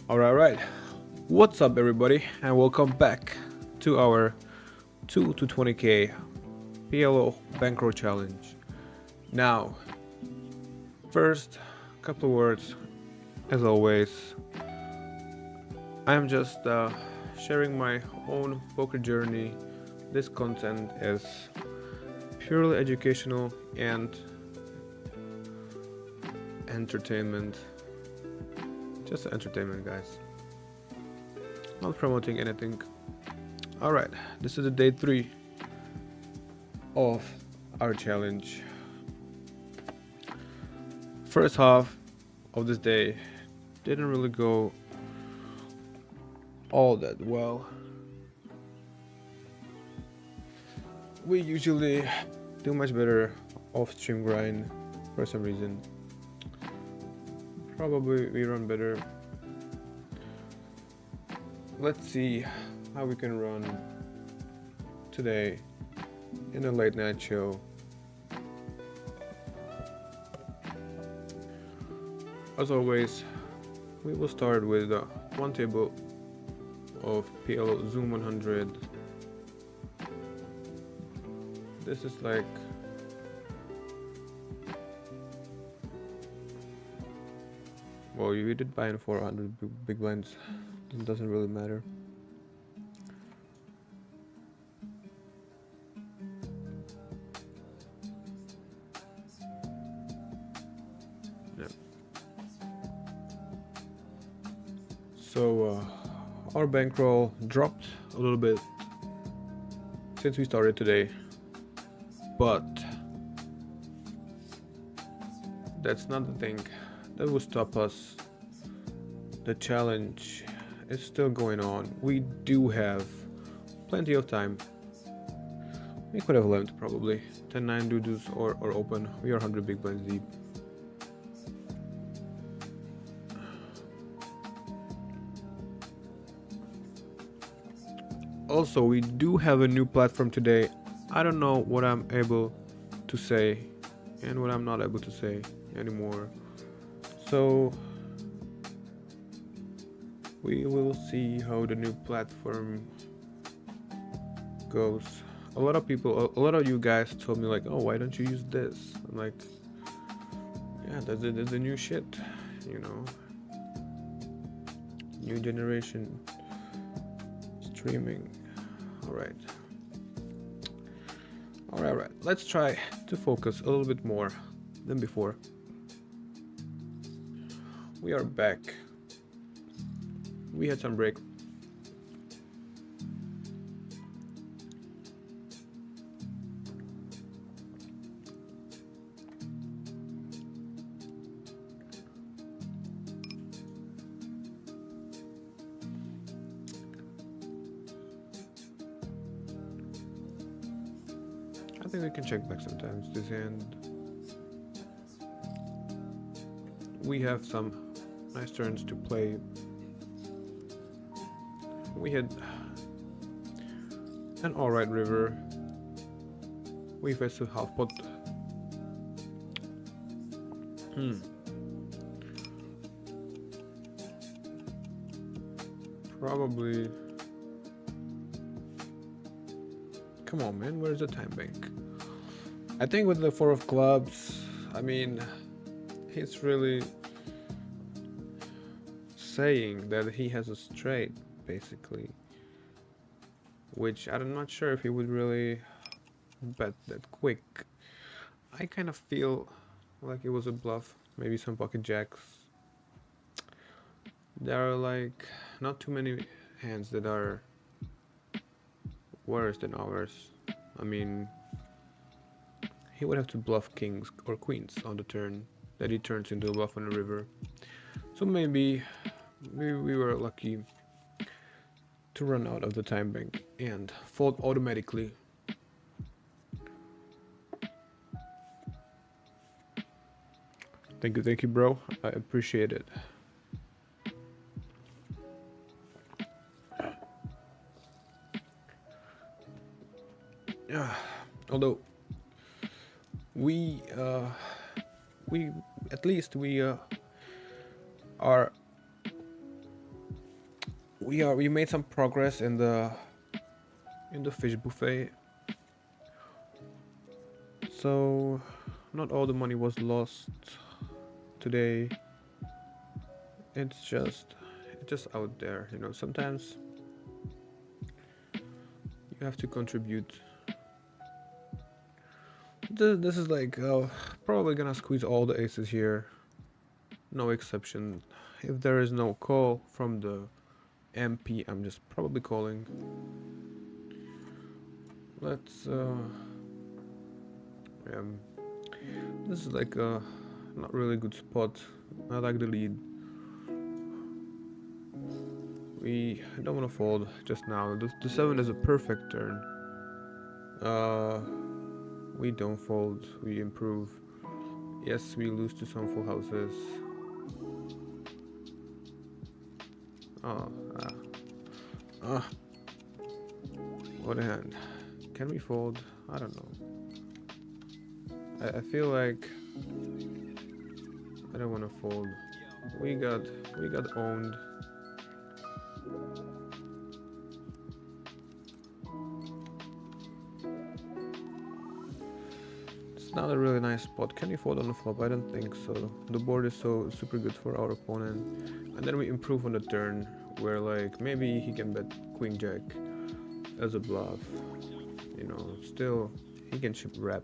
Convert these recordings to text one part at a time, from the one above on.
Alright. What's up, everybody, and welcome back to our 2 to 20k PLO Bankroll challenge. Now, first, couple of words. As always, I am just sharing my own poker journey. This content is purely educational and entertainment. Just entertainment, guys. Not promoting anything. Alright, this is the day 3 of our challenge. First half of this day didn't really go all that well. We usually do much better off stream grind for some reason. Probably we run better. Let's see how we can run today in a late night show. As always, we will start with one table of PL Zoom 100. This is like well, you did buy in 400 big blinds. It doesn't really matter. Yeah. So our bankroll dropped a little bit since we started today, but that's not the thing that will stop us. The challenge is still going on. We do have plenty of time. We could have left probably 10-9 doo-doos or open. We are 100 big blinds deep. Also, we do have a new platform today. I don't know what I'm able to say and what I'm not able to say anymore. So we will see how the new platform goes. A lot of you guys told me like, oh, why don't you use this? I'm like, yeah, that's the new shit, you know, new generation streaming. All right. Let's try to focus a little bit more than before. We are back. We had some break. I think we can check back sometimes. This hand, we have some nice turns to play. We had an alright river. We faced a half pot. Probably. Come on, man, where's the time bank? I think with the 4 of clubs, I mean, he's really saying that he has a straight, basically, which I'm not sure if he would really bet that quick. I kind of feel like it was a bluff. Maybe some pocket jacks. There are like not too many hands that are worse than ours. I mean, he would have to bluff kings or queens on the turn that he turns into a bluff on the river. So maybe we were lucky to run out of the time bank and fold automatically. Thank you, bro. I appreciate it. Although we at least are we made some progress in the fish buffet. So not all the money was lost today. It's just out there, you know. Sometimes you have to contribute. This is like probably gonna squeeze all the aces here, no exception. If there is no call from the MP, I'm just probably calling. Let's um, this is like a not really good spot. I like the lead. We don't want to fold just now. The 7 is a perfect turn. We don't fold, we improve. Yes, we lose to some full houses. Oh, what a hand. Can we fold? I don't know. I feel like I don't want to fold. We got owned. It's not a really nice spot. Can we fold on the flop? I don't think so. The board is so super good for our opponent. And then we improve on the turn, where like maybe he can bet queen jack as a bluff. You know, still he can chip wrap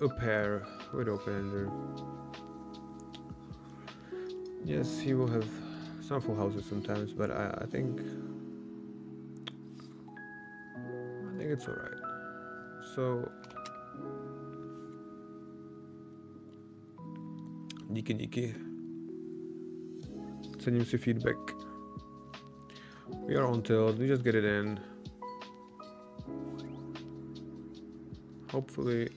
a pair with open-ender. Yes, he will have some full houses sometimes, but I think it's alright. So díky. Cením si feedback. We are on tilt, we just get it in. Hopefully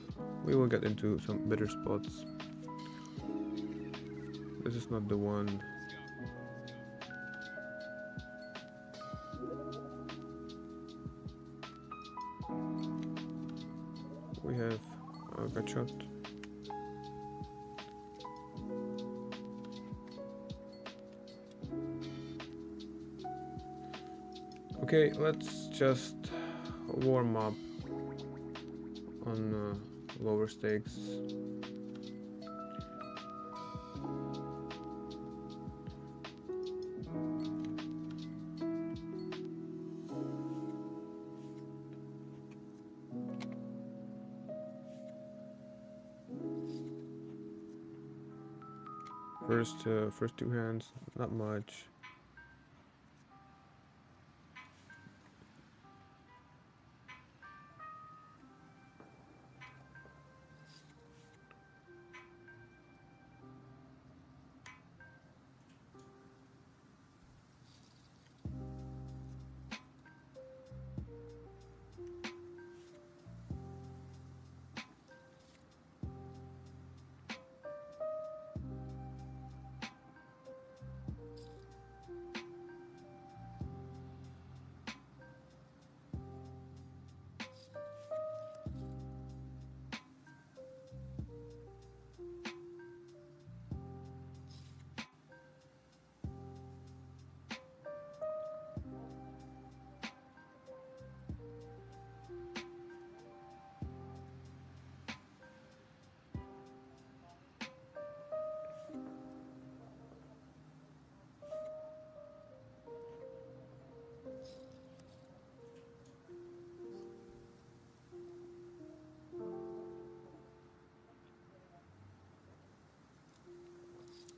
we will get into some better spots. This is not the one. We have a gut shot. Okay, let's just warm up on lower stakes. First two hands, not much.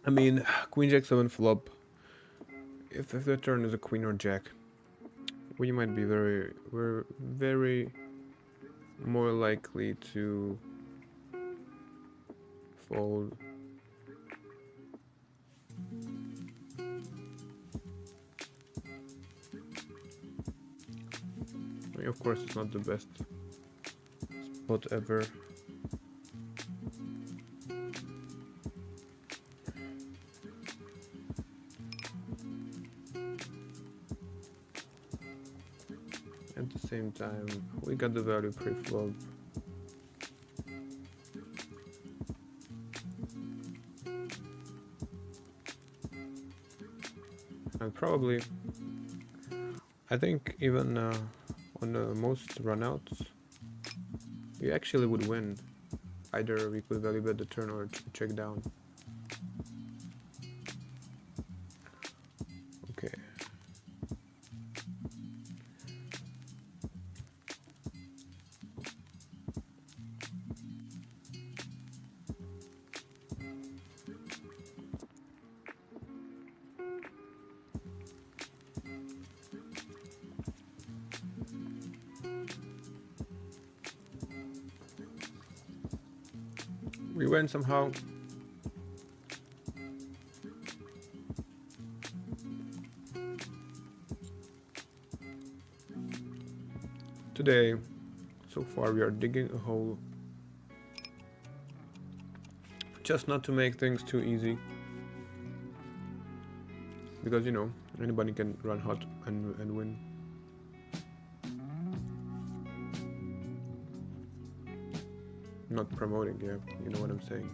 I mean, queen jack 7 flop. If the turn is a queen or jack, we might be very more likely to fold. I mean, of course, it's not the best spot ever. At the same time, we got the value pre-flop. And probably, I think even on the most runouts, we actually would win. Either we could value bet the turn or check down. Okay. We went somehow. Today, so far we are digging a hole. Just not to make things too easy. Because, you know, anybody can run hot and win. Not promoting, yeah, you know what I'm saying.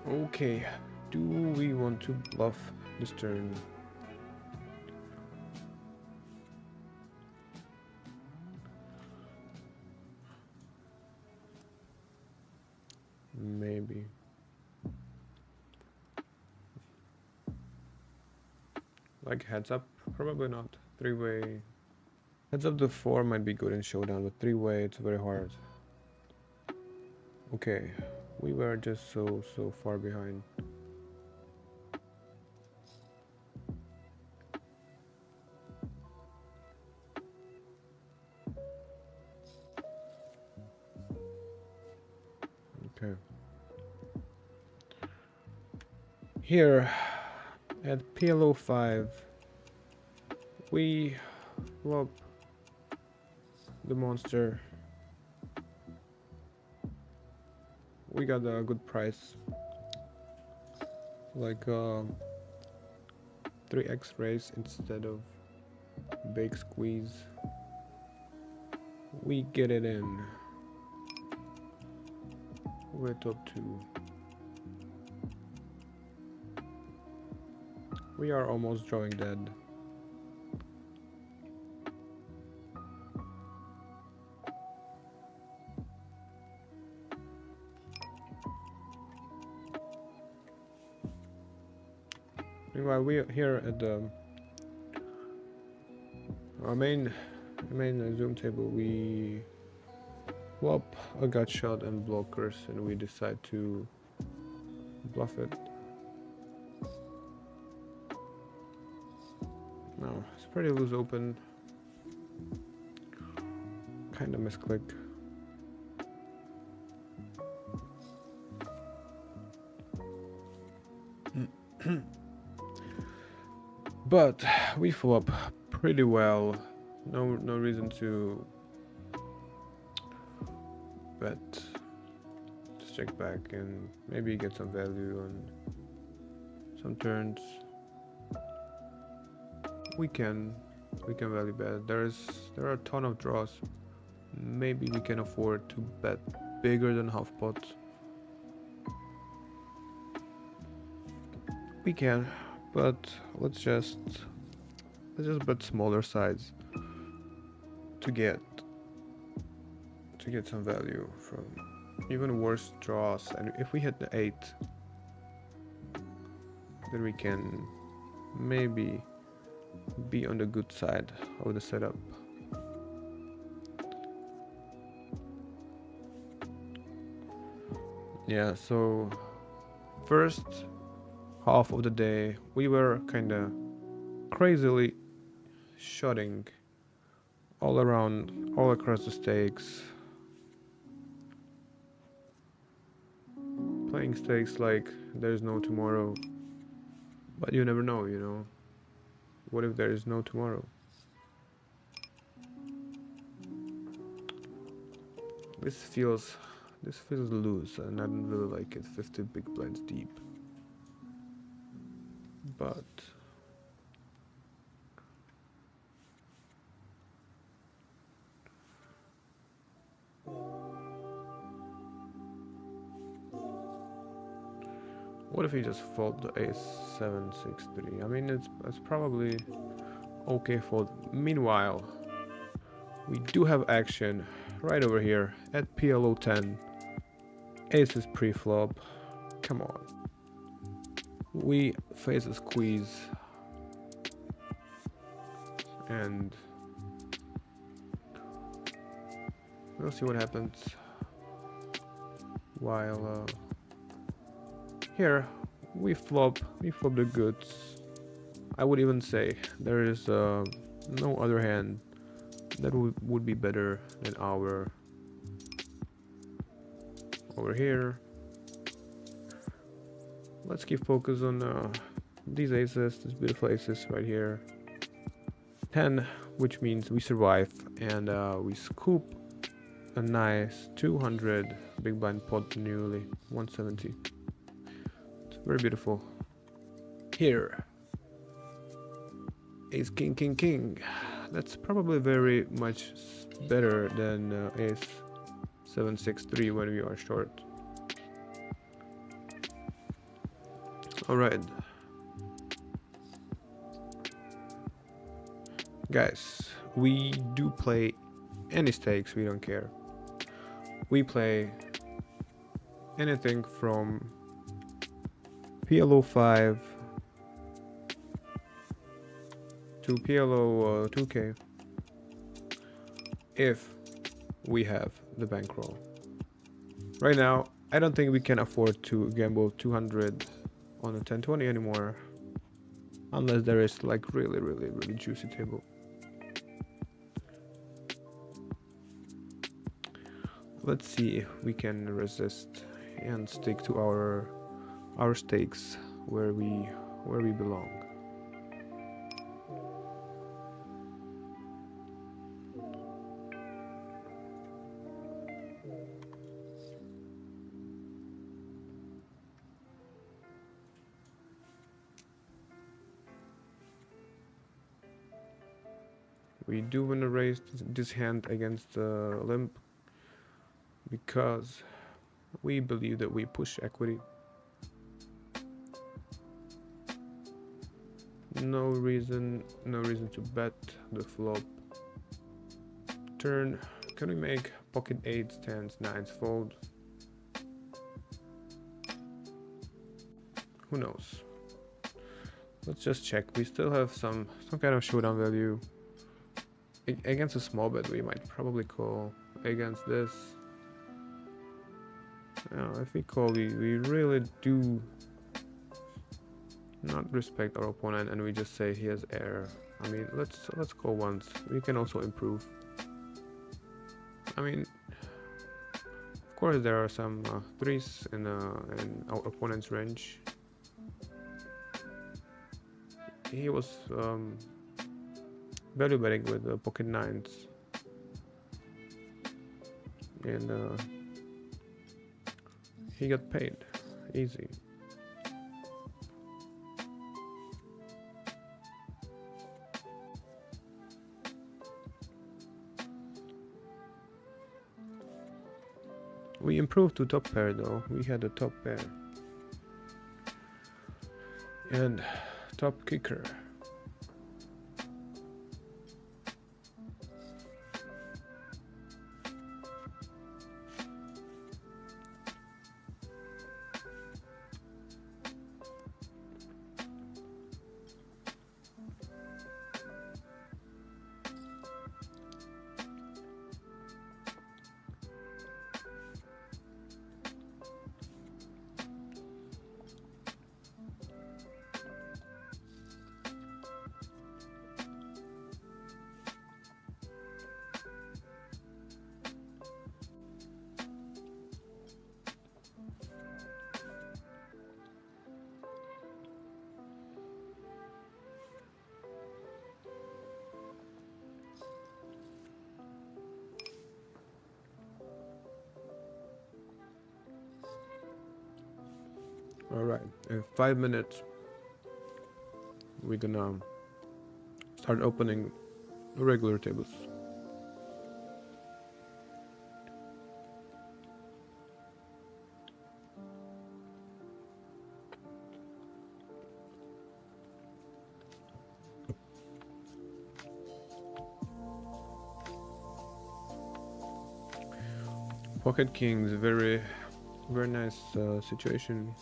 Okay, do we want to bluff this turn? Maybe. Like heads up? Probably not. Three-way. Heads up the 4 might be good in showdown, but three-way it's very hard. Okay, we were just so far behind. Okay. Here at PLO 5, we flop the monster. We got a good price, like 3x raise instead of bake squeeze. We get it in. We're top 2. We are almost drawing dead. Meanwhile, we are here at our main zoom table. We flop a gut shot and blockers, and we decide to bluff it. No, it's pretty loose open. Kind of misclick. But we flop pretty well. No reason to bet. Just check back and maybe get some value on some turns. We can value bet. There are a ton of draws. Maybe we can afford to bet bigger than half pot. We can, but let's just bet smaller sides to get some value from even worse draws. And if we hit the 8, then we can maybe be on the good side of the setup. Yeah, so first half of the day we were kind of crazily shotting all around, all across the stakes, playing stakes like there's no tomorrow. But you never know, you know. What if there is no tomorrow? This feels loose, and I don't really like it. 50 big blinds deep. But what if he just fold the ace 7 6 3? I mean, it's probably okay fold. Meanwhile, we do have action right over here at PLO 10. Ace is pre-flop. Come on. We face a squeeze, and we'll see what happens. While here we flop the goods. I would even say there is no other hand that would be better than our over here. Let's keep focus on these aces, these beautiful aces right here. 10, which means we survive, and we scoop a nice 200 big blind pot newly 170. It's very beautiful. Here, ace king king king. That's probably very much better than ace 7 6 3 when we are short. All right, guys, we do play any stakes. We don't care. We play anything from PLO 5 to PLO 2K if we have the bankroll. Right now, I don't think we can afford to gamble 200 on a 10-20 anymore, unless there is like really juicy table. Let's see if we can resist and stick to our stakes where we belong. We do want to raise this hand against the limp because we believe that we push equity. No reason to bet the flop. Turn, can we make pocket 8s, 10s, 9s fold? Who knows? Let's just check. We still have some kind of showdown value. Against a small bet, we might probably call. Against this, if we call, we really do not respect our opponent, and we just say he has air. I mean, let's call once. We can also improve. I mean, of course, there are some threes in our opponent's range. He was value betting with pocket nines, and he got paid easy. We improved to top pair though. We had a top pair and top kicker. Alright, in 5 minutes we're gonna start opening regular tables. Pocket kings, very nice situation.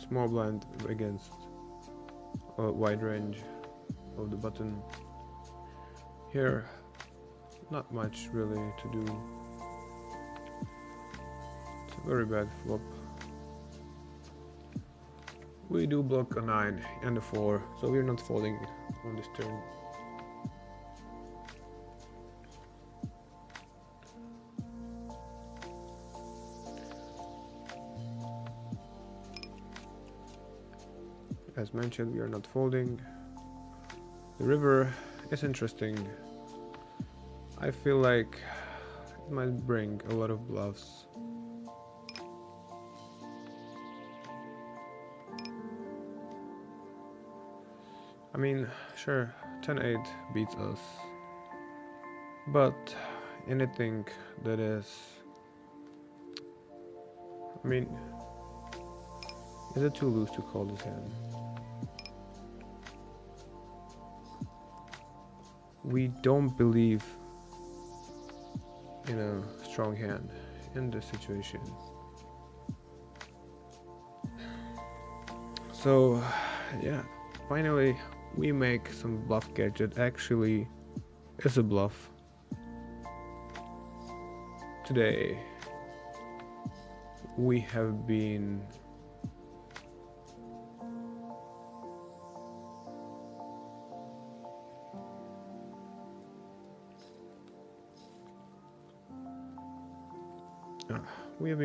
Small blind against a wide range of the button. Here, not much really to do. It's a very bad flop. We do block a 9 and a 4, so we're not folding on this turn. As mentioned, we are not folding. The river is interesting. I feel like it might bring a lot of bluffs. I mean, sure, 10-8 beats us, but anything that is, I mean, is it too loose to call this hand? We don't believe in a strong hand in this situation. So, yeah, finally we make some bluff catch that actually is a bluff. Today we have been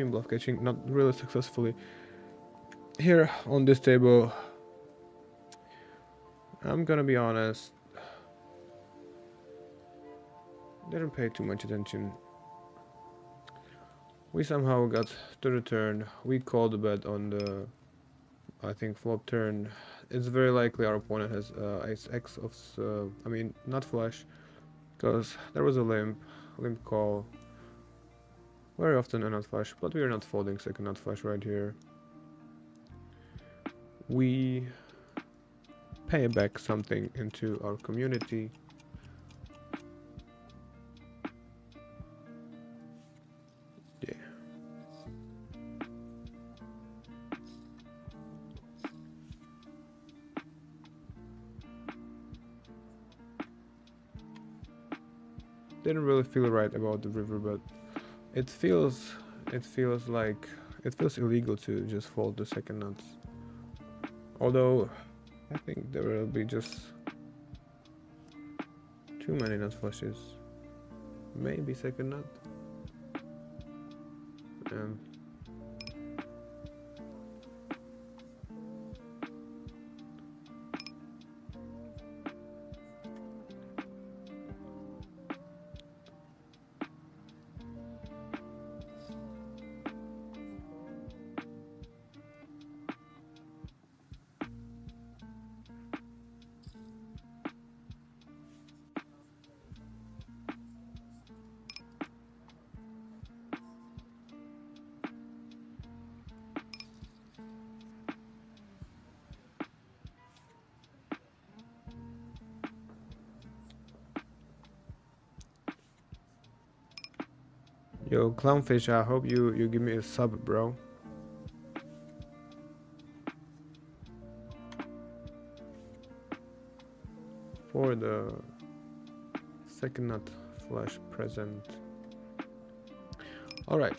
bluff catching, not really successfully. Here on this table, I'm gonna be honest, didn't pay too much attention. We somehow got to the turn. We called the bet on the, I think, flop turn. It's very likely our opponent has ace x of, I mean, not flush, because there was a limp call. Very often a nut flush, but we are not folding second nut flush right here. We pay back something into our community. Yeah. Didn't really feel right about the river, but it feels illegal to just fold the second nuts. Although I think there will be just too many nut flushes. Maybe second nut. Um, Yo, Clownfish, I hope you give me a sub, bro. For the second nut flash present. Alright,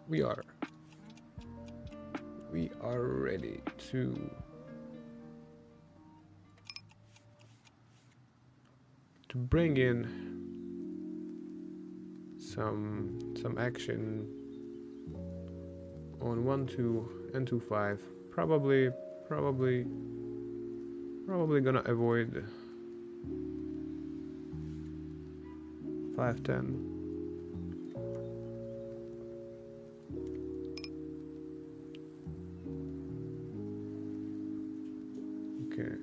we are ready to bring in some action on 1-2 and 2-5. Probably gonna avoid 5-10. Okay.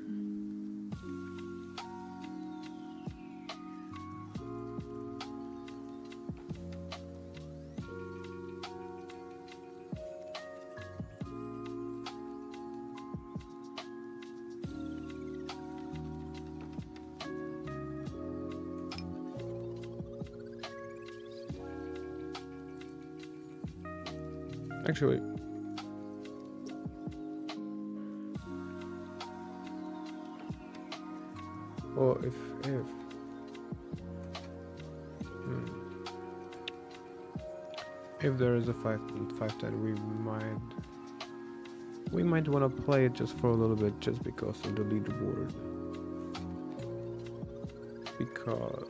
Actually, or if there is a 5-10, we might want to play it just for a little bit, just because of the leaderboard. Because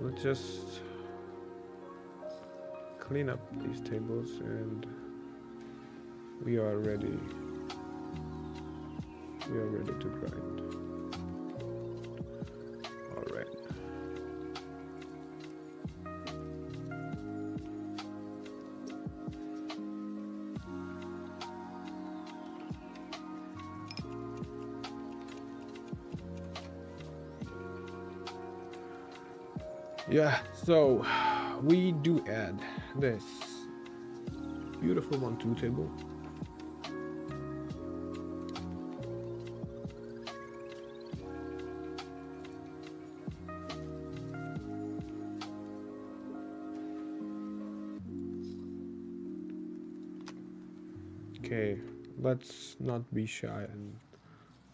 let's just clean up these tables and we are ready to grind. All right. Yeah, so we do add this beautiful 1-2 table. Okay, let's not be shy and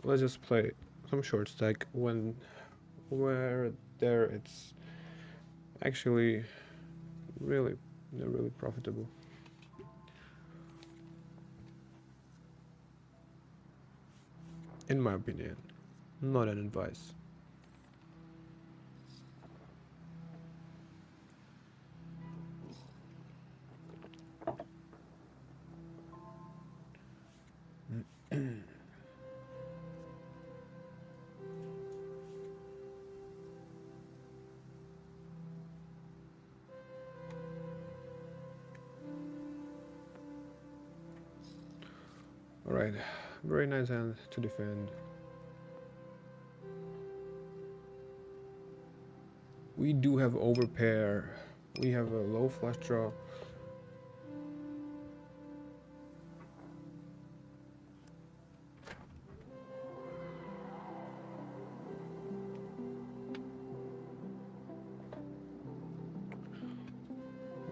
let's just play some short stack where there it's actually really profitable. In my opinion, not an advice. Alright, very nice hand to defend. We do have overpair. We have a low flush draw.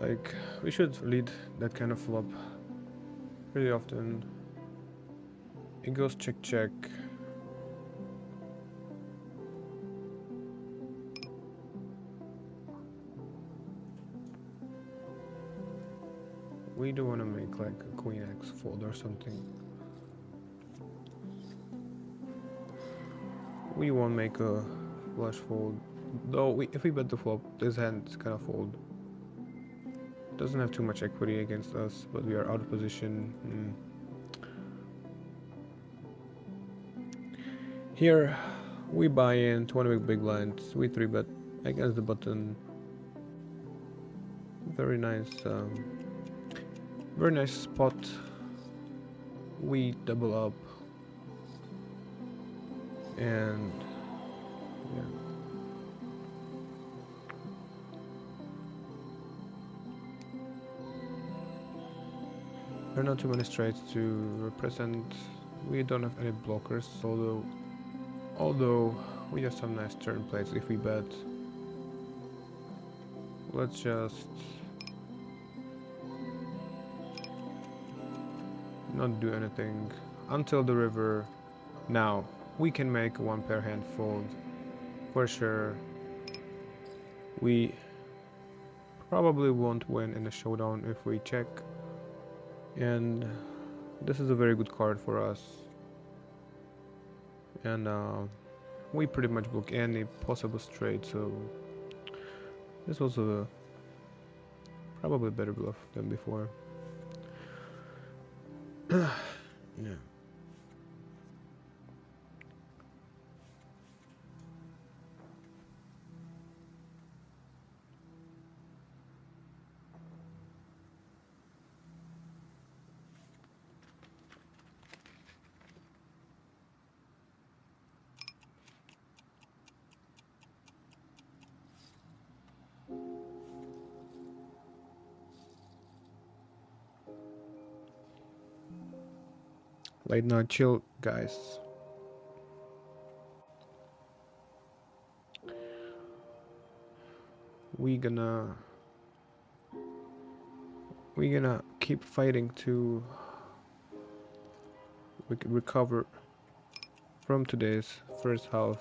Like, we should lead that kind of flop pretty often. It goes check check. We do want to make like a queen X fold or something. We won't make a flush fold. Though if we bet the flop, this hand's gonna fold. Doesn't have too much equity against us, but we are out of position. Here, we buy in 20 big blinds. We 3-bet against the button. Very nice spot. We double up. And yeah. There are not too many straights to represent. We don't have any blockers, although we have some nice turn plays if we bet. Let's just not do anything until the river. Now we can make one pair hand fold for sure. We probably won't win in a showdown if we check, and this is a very good card for us, and we pretty much block any possible straight, so this was probably a better bluff than before. Yeah. Late night chill, guys. We gonna keep fighting to recover from today's first half.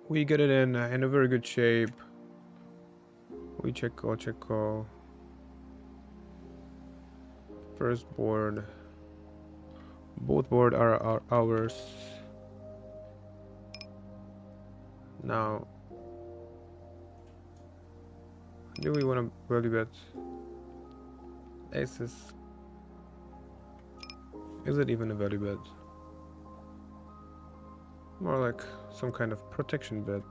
We get it in a very good shape. We check call. First board. Both board are ours. Now, do we want to value bet aces? Is it even a value bet? More like some kind of protection bet.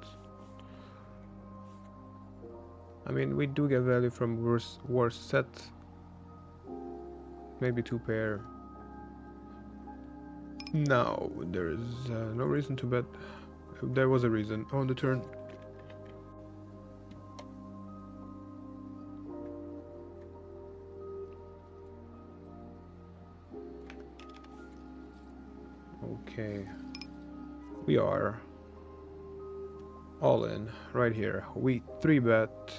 I mean, we do get value from worse set. Maybe 2 pair. No, there is no reason to bet. There was a reason on the turn. Okay. We are all in right here. We 3-bet.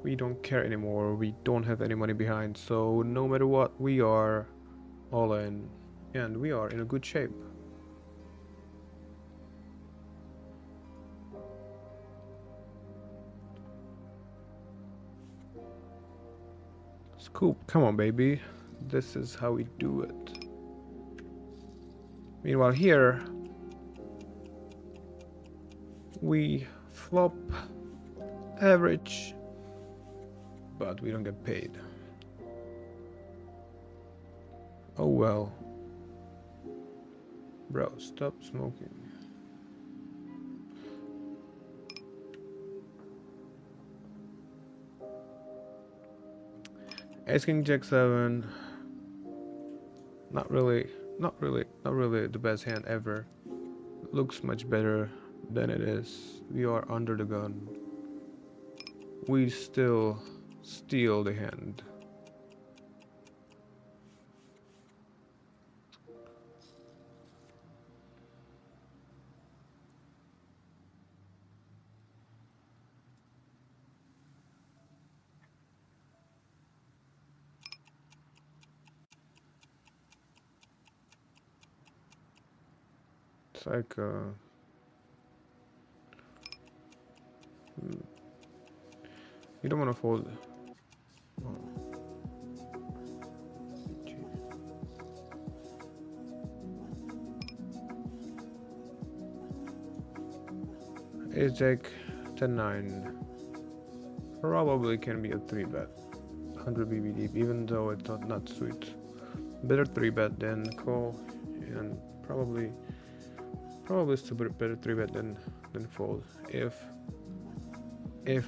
We don't care anymore. We don't have any money behind, so no matter what, we are all in, and we are in a good shape. Scoop, come on, baby. This is how we do it. Meanwhile, here we flop average, but we don't get paid. Oh well. Bro, stop smoking. Ace King Jack 7. Not really, not really the best hand ever. Looks much better than it is. We are under the gun. We still steal the hand. It's like you don't want to fold. Oh, Ace Jack 10-9 probably can be a 3-bet. 100 BB deep, even though it's not sweet. Better 3-bet than call, and probably still better 3-bet than fold if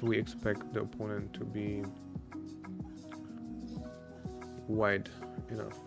we expect the opponent to be wide enough.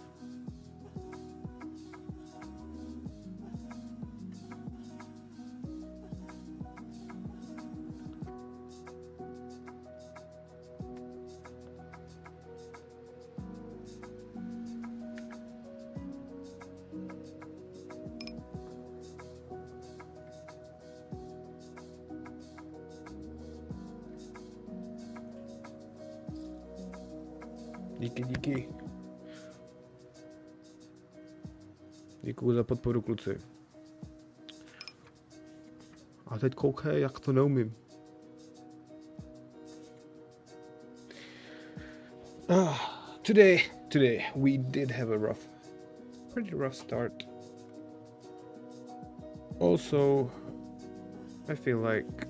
Díky. Děkuju za podporu, kluci. A teď koukej, jak to neumím. Today we did have a pretty rough start. Also, I feel like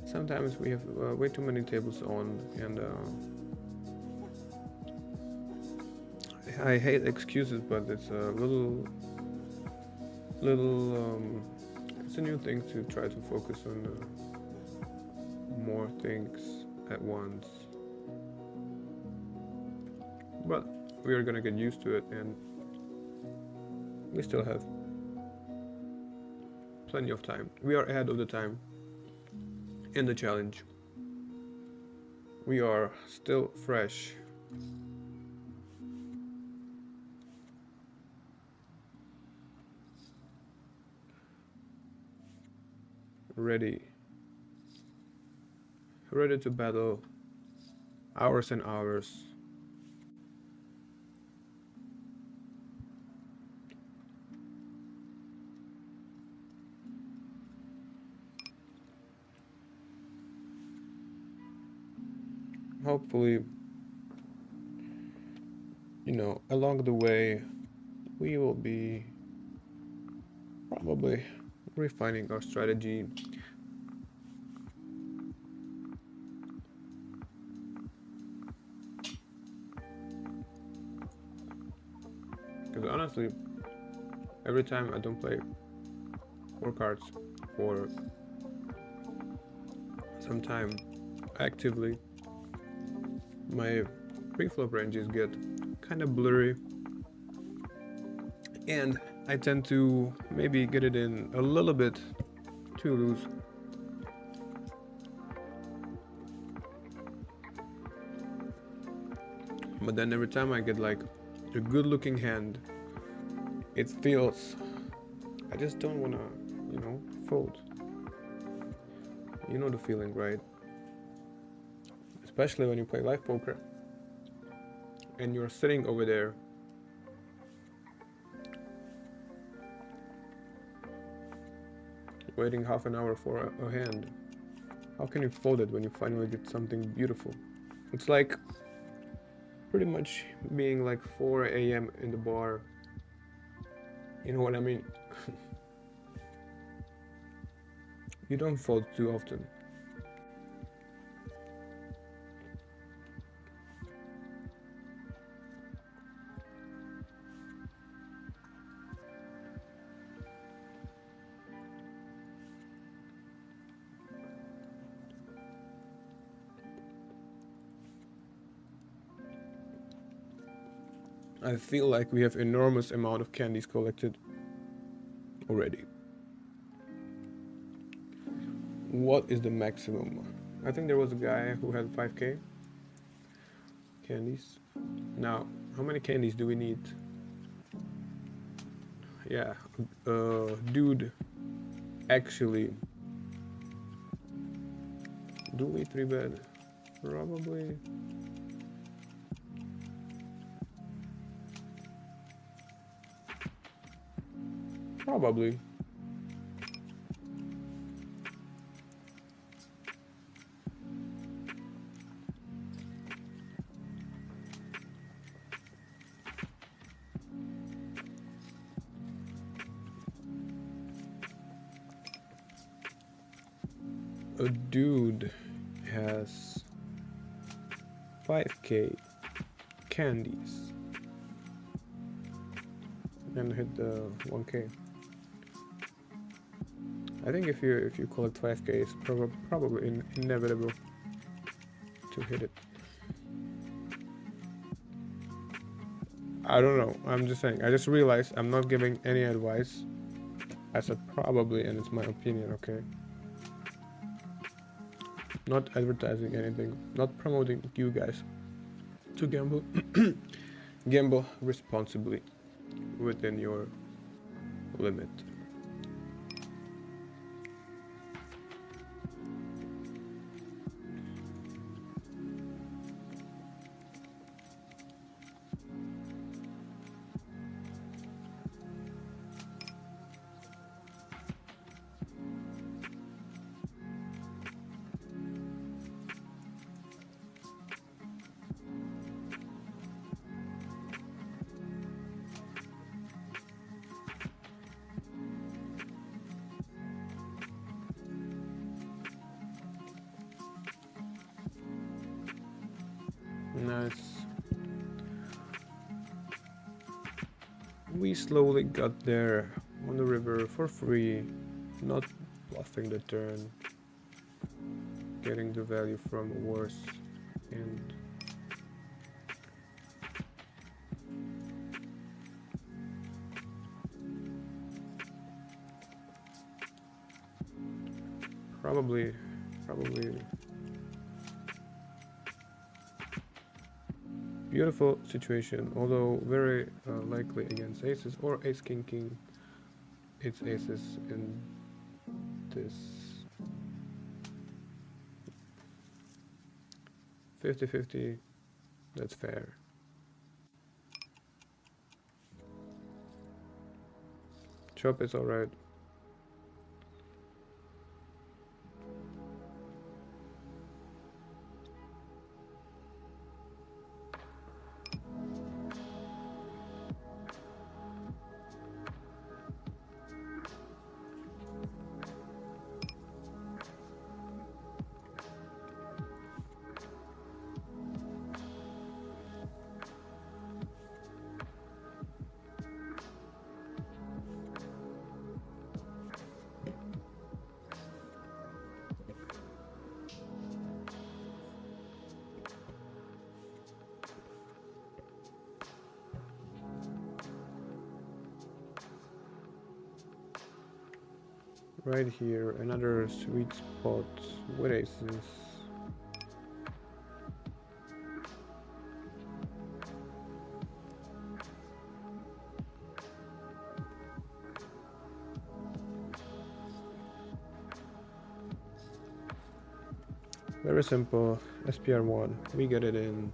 sometimes we have way too many tables on, and I hate excuses, but it's a little it's a new thing to try to focus on more things at once. But we are gonna get used to it, and we still have plenty of time. We are ahead of the time in the challenge. We are still fresh. Ready to battle hours and hours. Hopefully, along the way, we will be probably refining our strategy. Because honestly, every time I don't play 4 cards for some time actively, my pre-flop ranges get kind of blurry, and I tend to maybe get it in a little bit too loose. But then every time I get like a good looking hand, it feels, I just don't wanna, fold. You know the feeling, right? Especially when you play live poker and you're sitting over there waiting half an hour for a hand. How can you fold it when you finally get something beautiful? It's like pretty much being like 4 a.m. in the bar. You know what I mean? You don't fold too often. I feel like we have enormous amount of candies collected already. What is the maximum? I think there was a guy who had 5k candies. Now, how many candies do we need? Yeah, dude, actually, do we 3-bed? Probably. Probably. A dude has 5k candies and hit the 1k. I think if you collect 5k, it's probably inevitable to hit it. I don't know. I'm just saying. I just realized I'm not giving any advice. I said probably, and it's my opinion. Okay. Not advertising anything. Not promoting you guys to gamble. Gamble responsibly within your limit. Nice. We slowly got there on the river for free, not bluffing the turn, getting the value from worse and probably beautiful situation, although very likely against aces or ace king king. It's aces in this 50-50. That's fair. Chop is alright. Right here, another sweet spot with aces. Very simple, SPR1, we get it in.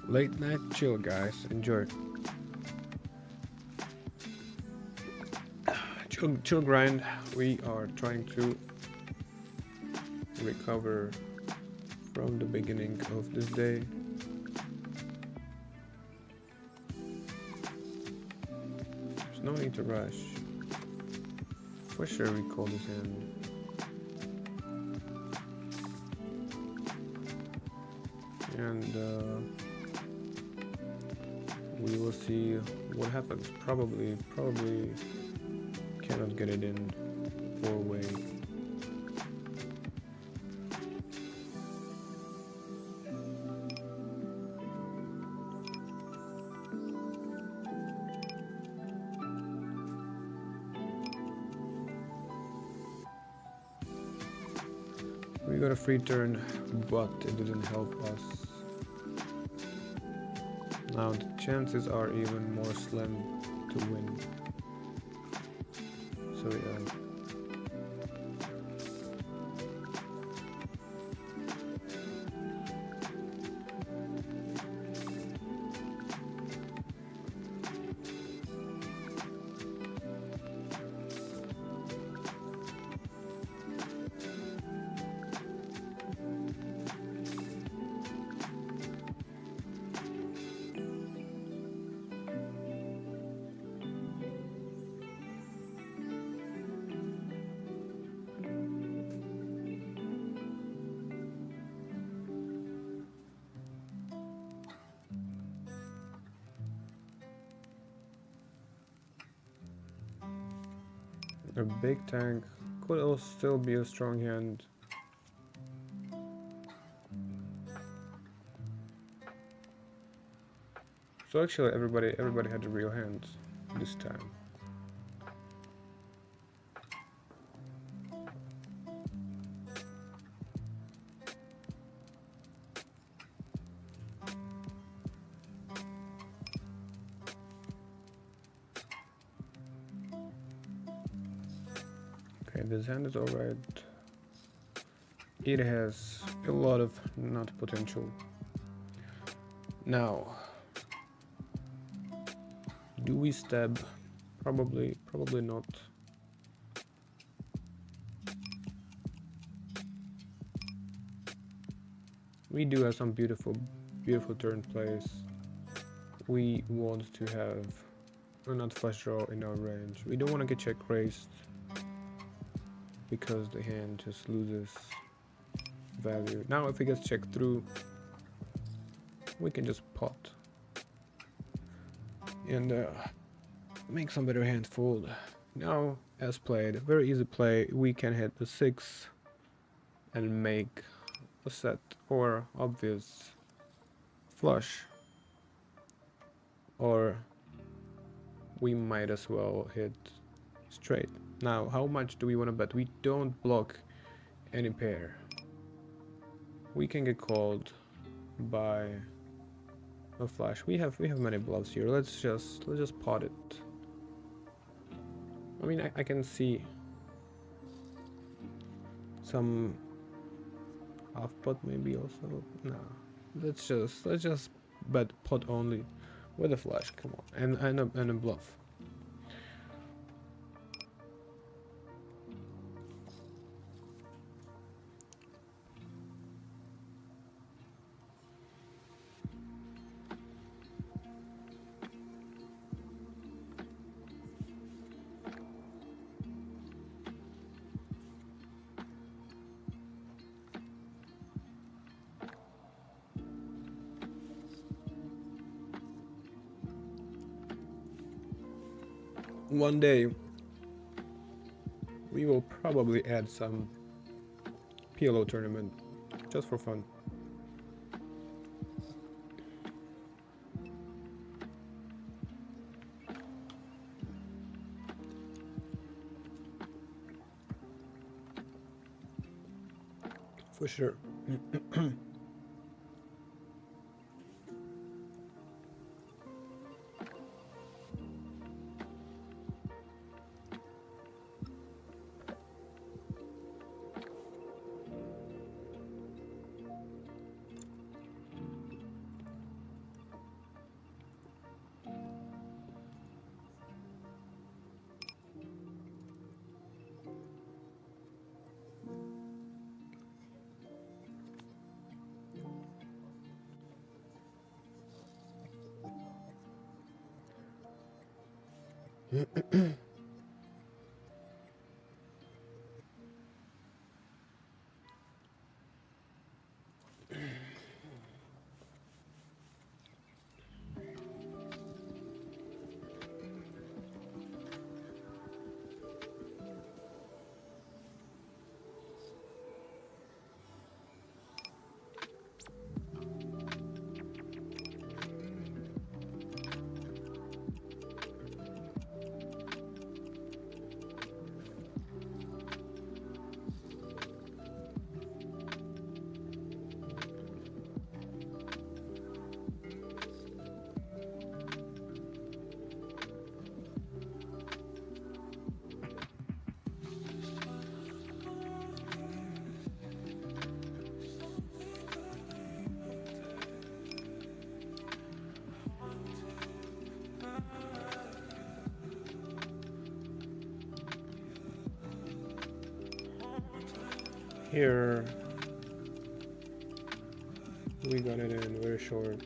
Late night chill, guys. Enjoy. Chill grind. We are trying to recover from the beginning of this day. There's no need to rush. For sure we call this in. And we will see what happens. Probably cannot get it in 4-way. We got a free turn, but it didn't help us. Now the chances are even more slim to win. So yeah. A big tank could also still be a strong hand. So actually everybody had the real hands this time. Okay, this hand is alright. It has a lot of nut potential. Now, do we stab? Probably not. We do have some beautiful turn plays. We want to have a nut flush draw in our range. We don't want to get check raised because the hand just loses value. Now if it gets checked through, we can just pot and make some better hand fold. Now, as played, very easy play, we can hit the 6 and make a set or obvious flush, or we might as well hit straight. Now, how much do we want to bet? We don't block any pair. We can get called by a flash. We have many bluffs here. Let's just pot it. I mean, I can see some half pot maybe also. No, let's just bet pot only with a flash. Come on, and a bluff. One day we will probably add some PLO tournament just for fun. For sure. Here we got it in very short.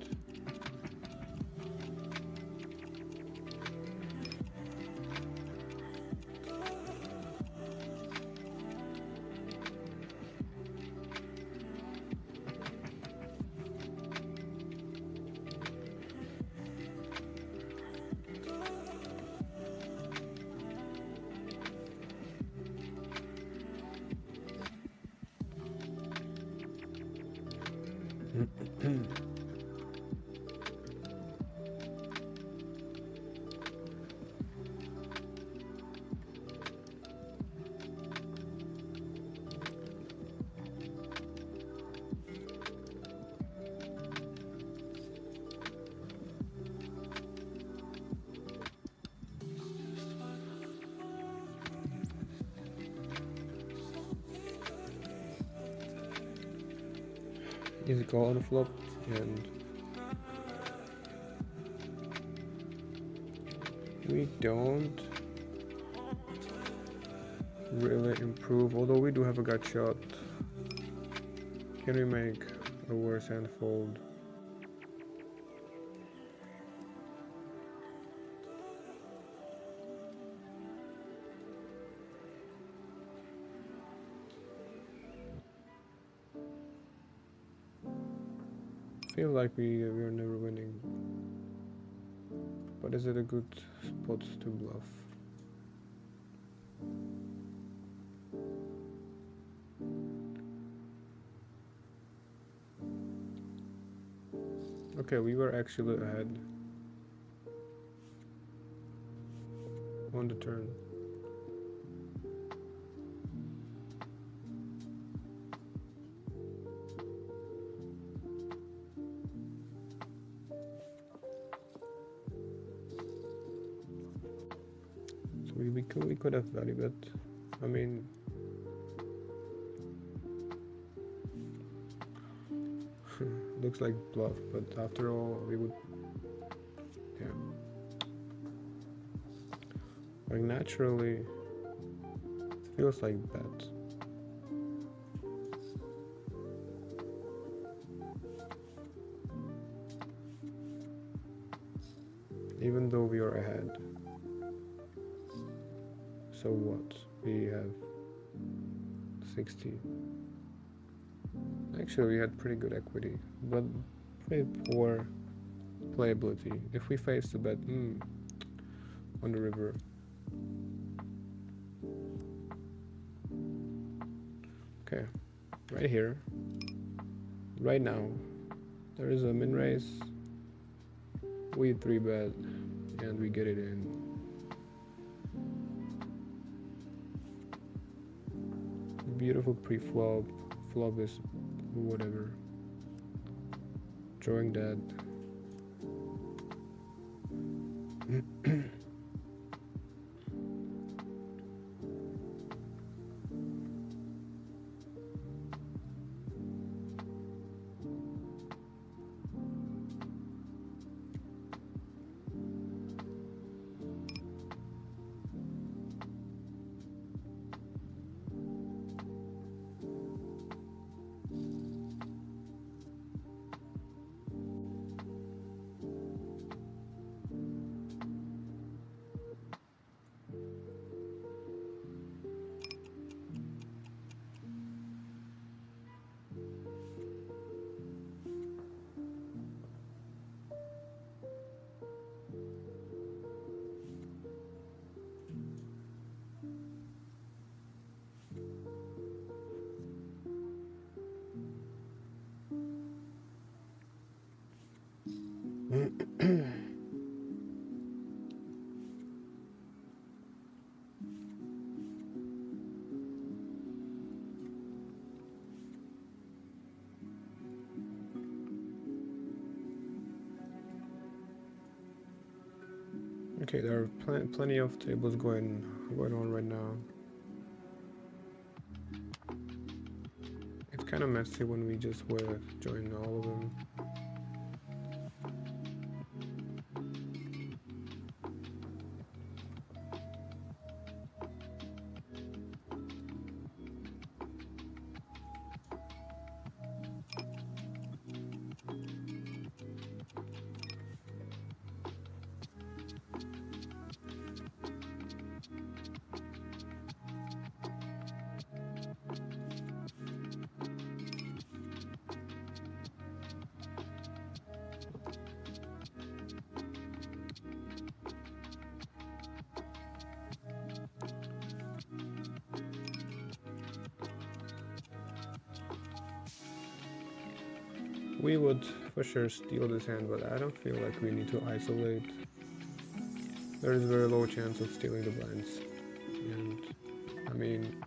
Easy call on the flop, and we don't really improve, although we do have a gut shot. Can we make a worse hand fold? Feel like we're never winning, but is it a good spot to bluff? Okay, we were actually ahead on the turn. We could have value bet. I mean, looks like bluff, but after all, we would, yeah. Like naturally, it feels like bet. Even though we are ahead. So what? We have 60. Actually, we had pretty good equity, but pretty poor playability. If we face the bet on the river. Okay, right here, right now, there is a min raise. We 3-bet and we get it in. Beautiful pre-flop. Flop is whatever. Drawing dead. Okay, there are plenty of tables going on right now. It's kind of messy when we just join all of them. We would for sure steal this hand, but I don't feel like we need to isolate. There is a very low chance of stealing the blinds. And I mean,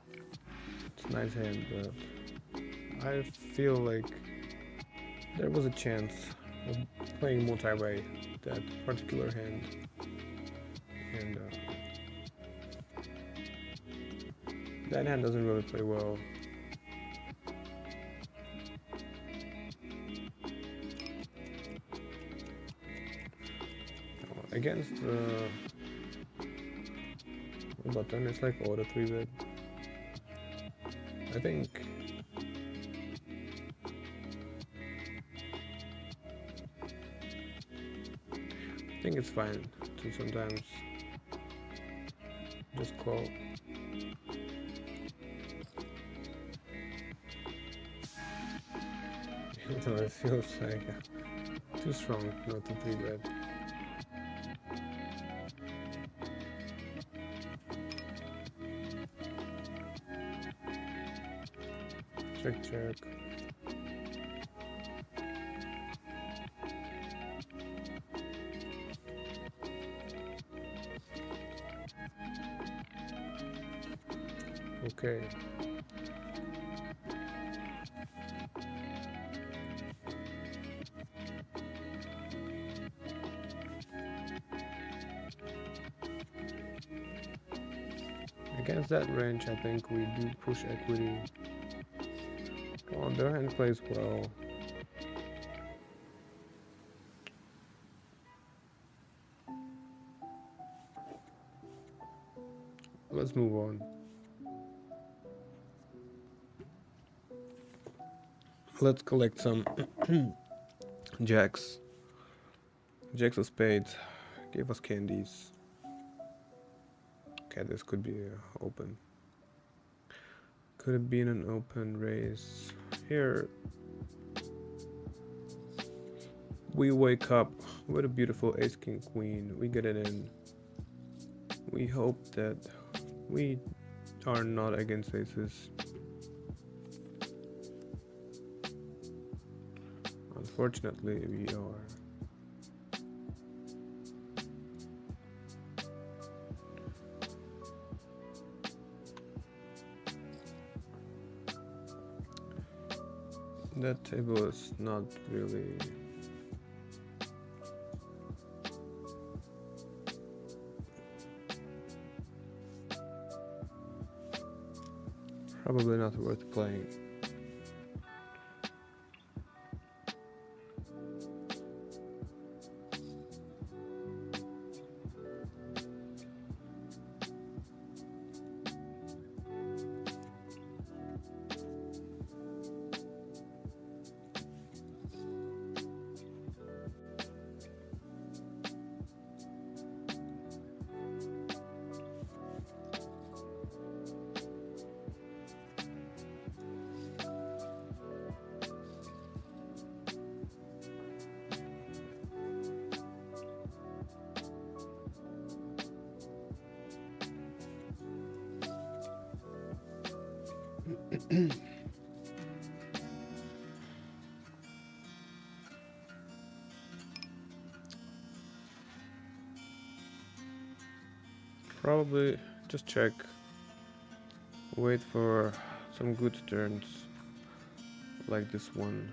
it's a nice hand, but I feel like there was a chance of playing multi-way that particular hand. And that hand doesn't really play well. Against the button, it's like auto 3-bet. I think it's fine to sometimes just call. Even though it feels like too strong not to 3-bet. Check, check. Okay. Against that range, I think we do push equity. Come on, their hand plays well. Let's move on. Let's collect some jacks. Jacks of spades. Gave us candies. Okay, this could be open. Could have been an open raise. Here, we wake up with a beautiful ace king queen. We get it in. We hope that we are not against aces. Unfortunately, we are. That table is not really probably not worth playing. Probably just check, wait for some good turns like this one.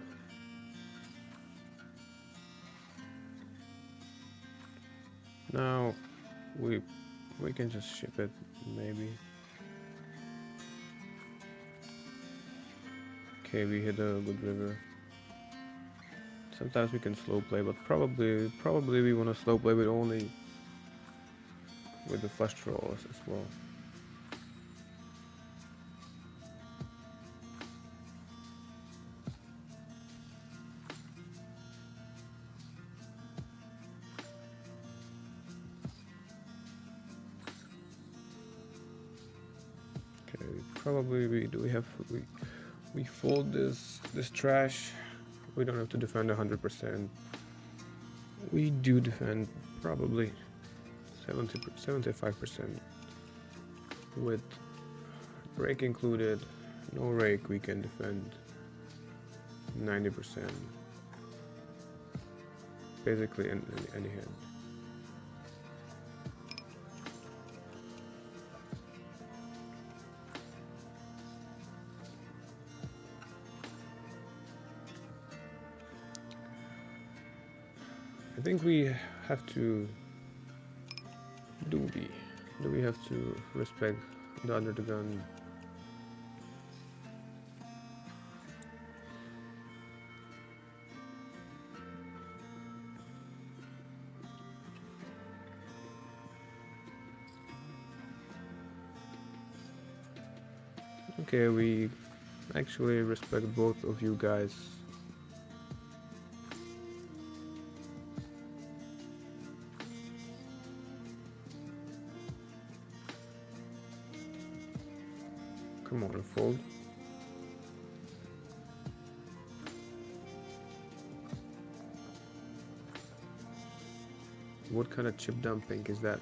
Now we can just ship it, maybe. Okay, we hit a good river. Sometimes we can slow play, but probably we want to slow play with only with the flush draws as well. Okay, probably we fold this trash. We don't have to defend 100%. We do defend probably 75%. With rake included, no rake, we can defend 90%. Basically any hand. I think we have to do we have to respect the under the gun. Okay, we actually respect both of you guys. Come on, fold. What kind of chip dumping is that?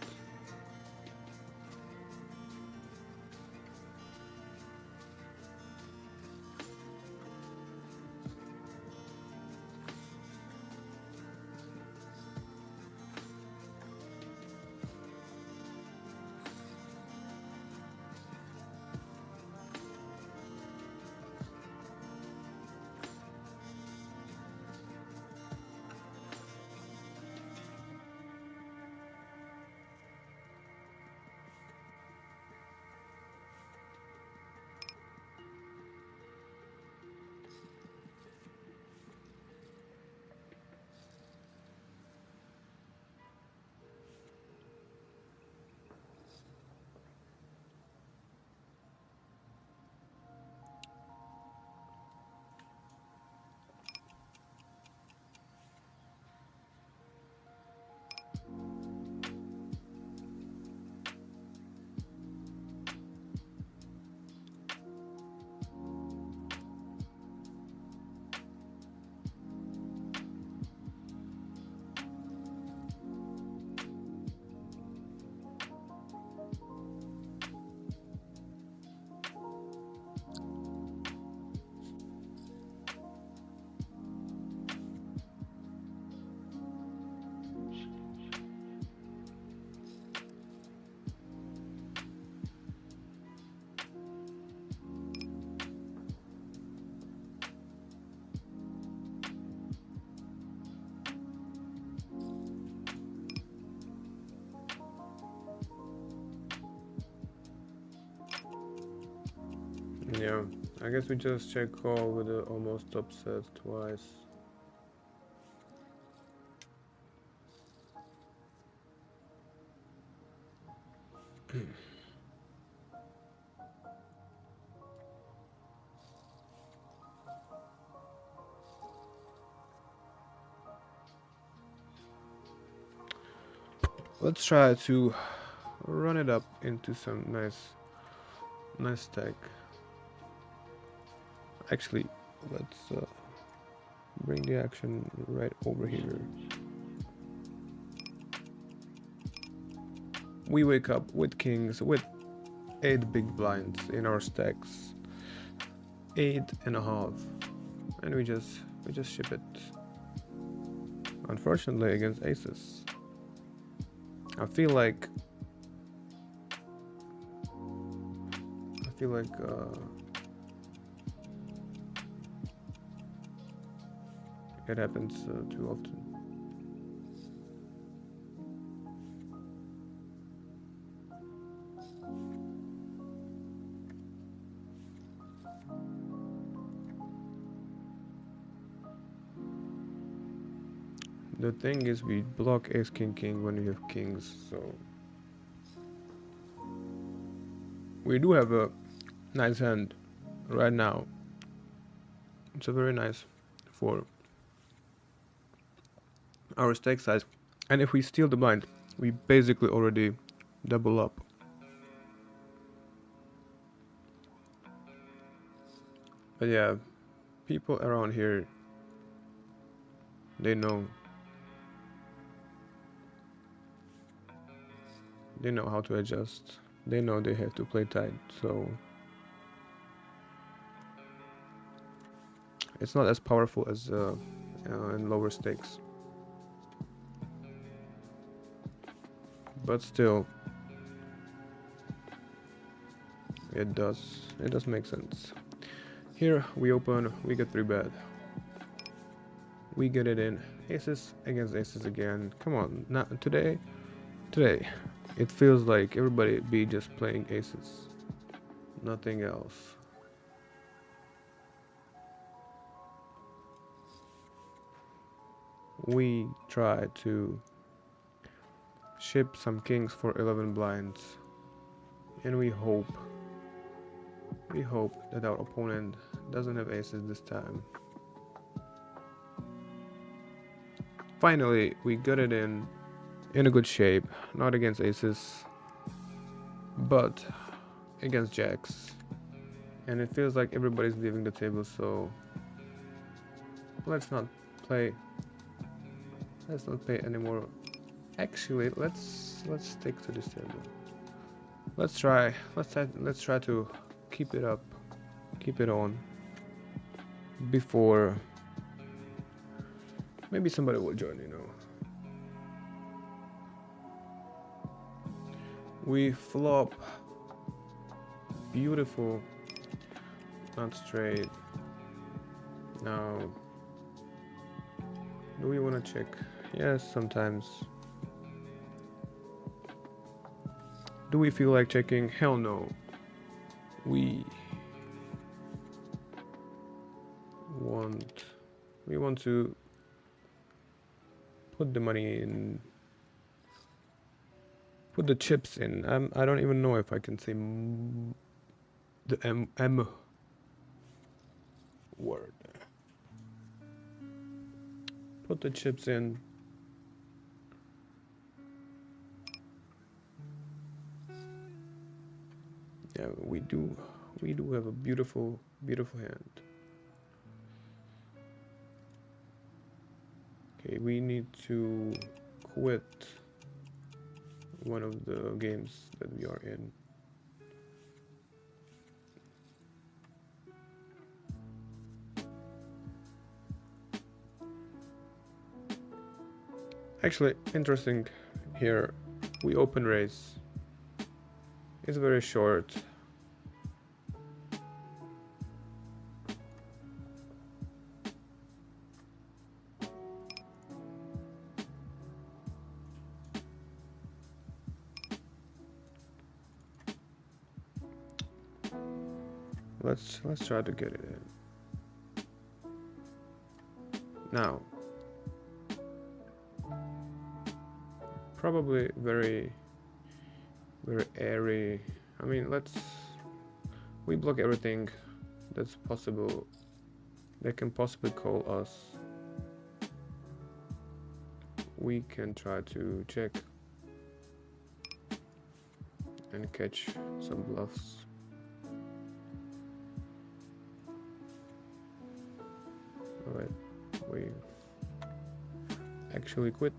Yeah, I guess we just check call with the almost upset twice. Let's try to run it up into some nice stack. Actually, let's bring the action right over here. We wake up with kings with 8 big blinds in our stacks, 8.5, and we just ship it. Unfortunately, against aces, I feel like feel like it happens too often. The thing is, we block ace king king when we have kings, so we do have a nice hand right now. It's a very nice for our stake size, and if we steal the blind, we basically already double up. But yeah, people around here, they know how to adjust. They know they have to play tight, so it's not as powerful as in lower stakes. But still, it does make sense. Here we open, we get 3-bet. We get it in. Aces against aces again. Come on, now today, it feels like everybody be just playing aces. Nothing else. We try to ship some kings for 11 blinds, and we hope that our opponent doesn't have aces this time. Finally, we got it in a good shape, not against aces, but against jacks. And it feels like everybody's leaving the table, so let's not play anymore. Actually, let's stick to this table. Let's try to keep it up, keep it on before maybe somebody will join, you know. We flop. Beautiful. Not straight. Now, do we want to check? Yes, sometimes. Do we feel like checking? Hell no. We want to put the money in, put the chips in. I don't even know if I can say the M word. Put the chips in. Yeah, we do have a beautiful hand. Okay, we need to quit one of the games that we are in. Actually, interesting here, we open raise. It's very short. Let's try to get it in. Now, probably very airy. I mean, we block everything that's possible, that can possibly call us. We can try to check and catch some bluffs. Alright, we actually quit.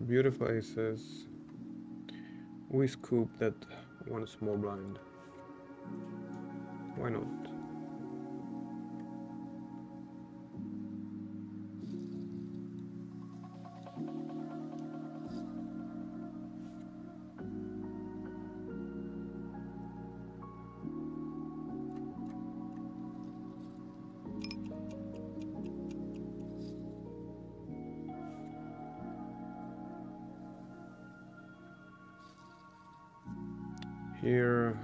Beautiful aces. We scoop that one small blind. Why not? Here,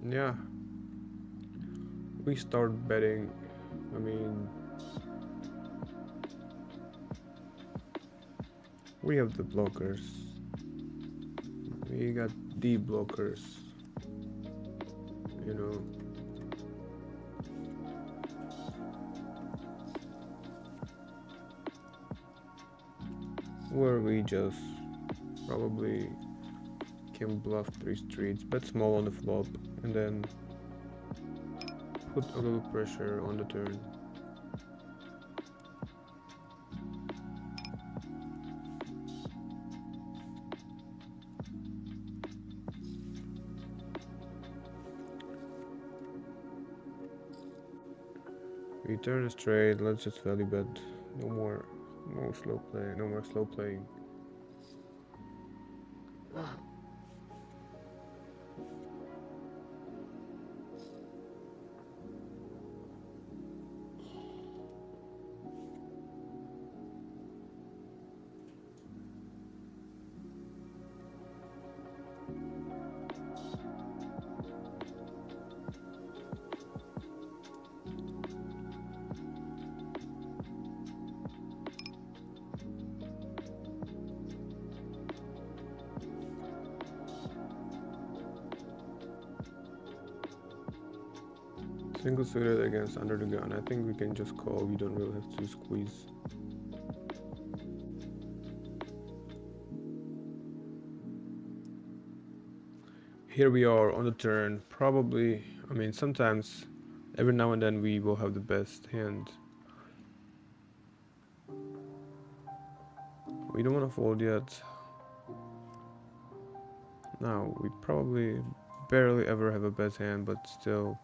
yeah, we start betting. I mean, we have the blockers. We got D blockers. You know. Where we just probably can bluff 3 streets, bet small on the flop, and then put a little pressure on the turn. We turn straight, let's just value bet. No slow play, no more slow playing. Single suited against under the gun. I think we can just call. We don't really have to squeeze. Here we are on the turn. Probably, I mean, sometimes, every now and then we will have the best hand. We don't want to fold yet. Now, we probably barely ever have a best hand, but still,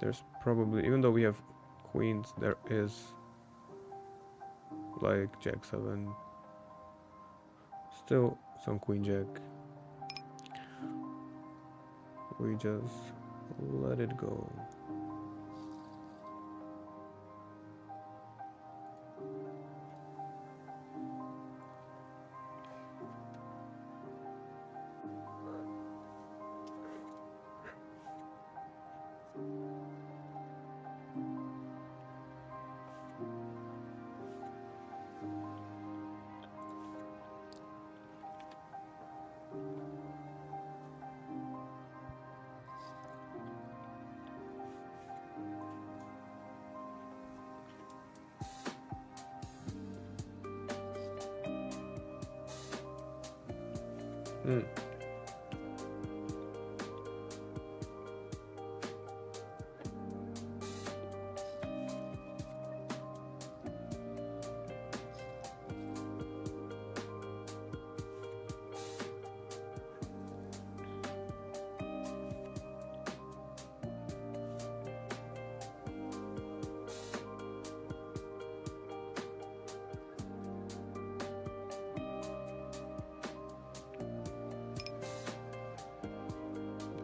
there's probably, even though we have queens, there is like jack 7, still some queen jack. We just let it go.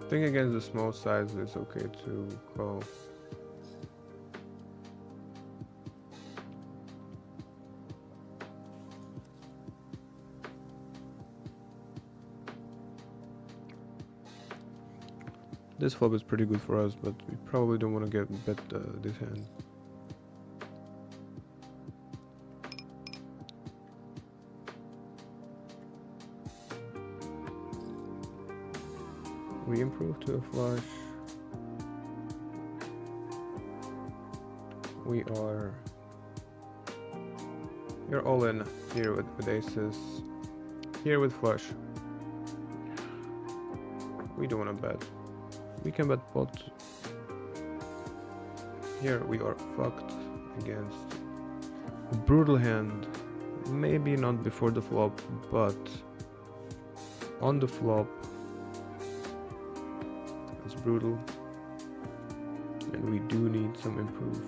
I think against the small size it's okay to call. This flop is pretty good for us, but we probably don't want to get bet this hand. We improve to a flush. We're all in here with aces. Here with flush. We don't want to bet. We can bet pot. Here we are fucked against A brutal hand. Maybe not before the flop, but on the flop it's brutal, and we do need some improve.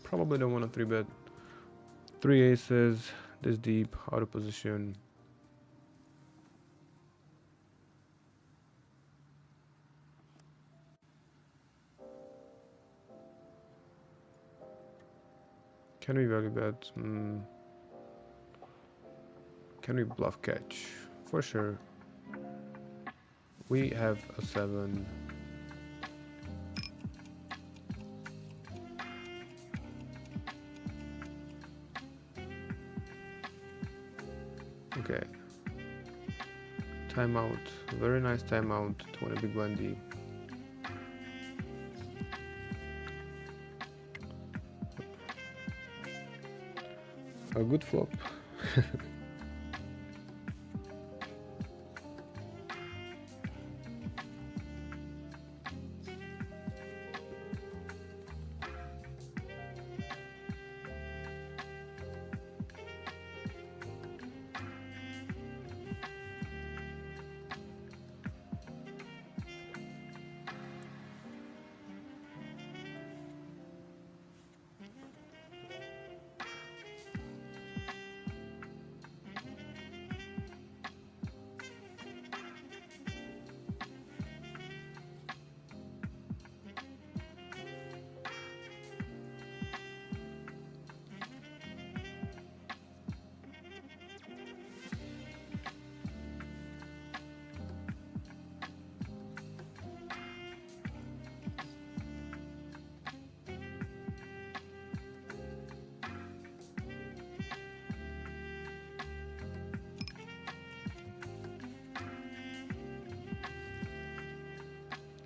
Probably don't want to 3-bet. 3 aces, this deep, out of position. Can we value bet? Can we bluff catch? For sure. We have a 7. Okay. Timeout. Very nice timeout. 20 big blind deep. A good flop.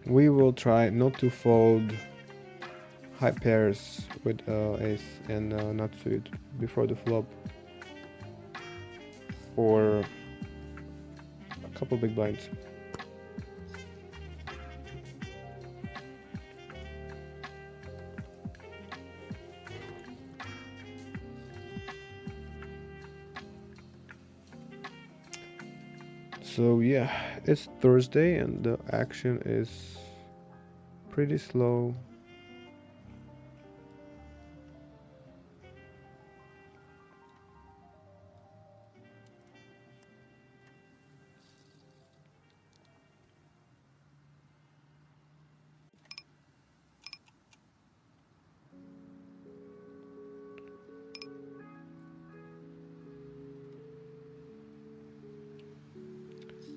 We will try not to fold high pairs with ace and not suit before the flop for a couple big blinds. So yeah, it's Thursday and the action is pretty slow.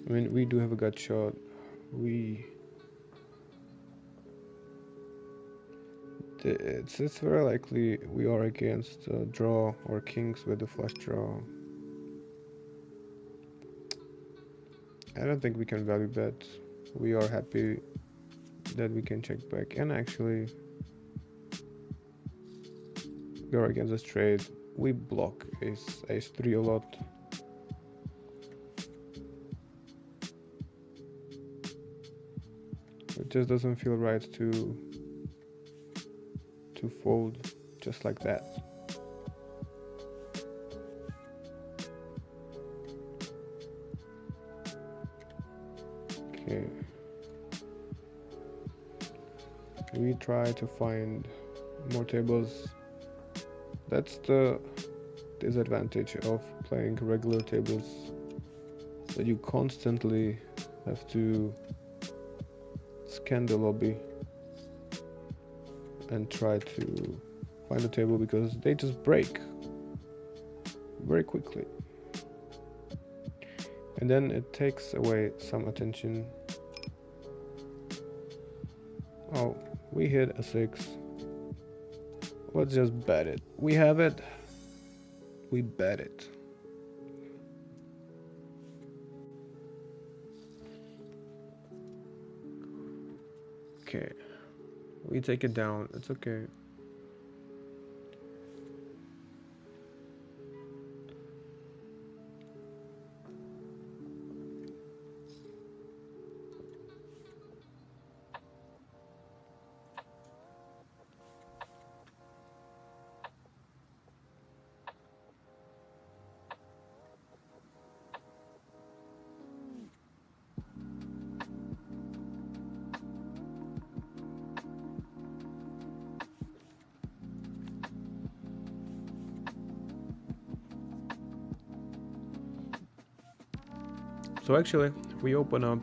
I mean, we do have a gut shot. It's very likely we are against draw or kings with the flush draw. I don't think we can value bet. We are happy that we can check back, and actually we are against a straight. We block ace 3 a lot. It just doesn't feel right to fold just like that. Okay. We try to find more tables. That's the disadvantage of playing regular tables, that you constantly have to scan the lobby and try to find a table because they just break very quickly, and then it takes away some attention. Oh, we hit a 6. Let's just bet it. We have it. We bet it. Okay. We take it down. It's okay. So actually, we open up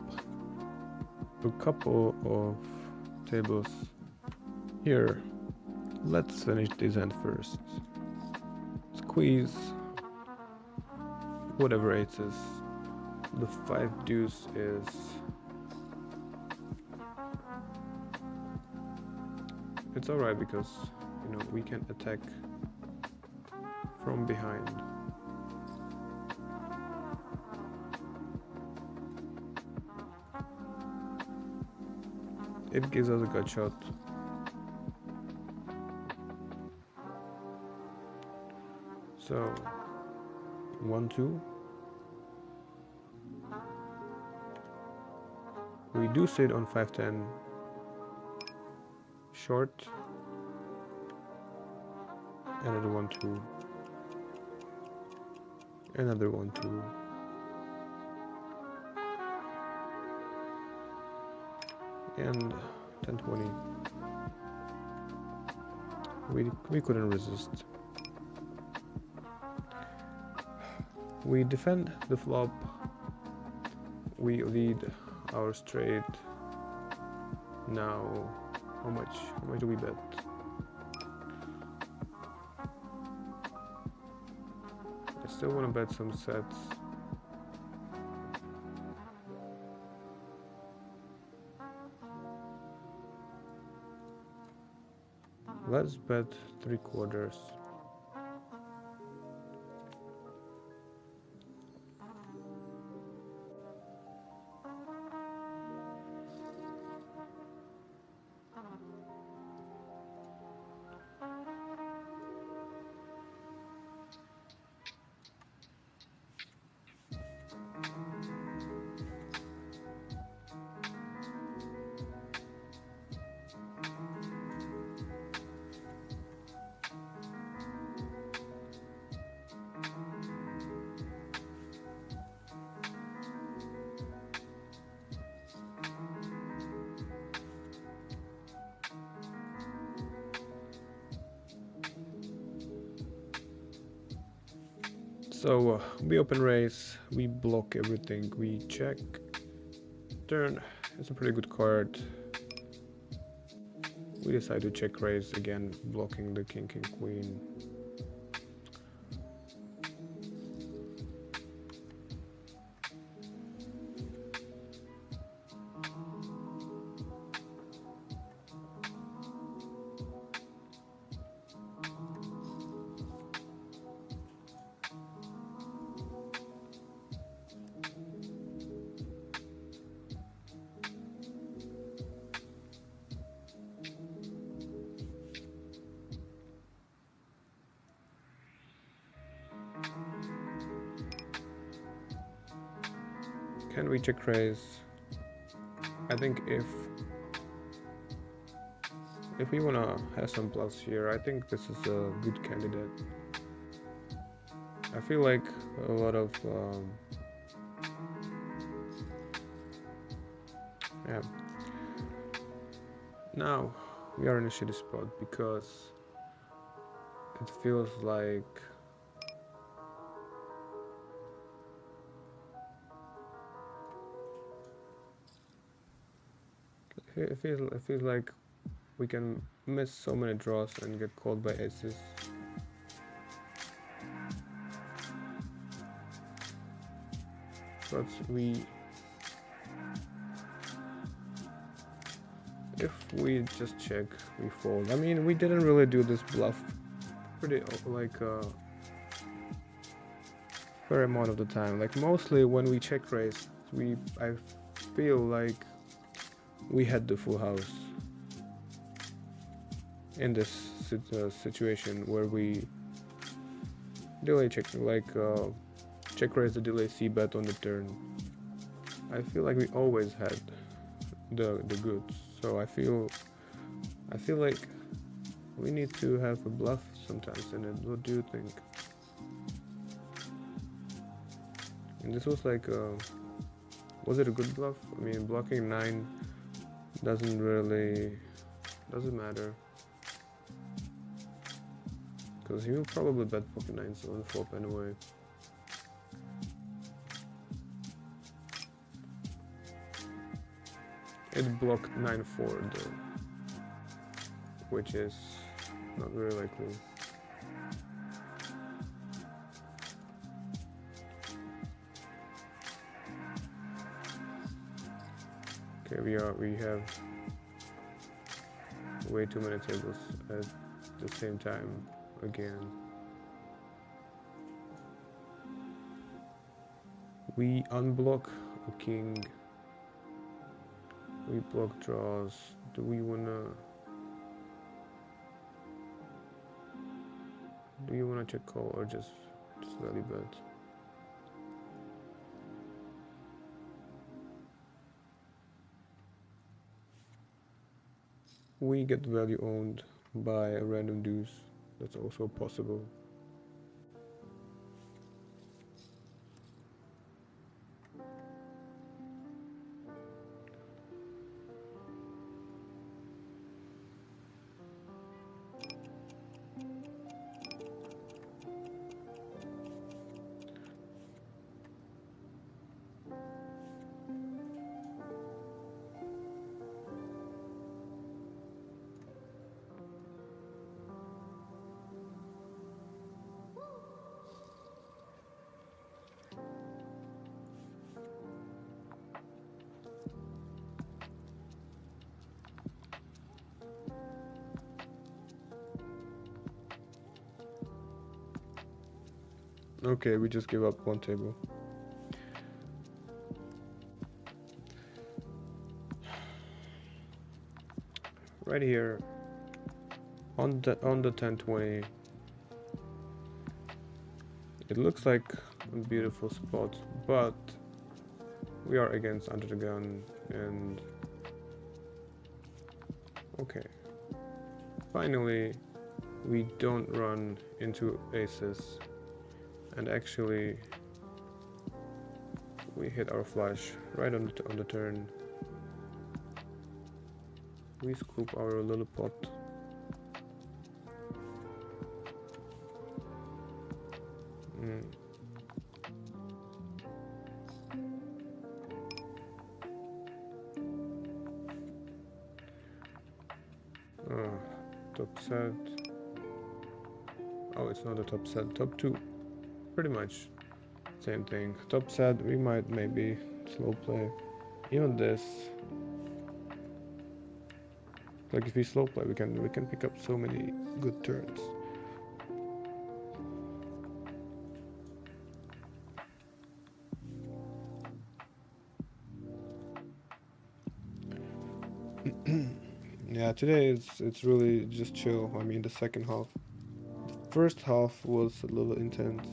a couple of tables here. Let's finish this hand first. Squeeze whatever aces. The 5 deuce is it's alright because we can attack from behind. It gives us a gut shot. So 1-2. We do sit on 5-10 short. Another 1-2. Another 1-2. And 10-20. We couldn't resist. We defend the flop. We lead our straight. Now, how much do we bet? I still want to bet some sets. Let's bet 3/4. So we open raise, we block everything, we check. Turn, it's a pretty good card. We decide to check raise again, blocking the king, queen. Can we check raise? I think if we wanna have some bluffs here, I think this is a good candidate. I feel like a lot of yeah. Now we are in a shitty spot because it feels like it feels like we can miss so many draws and get called by aces. But if we just check, we fold. I mean, we didn't really do this bluff pretty like fair amount of the time. Like mostly when we check raise, I feel like we had the full house in this situation where we delay check, like check raise the delay c bet on the turn. I feel like we always had the goods, so I feel like we need to have a bluff sometimes in it. What do you think? And this was like was it a good bluff? I mean, blocking 9 doesn't matter, because he will probably bet pocket 9s on the flop anyway. It blocked 9-4 though, which is not very likely. Okay, we have way too many tables at the same time again. We unblock a king. We block draws. Do you wanna check call or just value bet? We get value owned by a random deuce. That's also possible. Okay, we just give up one table. Right here on the 10-20, it looks like a beautiful spot, but we are against under the gun and okay. Finally, we don't run into aces. And actually, we hit our flush right on the turn. We scoop our little pot. Top set. Oh, it's not a top set. Top 2. Pretty much same thing. Top set, we might maybe slow play. Even this, like if we slow play, we can pick up so many good turns. Yeah, today it's really just chill. I mean, the second half. The first half was a little intense.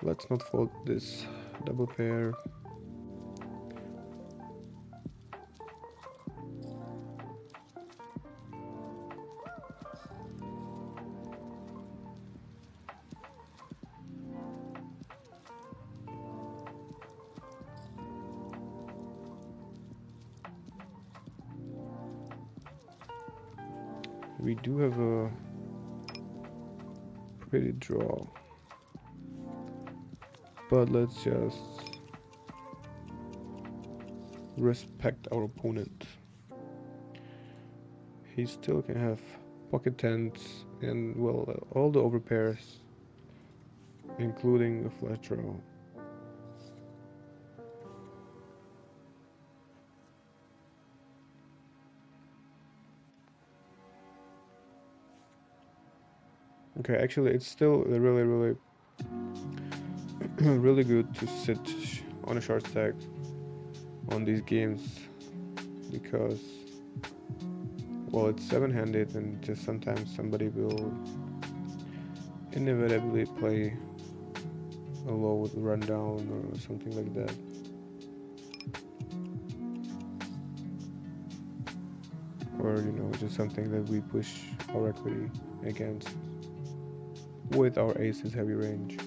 Let's not fold this double pair. We do have a pretty draw, but let's just respect our opponent. He still can have pocket tens and, well, all the overpairs, including a flush draw. Okay, actually it's still really really good to sit on a short stack on these games because, well, it's seven-handed and just sometimes somebody will inevitably play a low rundown or something like that. Or, you know, just something that we push our equity against with our aces heavy range.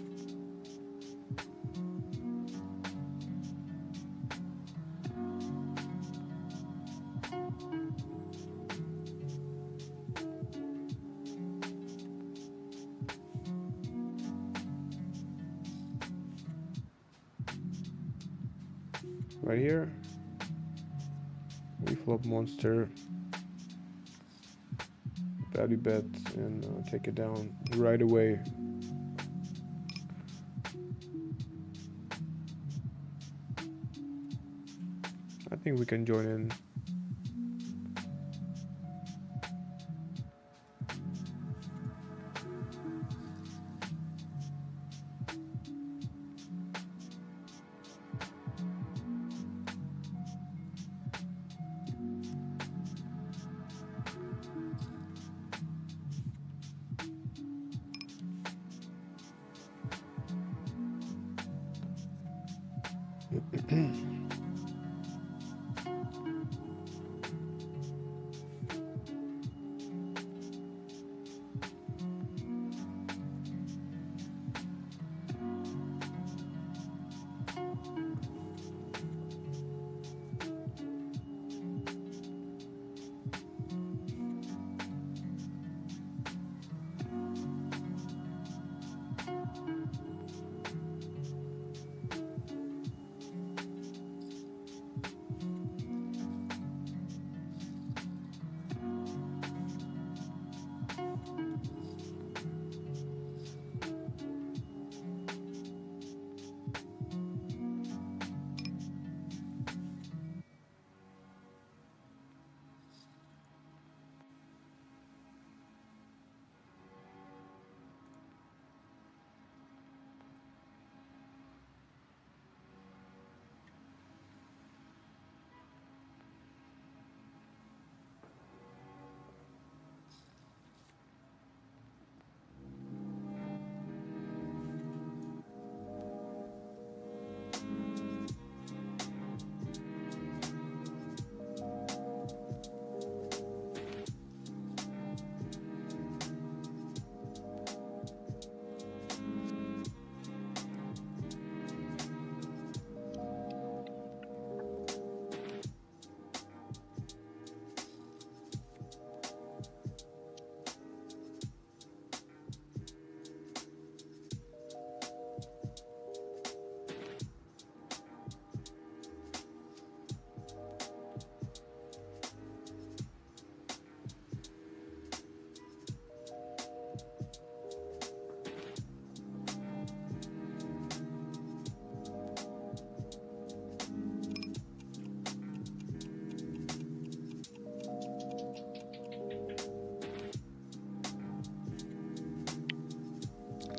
right here. We flop monster, value bet, and take it down right away. I think we can join in.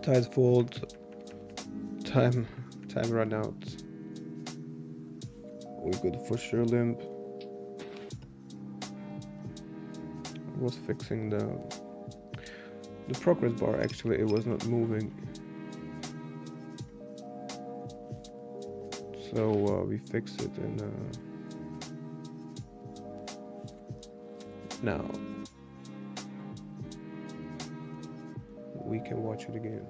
Tide fold. Time run out. We could for sure limp. I was fixing the progress bar. Actually, it was not moving. So we fixed it, and now we can watch it again.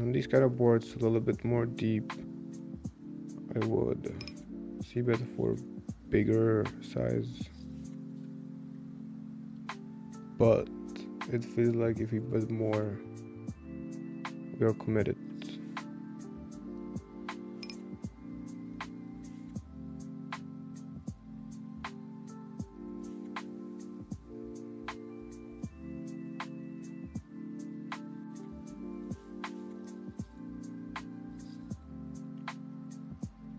On these kind of boards, a little bit more deep, I would see better for bigger size, but it feels like if we bet more, we are committed.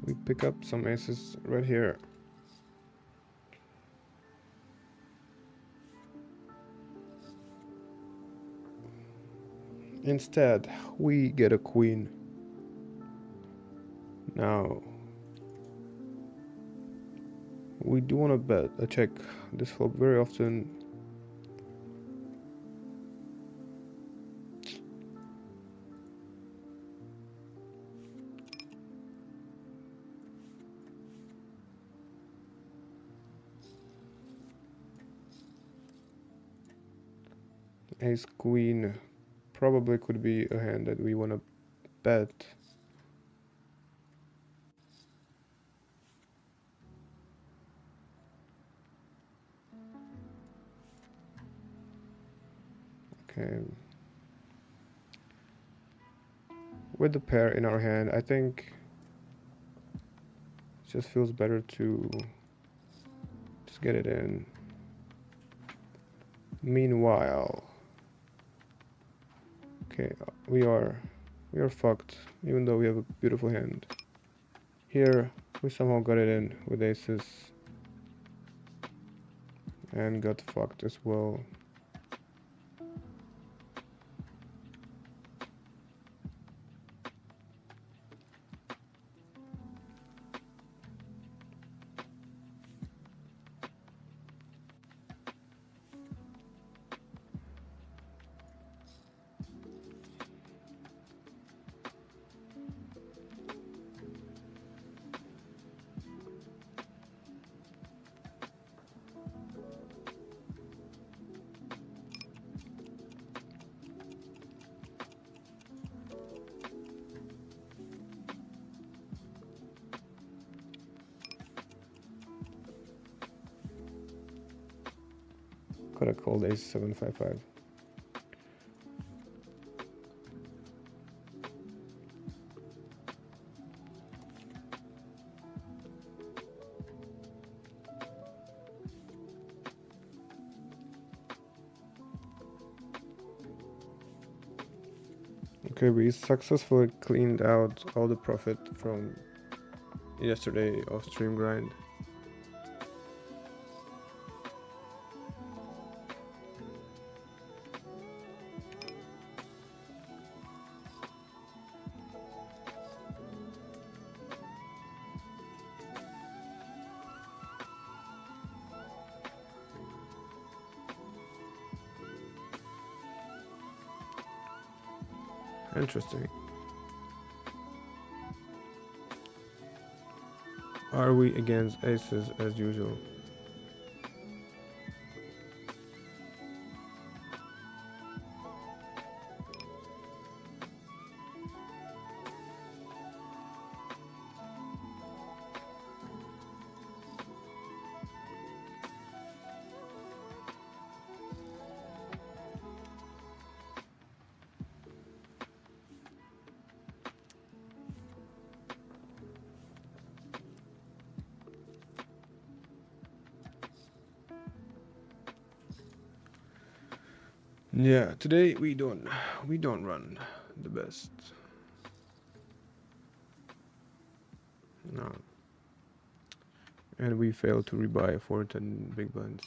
We pick up some aces right here. Instead, we get a queen. Now, we do want to bet a check this flop very often. Ace queen probably could be a hand that we want to bet. Okay. With the pair in our hand, I think it just feels better to just get it in. Meanwhile, okay, we are fucked, even though we have a beautiful hand. Here, we somehow got it in with aces and got fucked as well. Could have called ace 7-5-5. Okay, we successfully cleaned out all the profit from yesterday off stream grind. Interesting. Are we against aces as usual? Yeah, today we don't run the best. No. And we failed to rebuy 410 big blinds.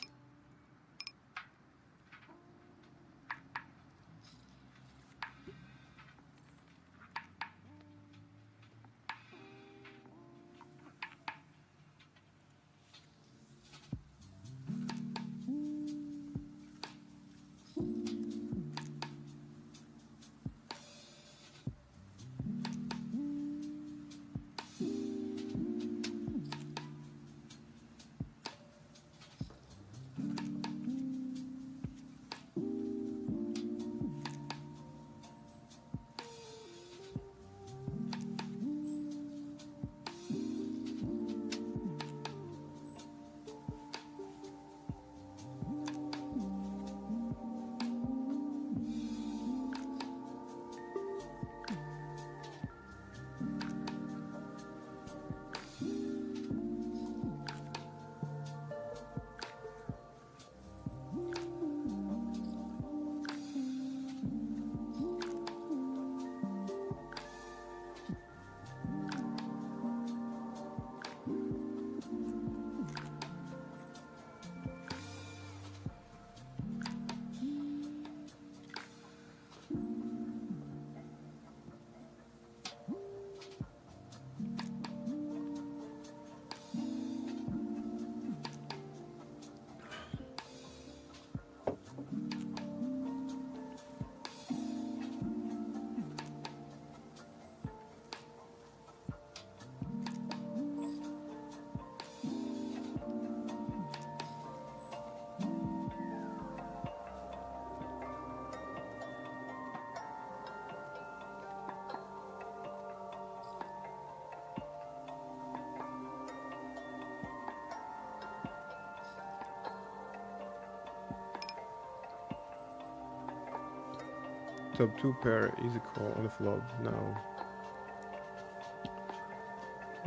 Top 2 pair, easy call on the flop. Now,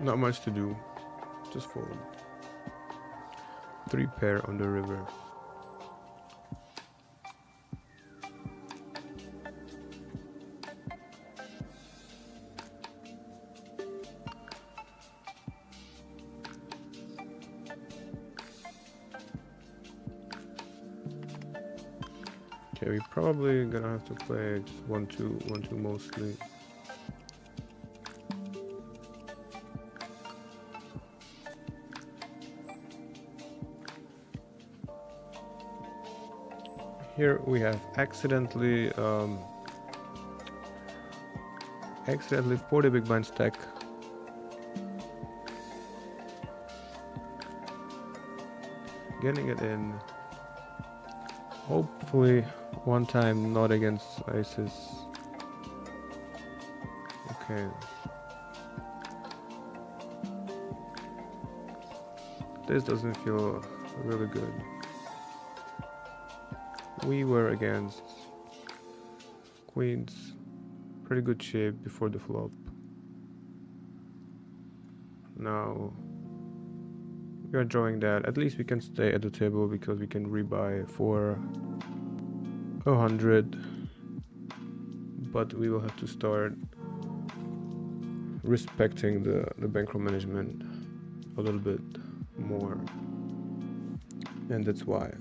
not much to do, just fold. 3 pair on the river. Okay, we're probably gonna have to play just 1-2, 1-2 mostly. Here we have accidentally 40 big blind stack. Getting it in. Hopefully one time not against aces. Okay. This doesn't feel really good. We were against queens. Pretty good shape before the flop. Now we are drawing that. At least we can stay at the table because we can rebuy for 100. But we will have to start respecting the bankroll management a little bit more. And that's why.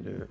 Yeah.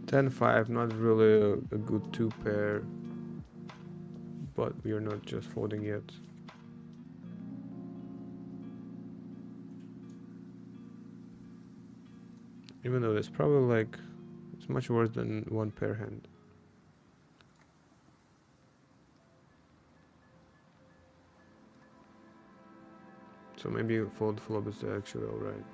Ten-5, not really a good 2 pair, but we are not just folding yet. Even though it's probably like, it's much worse than 1 pair hand. So maybe fold flop is actually alright.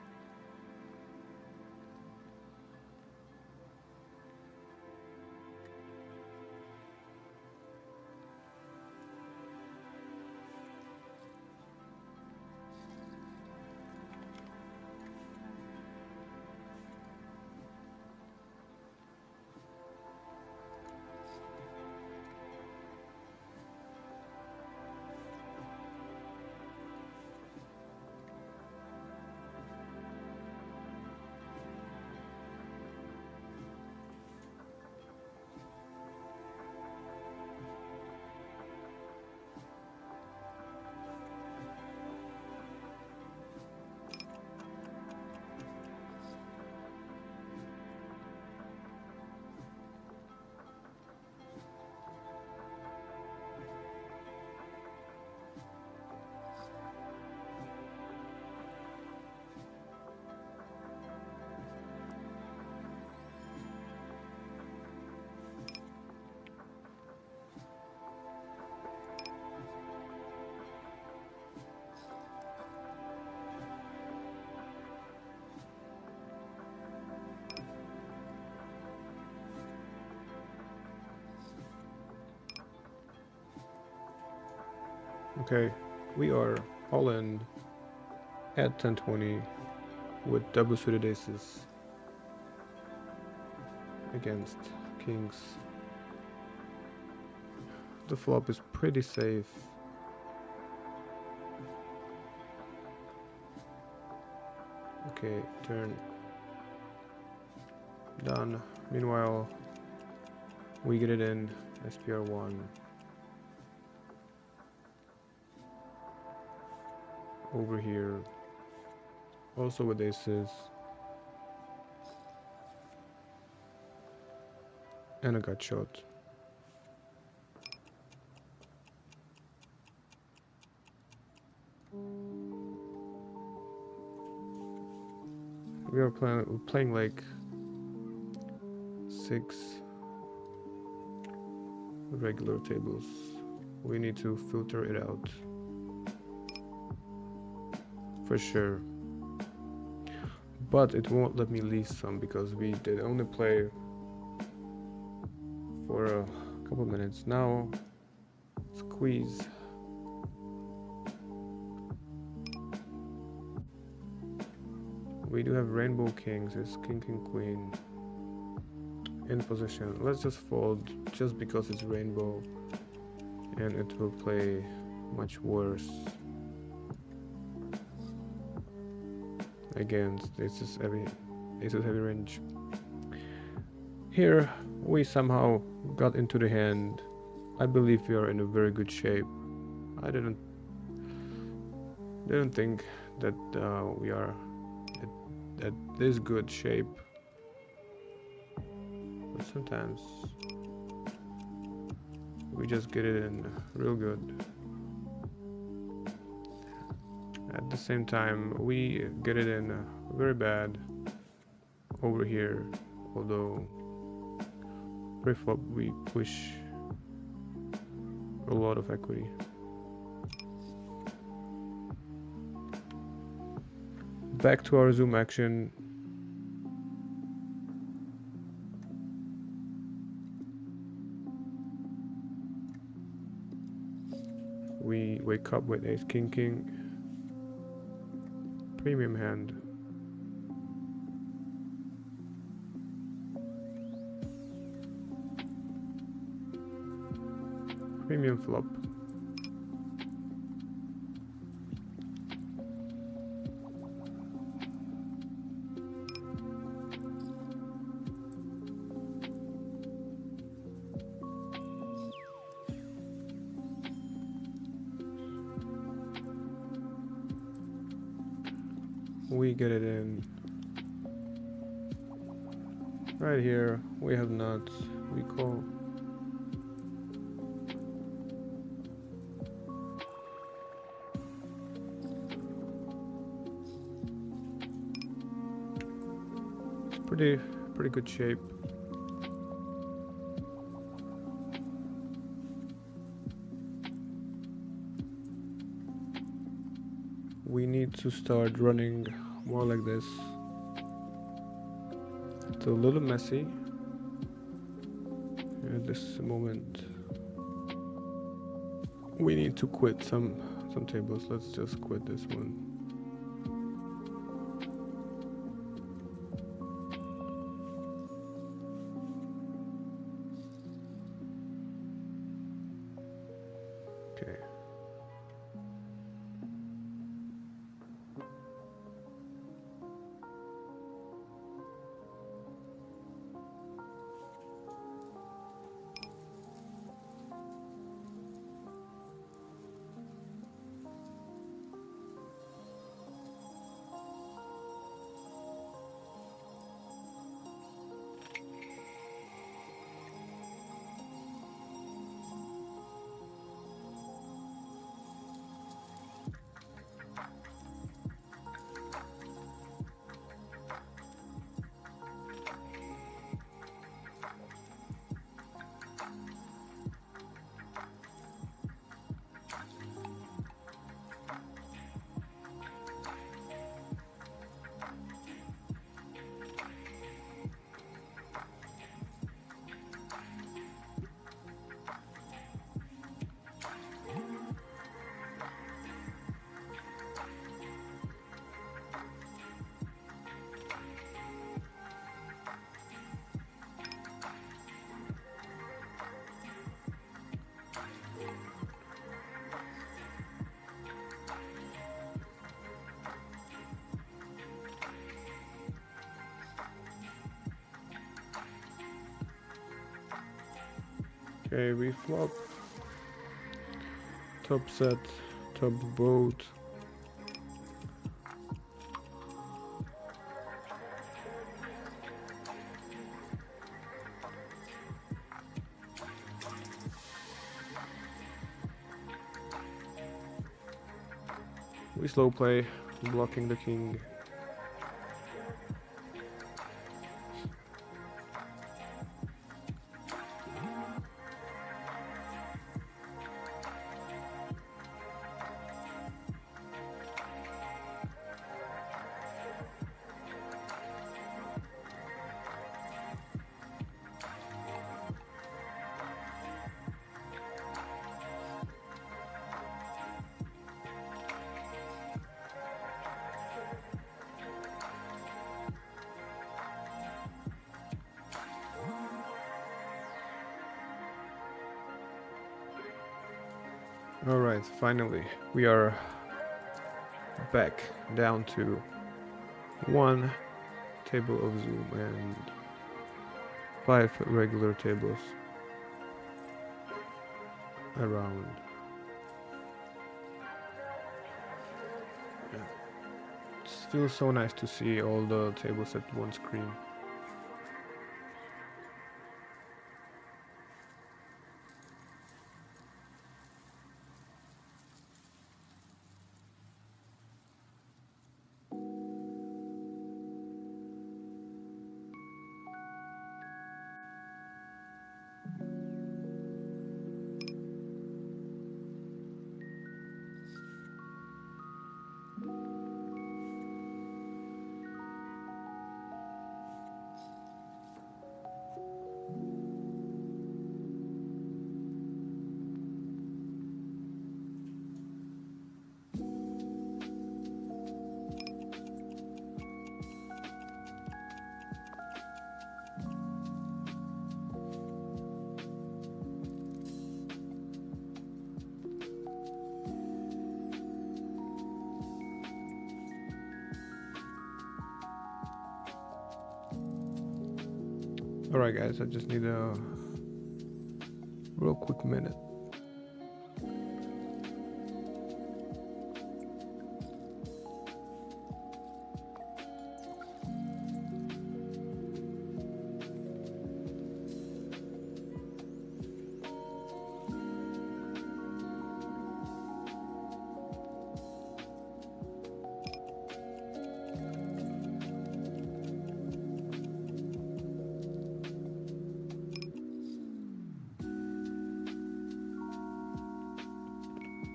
Okay, we are all in at 1020 with double suited aces against kings. The flop is pretty safe. Okay, turn done. Meanwhile, we get it in SPR1 over here, also with aces and a gut shot. We are playing like 6 regular tables. We need to filter it out for sure, but it won't let me leave some because we did only play for a couple minutes. Now squeeze. We do have rainbow kings. It's king, king, queen in position. Let's just fold just because it's rainbow and it will play much worse against aces heavy range. Here we somehow got into the hand. I believe we are in a very good shape. I didn't think that we are at this good shape, but sometimes we just get it in real good. At the same time, we get it in very bad over here, although pre-flop we push a lot of equity. Back to our zoom action. We wake up with ace king king. Premium hand. Premium flop. We get it in. Right here, we have nuts. We call. It's pretty good shape. We need to start running more like this. It's a little messy at this moment. We need to quit some tables. Let's just quit this one. Okay. Okay, we flop. Top set, top boat. We slow play, blocking the king. Alright, finally, we are back down to one table of zoom and 5 regular tables around. Yeah. It feels so nice to see all the tables at one screen. Alright guys, I just need a real quick minute.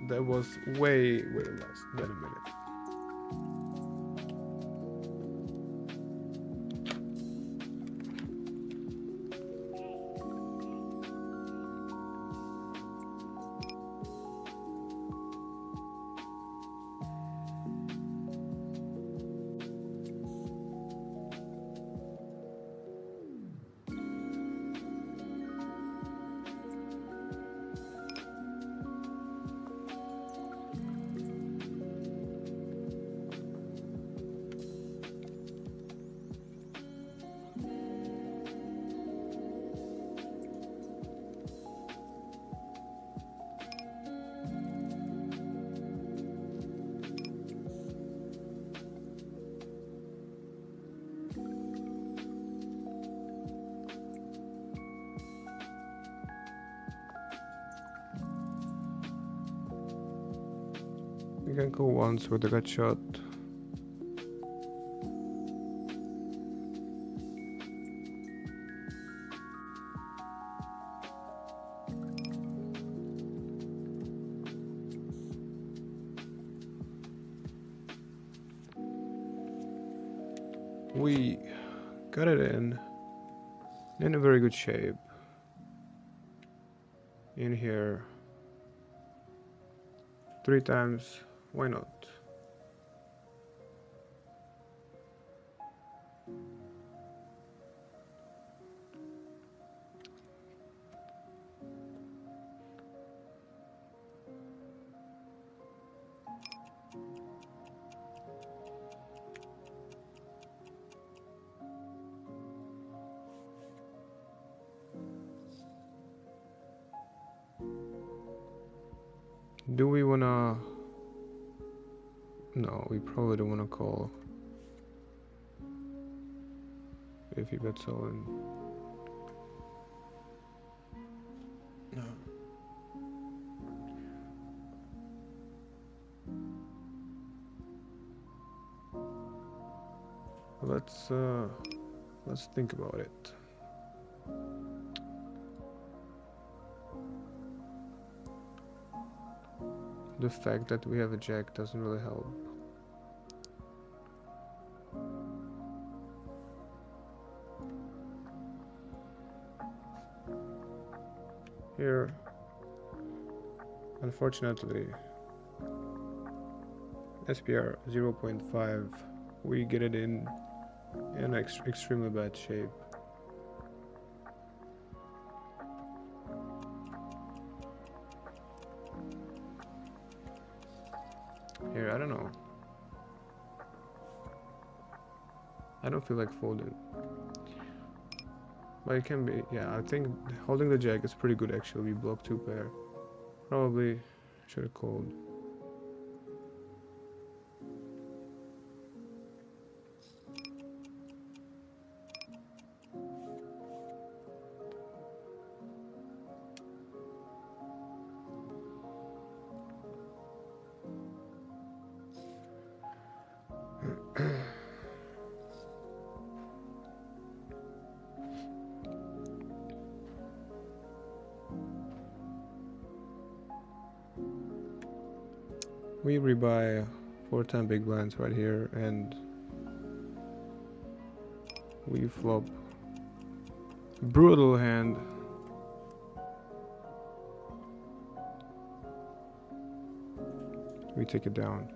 That was way less than a minute. We can go once with the gut shot. We got it in a very good shape. In here 3 times, why not? Do we wanna... No, we probably don't wanna call if he bets all in. No. Let's think about it. The fact that we have a jack doesn't really help. Here, unfortunately, SPR 0.5, we get it in extremely bad shape. Here, I don't know. I don't feel like folding. But it can be, yeah, I think holding the jack is pretty good actually. We block 2 pair. Probably should have called. We rebuy 4-time big blinds right here, and we flop. Brutal hand. We take it down.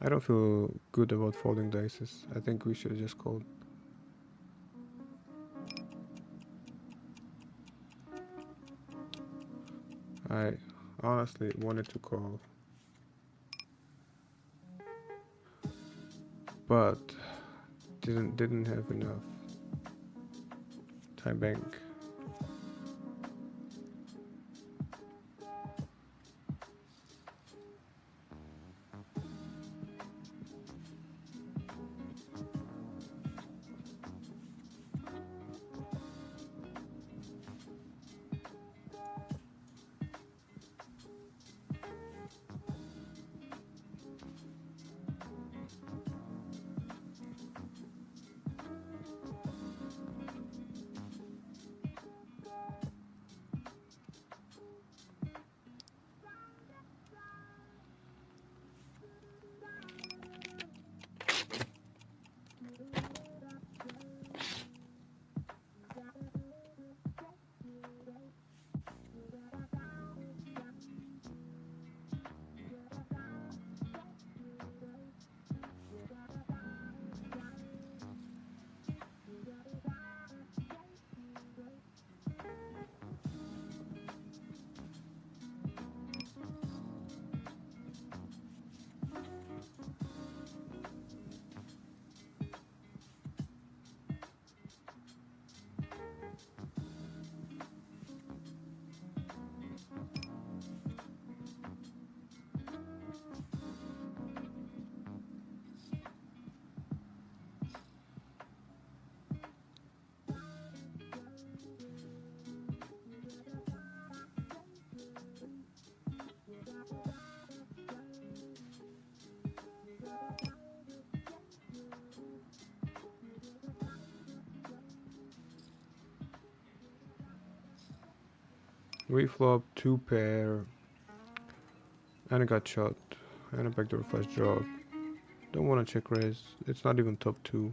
I don't feel good about folding the aces. I think we should have just called. I honestly wanted to call, but didn't have enough. Time bank. We flop 2 pair, and I got shot, and a backdoor flush draw. Don't want to check raise. It's not even top 2.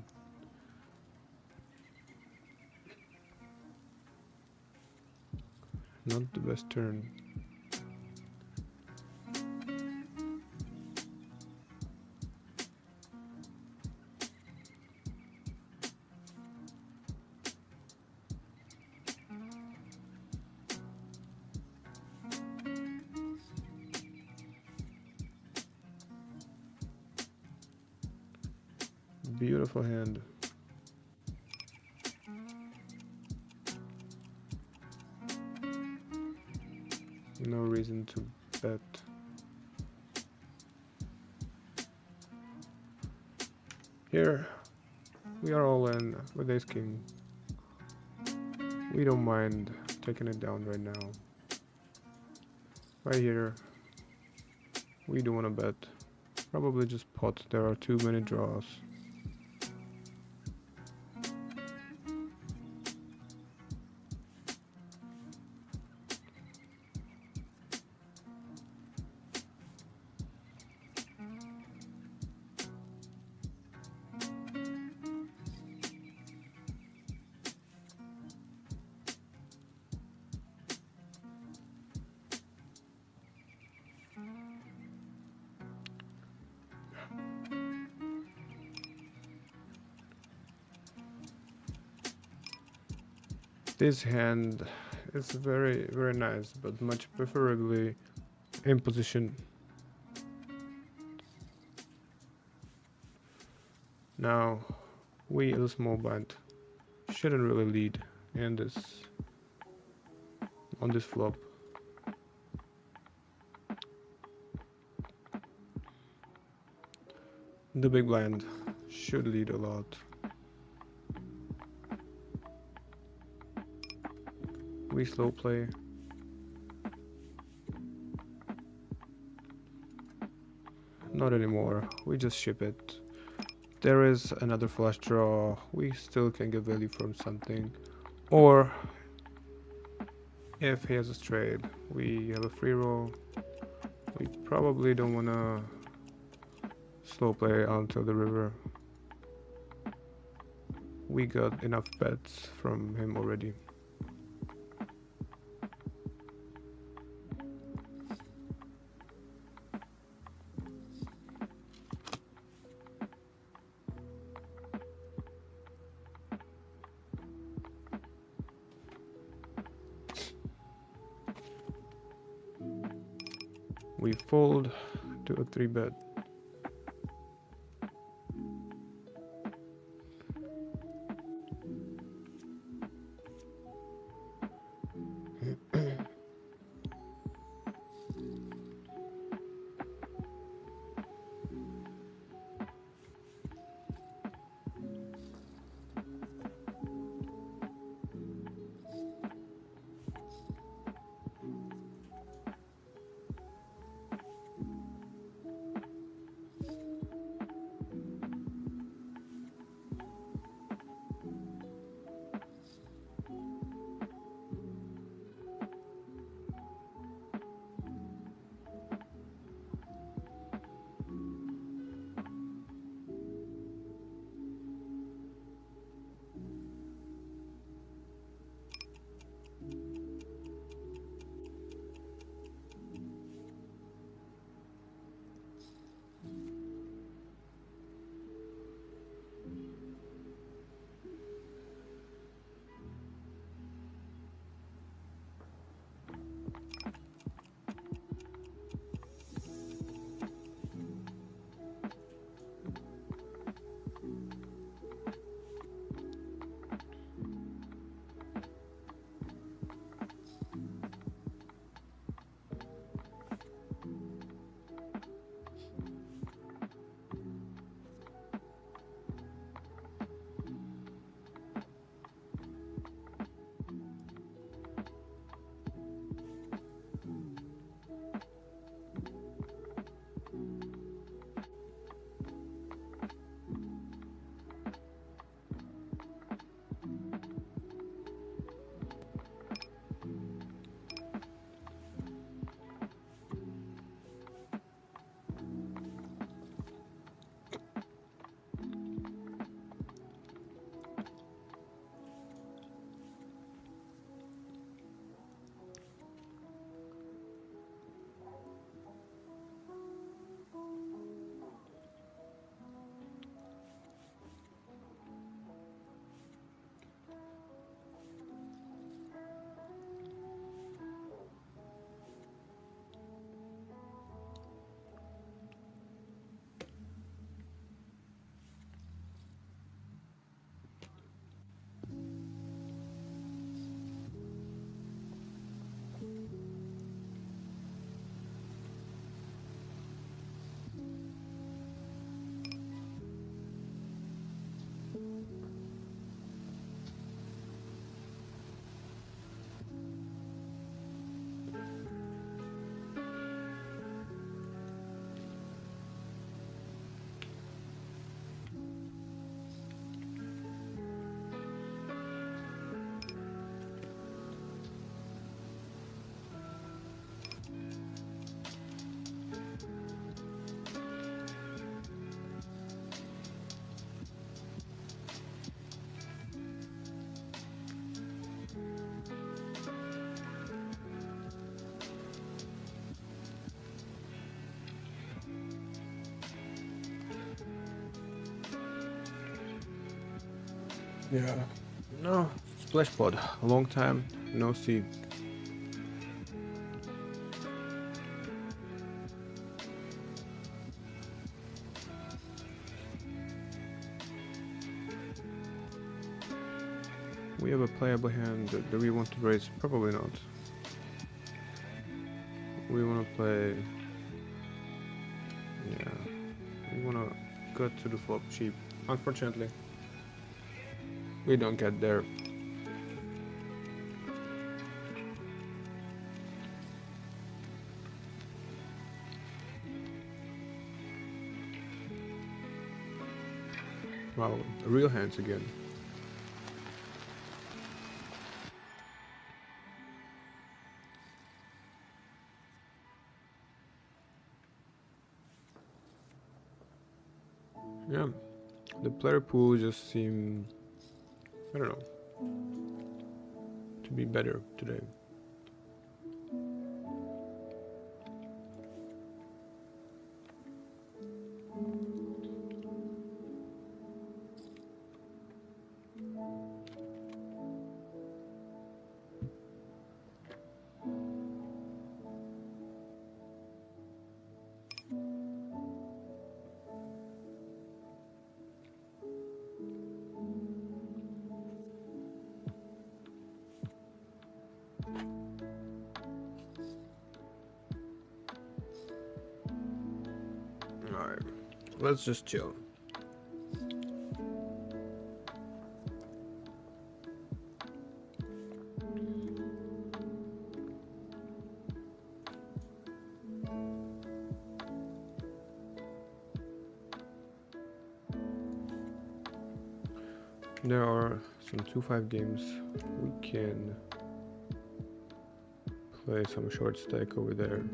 Not the best turn. Beautiful hand. reason to bet. Here, we are all in with ace king. We don't mind taking it down right now. Right here, we don't want to bet. Probably just pot. There are too many draws. This hand is very, very nice, but much preferably in position. Now, we as a small blind shouldn't really lead in this on this flop. The big blind should lead a lot. We slow play. Not anymore, we just ship it. There is another flush draw, we still can get value from something. Or, if he has a straight, we have a free roll. We probably don't wanna slow play onto the river. We got enough bets from him already. We fold to a 3-bet. Yeah. No, splash pod. A long time no see. We have a playable hand. Do we want to raise? Probably not. We want to play. Yeah. We want to go to the flop cheap. Unfortunately, we don't get there. Wow, real hands again. Yeah, the player pool just seemed, I don't know, to be better today. Alright, let's just chill. There are some 2-5 games. We can play some short stack over there.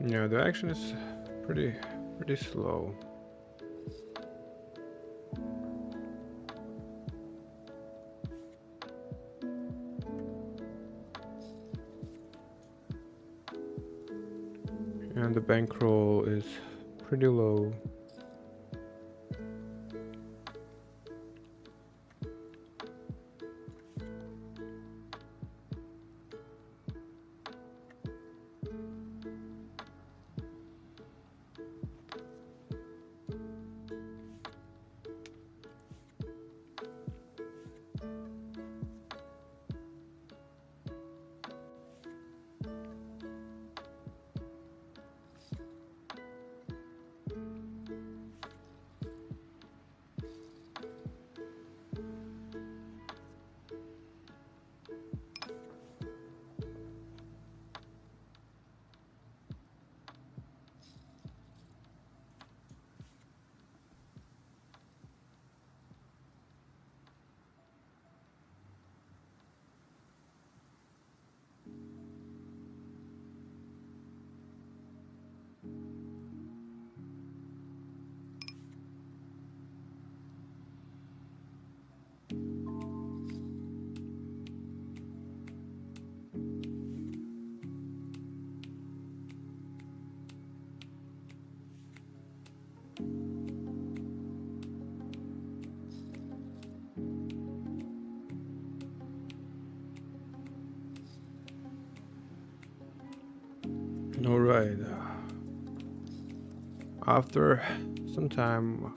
Yeah, the action is pretty slow. And the bankroll is pretty low. Alright. After some time,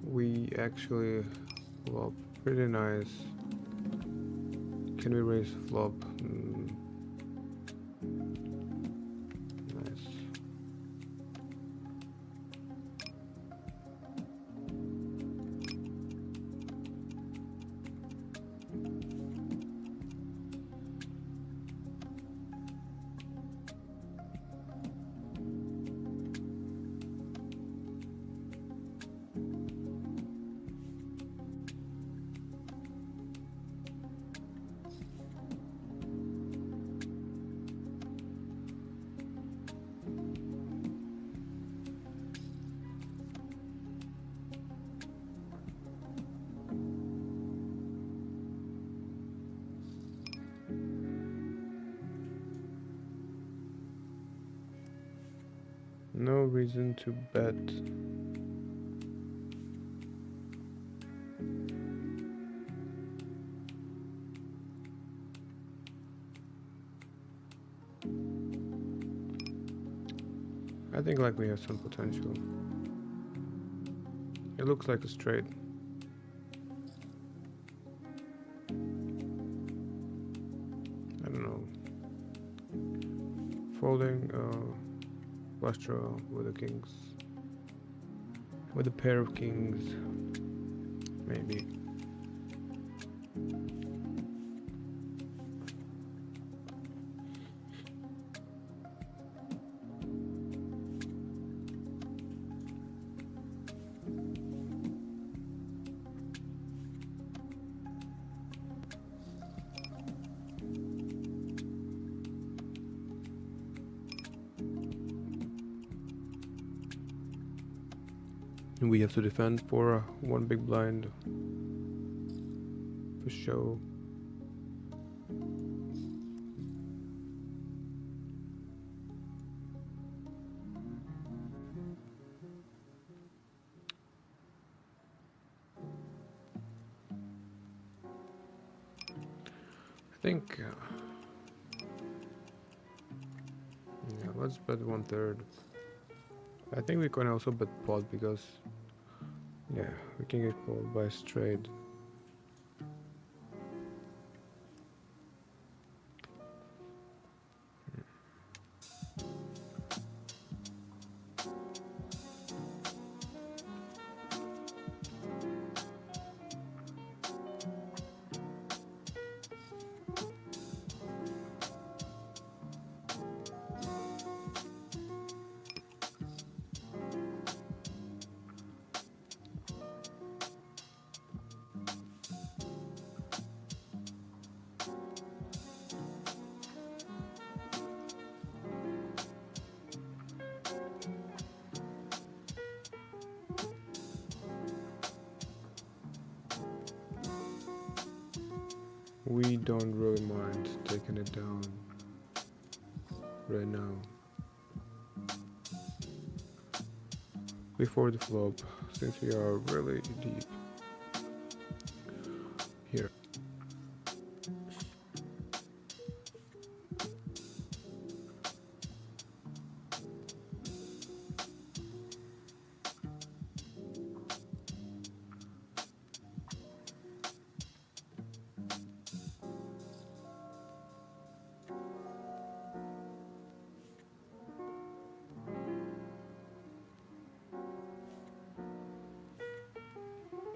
we actually flop pretty nice. Can we raise flop? Nice. No reason to bet. I think like we have some potential. It looks like a straight. I don't know. Folding flush draw with the kings. With a pair of kings. Maybe. We have to defend for one big blind for show. I think yeah, let's bet 1/3. I think we can also bet pot because yeah, we can get called by straight. We don't really mind taking it down right now. Before the flop, since we are really deep here.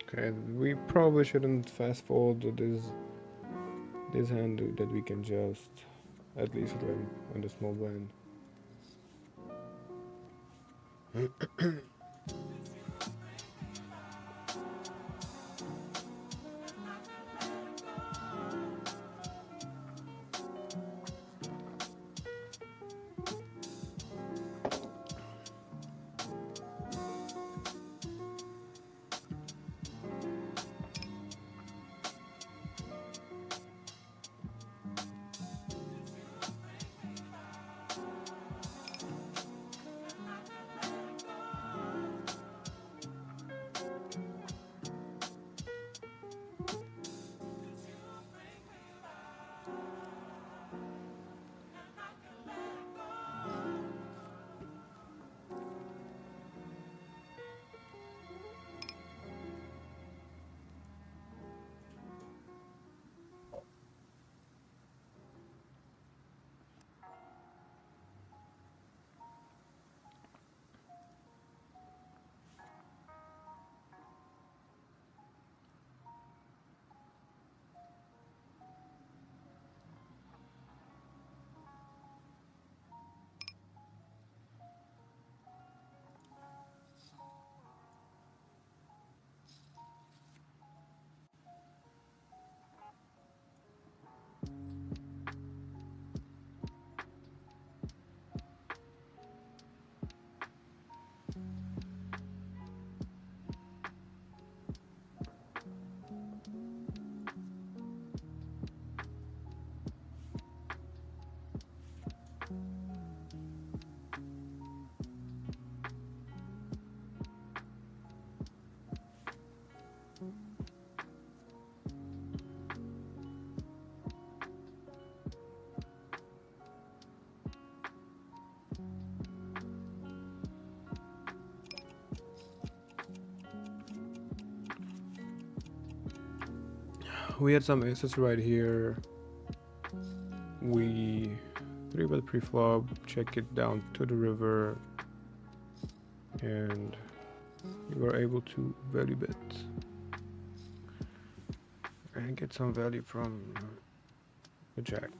Okay, we probably shouldn't fast forward this hand that we can just at least limp on the small blind. We had some aces right here. We 3-bet pre-flop, check it down to the river, and we were able to value bet and get some value from the jack.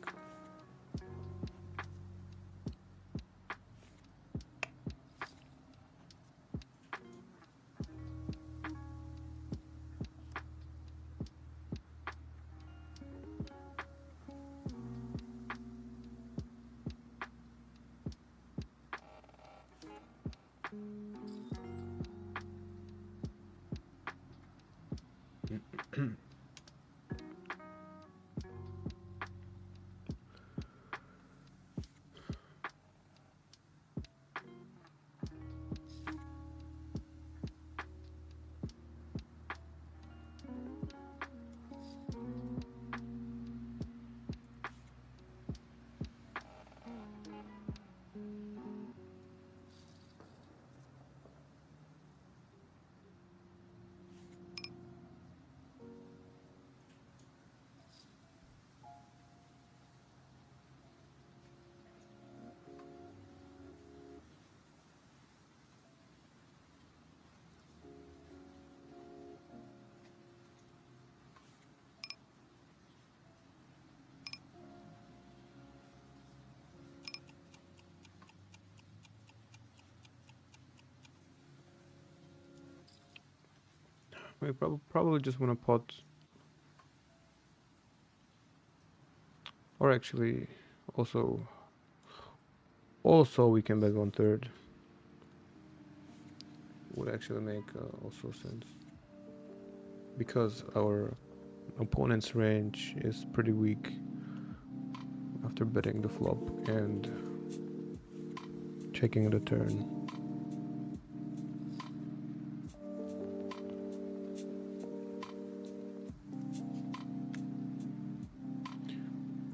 We probably just want to pot, or actually, also we can bet 1/3. Would actually make also sense because our opponent's range is pretty weak after betting the flop and checking the turn.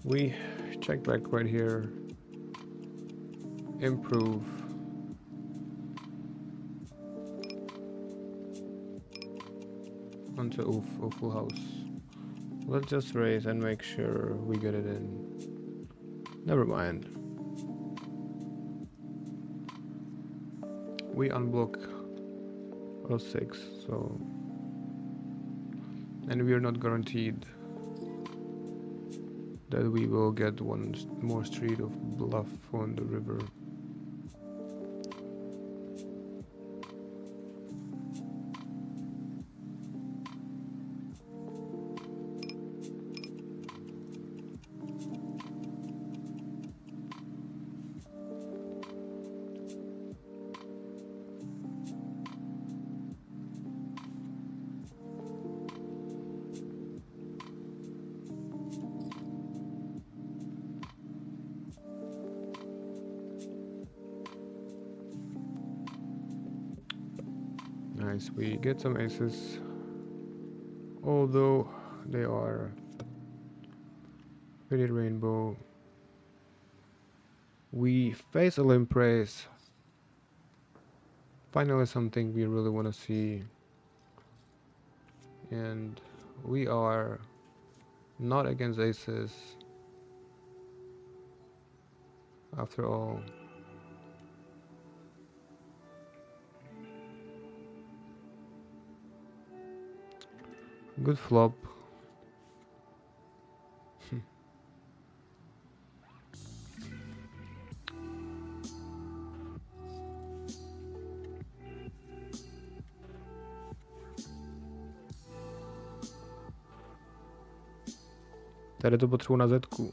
We check back right here, improve, onto a full house. Let's just raise and make sure we get it in. Never mind. We unblock a 6, so, and we are not guaranteed that we will get one more street of bluff on the river. Nice, we get some aces, although they are pretty rainbow. We face a limp raise. Finally something we really want to see. And we are not against aces after all. Good flop. Tady to potřebuji na zetku.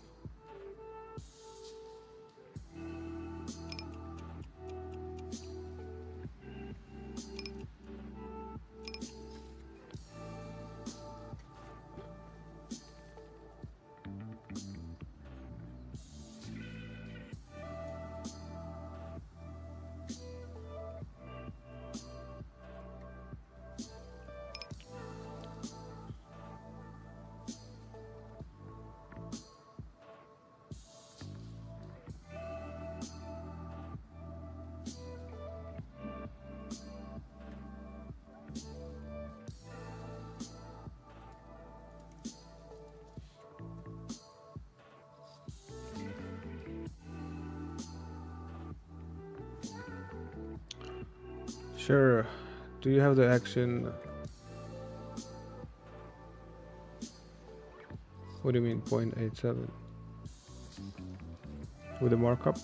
Sure. Do you have the action? What do you mean 0.87? With the markup?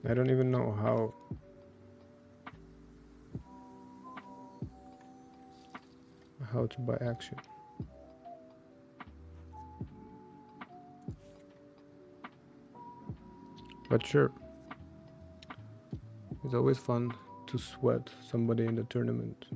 I don't even know how to buy action. But sure, it's always fun to sweat somebody in the tournament.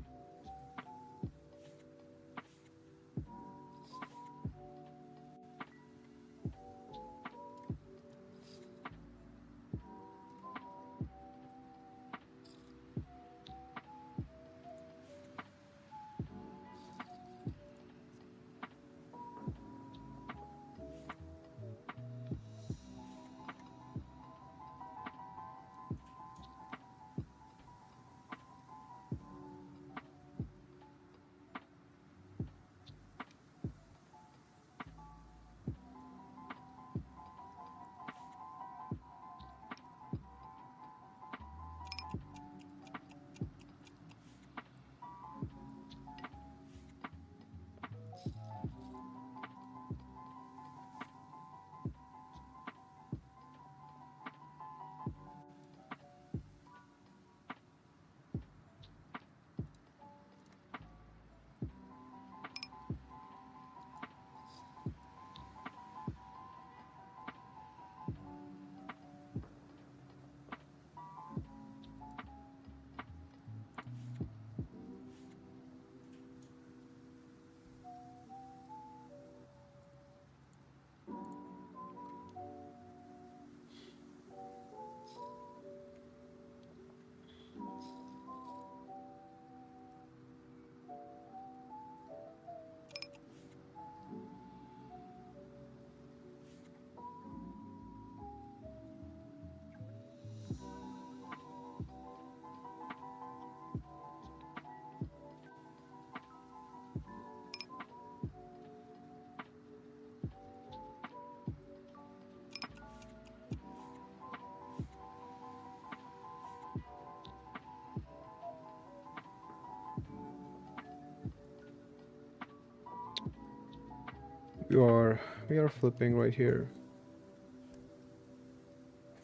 We are flipping right here.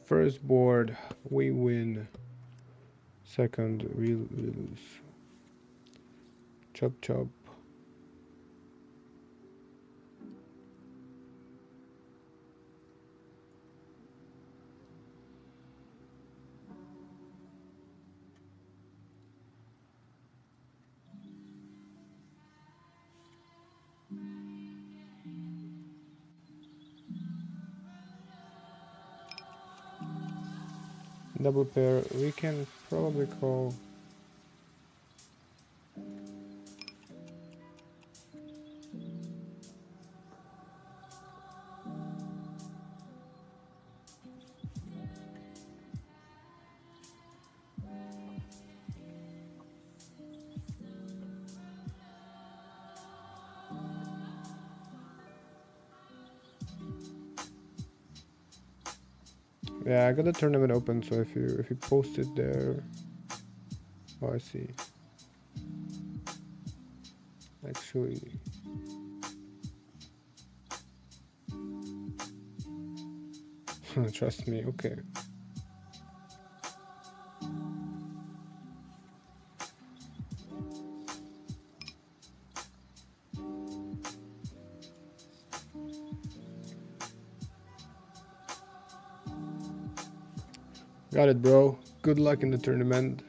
First board, we win. Second, we lose. Chop chop. Double pair, we can probably call. Yeah, I got the tournament open, so if you post it there. Oh, I see. Actually, trust me. Okay. Got it, bro. Good luck in the tournament.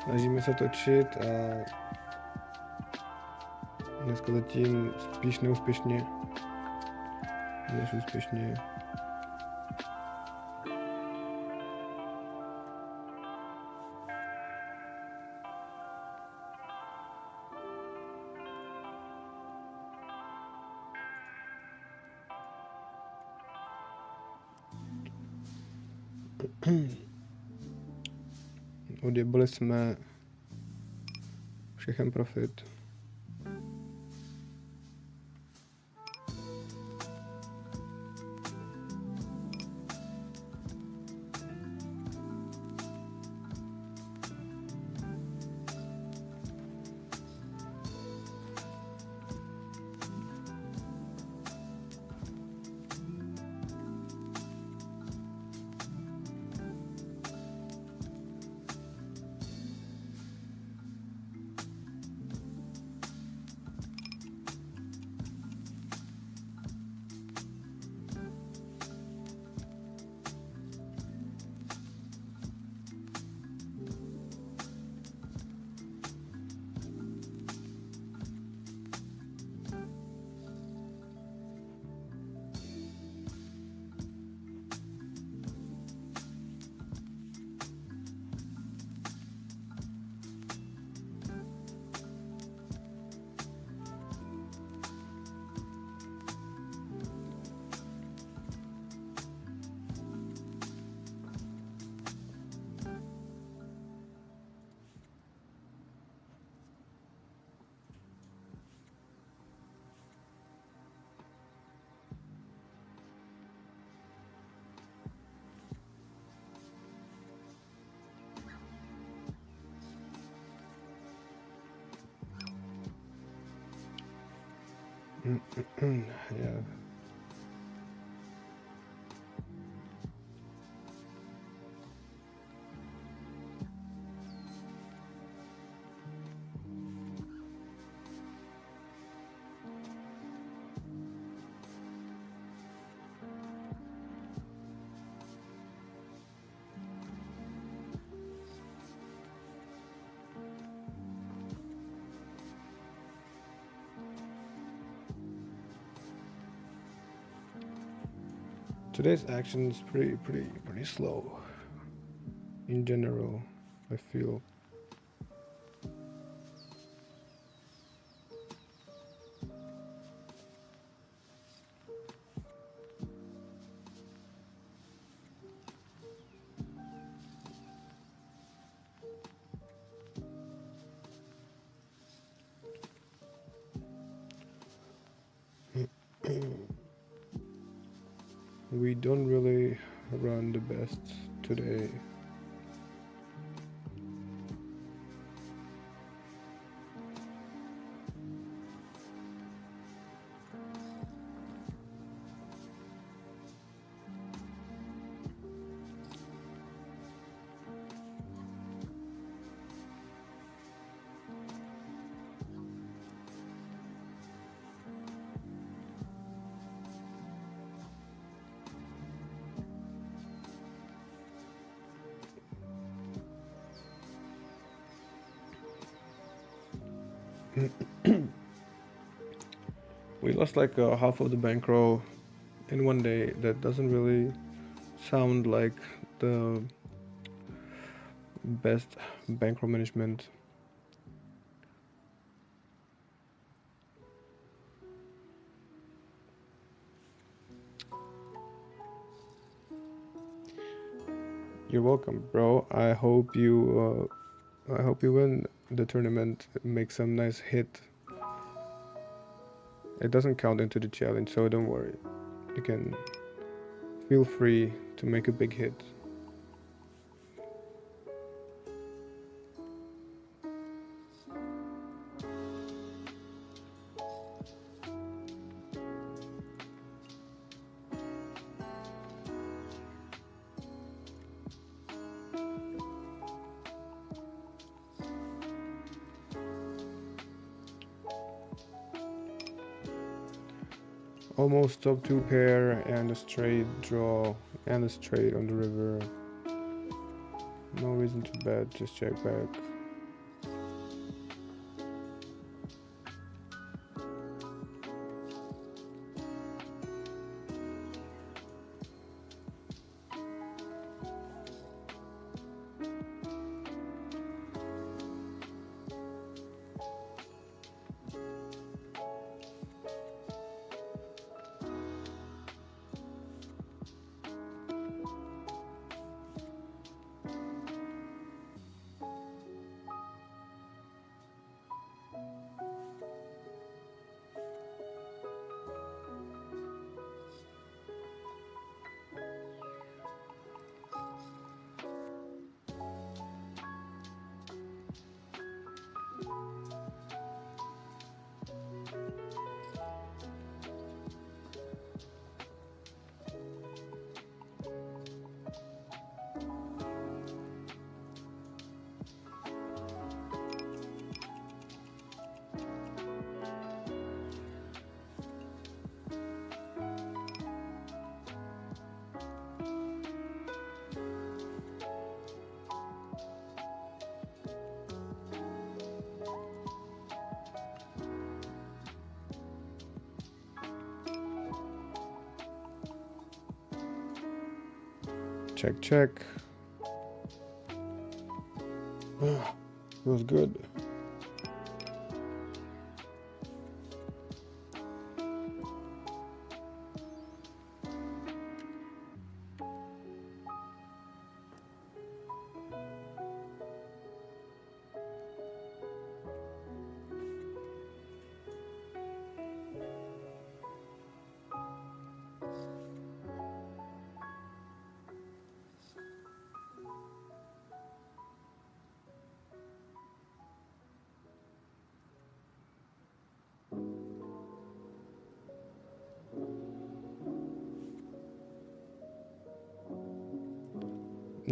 Snažíme se točit a dneska zatím spíš neúspěšně než úspěšně. Odjebali jsme všechen profit. Yeah. Today's action is pretty slow in general, I feel. We don't really run the best today. We lost like half of the bankroll in one day. That doesn't really sound like the best bankroll management. You're welcome, bro. I hope you win the tournament. Make some nice hit. It doesn't count into the challenge, so don't worry. You can feel free to make a big hit. Almost top two pair and a straight draw and a straight on the river. No reason to bet, just check back. Check, check. It was good.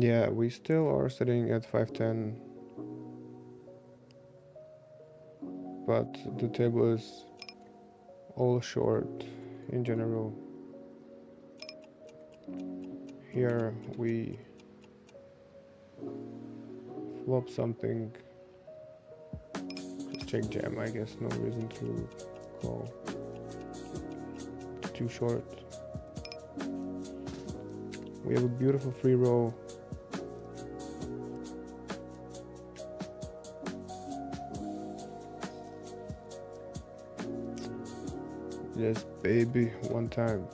Yeah, we still are sitting at 510, but the table is all short in general. Here we flop something, just check jam, I guess, no reason to call. Too short. We have a beautiful free roll. Yes, baby, one time.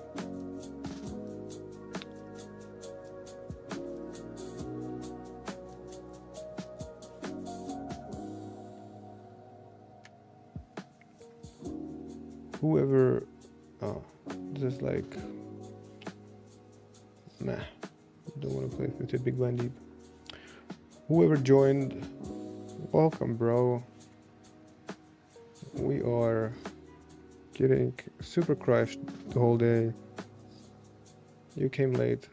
Whoever, this is like, nah, don't want to play 50 big blind deep. Whoever joined, welcome, bro. We are getting super crushed the whole day. You came late.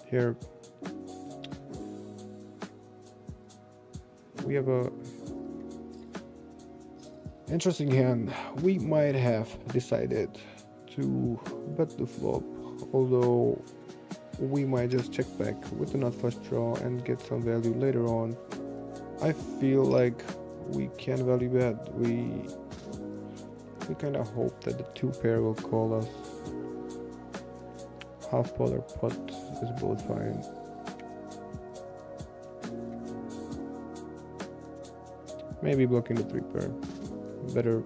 Here we have a interesting hand. We might have decided to bet the flop, although we might just check back with the nut first draw and get some value later on. I feel like we can value bet. We kind of hope that the two pair will call us. Half pot or pot is both fine. Maybe blocking the three pair. Better.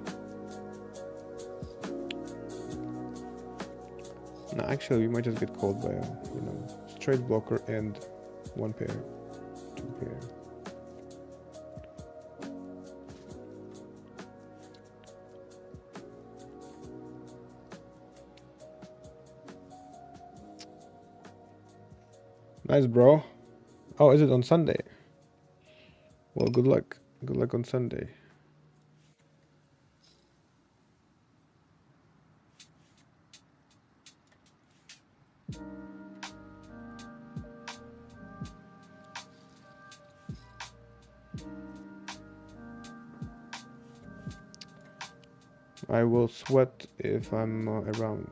No, actually, we might just get called by a straight blocker and one pair, two pair. Nice, bro. Oh, is it on Sunday? Well, good luck. Good luck on Sunday. I will sweat if I'm around.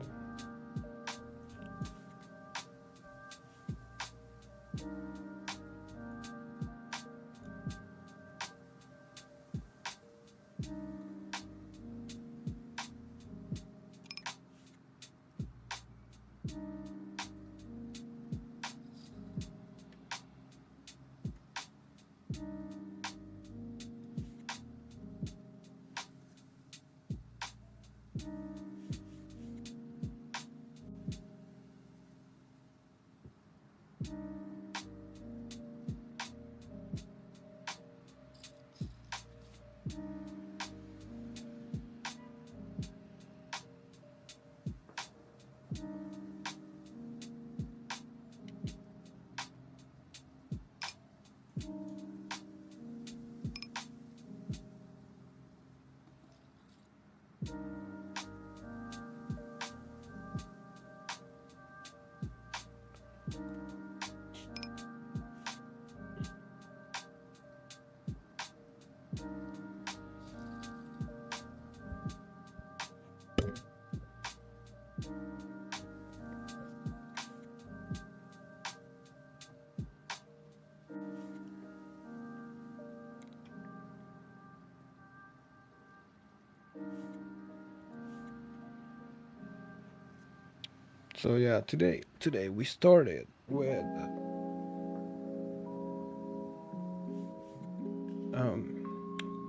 So yeah, today we started with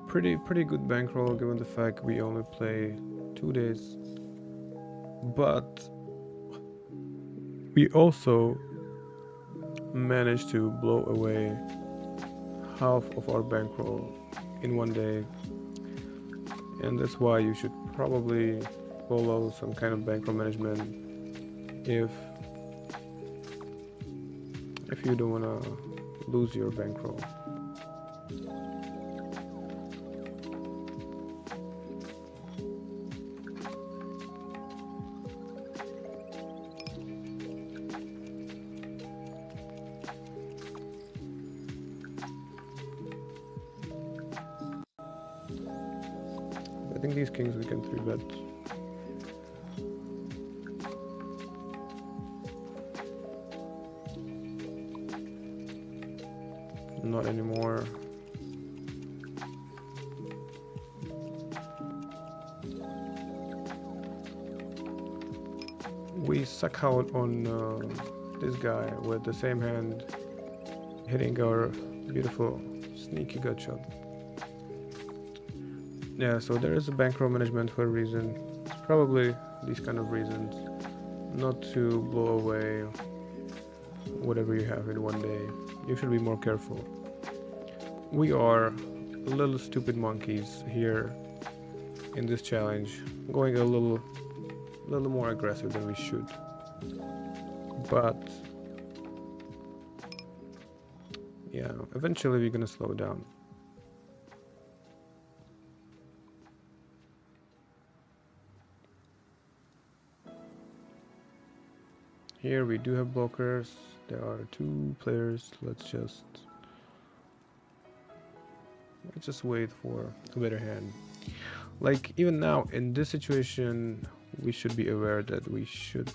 pretty good bankroll given the fact we only play 2 days, but we also managed to blow away half of our bankroll in 1 day, and that's why you should probably follow some kind of bankroll management if if you don't want to lose your bankroll. I think these kings we can 3-bet. Not anymore. We suck out on this guy with the same hand, hitting our beautiful sneaky gut shot. Yeah, so there is a bankroll management for a reason. It's probably these kind of reasons, not to blow away whatever you have in one day. You should be more careful. We are little stupid monkeys here in this challenge, going a little more aggressive than we should. But yeah, eventually we're gonna slow down. Here we do have blockers. There are 2 players. Let's just wait for a better hand. Like, even now in this situation, we should be aware that we should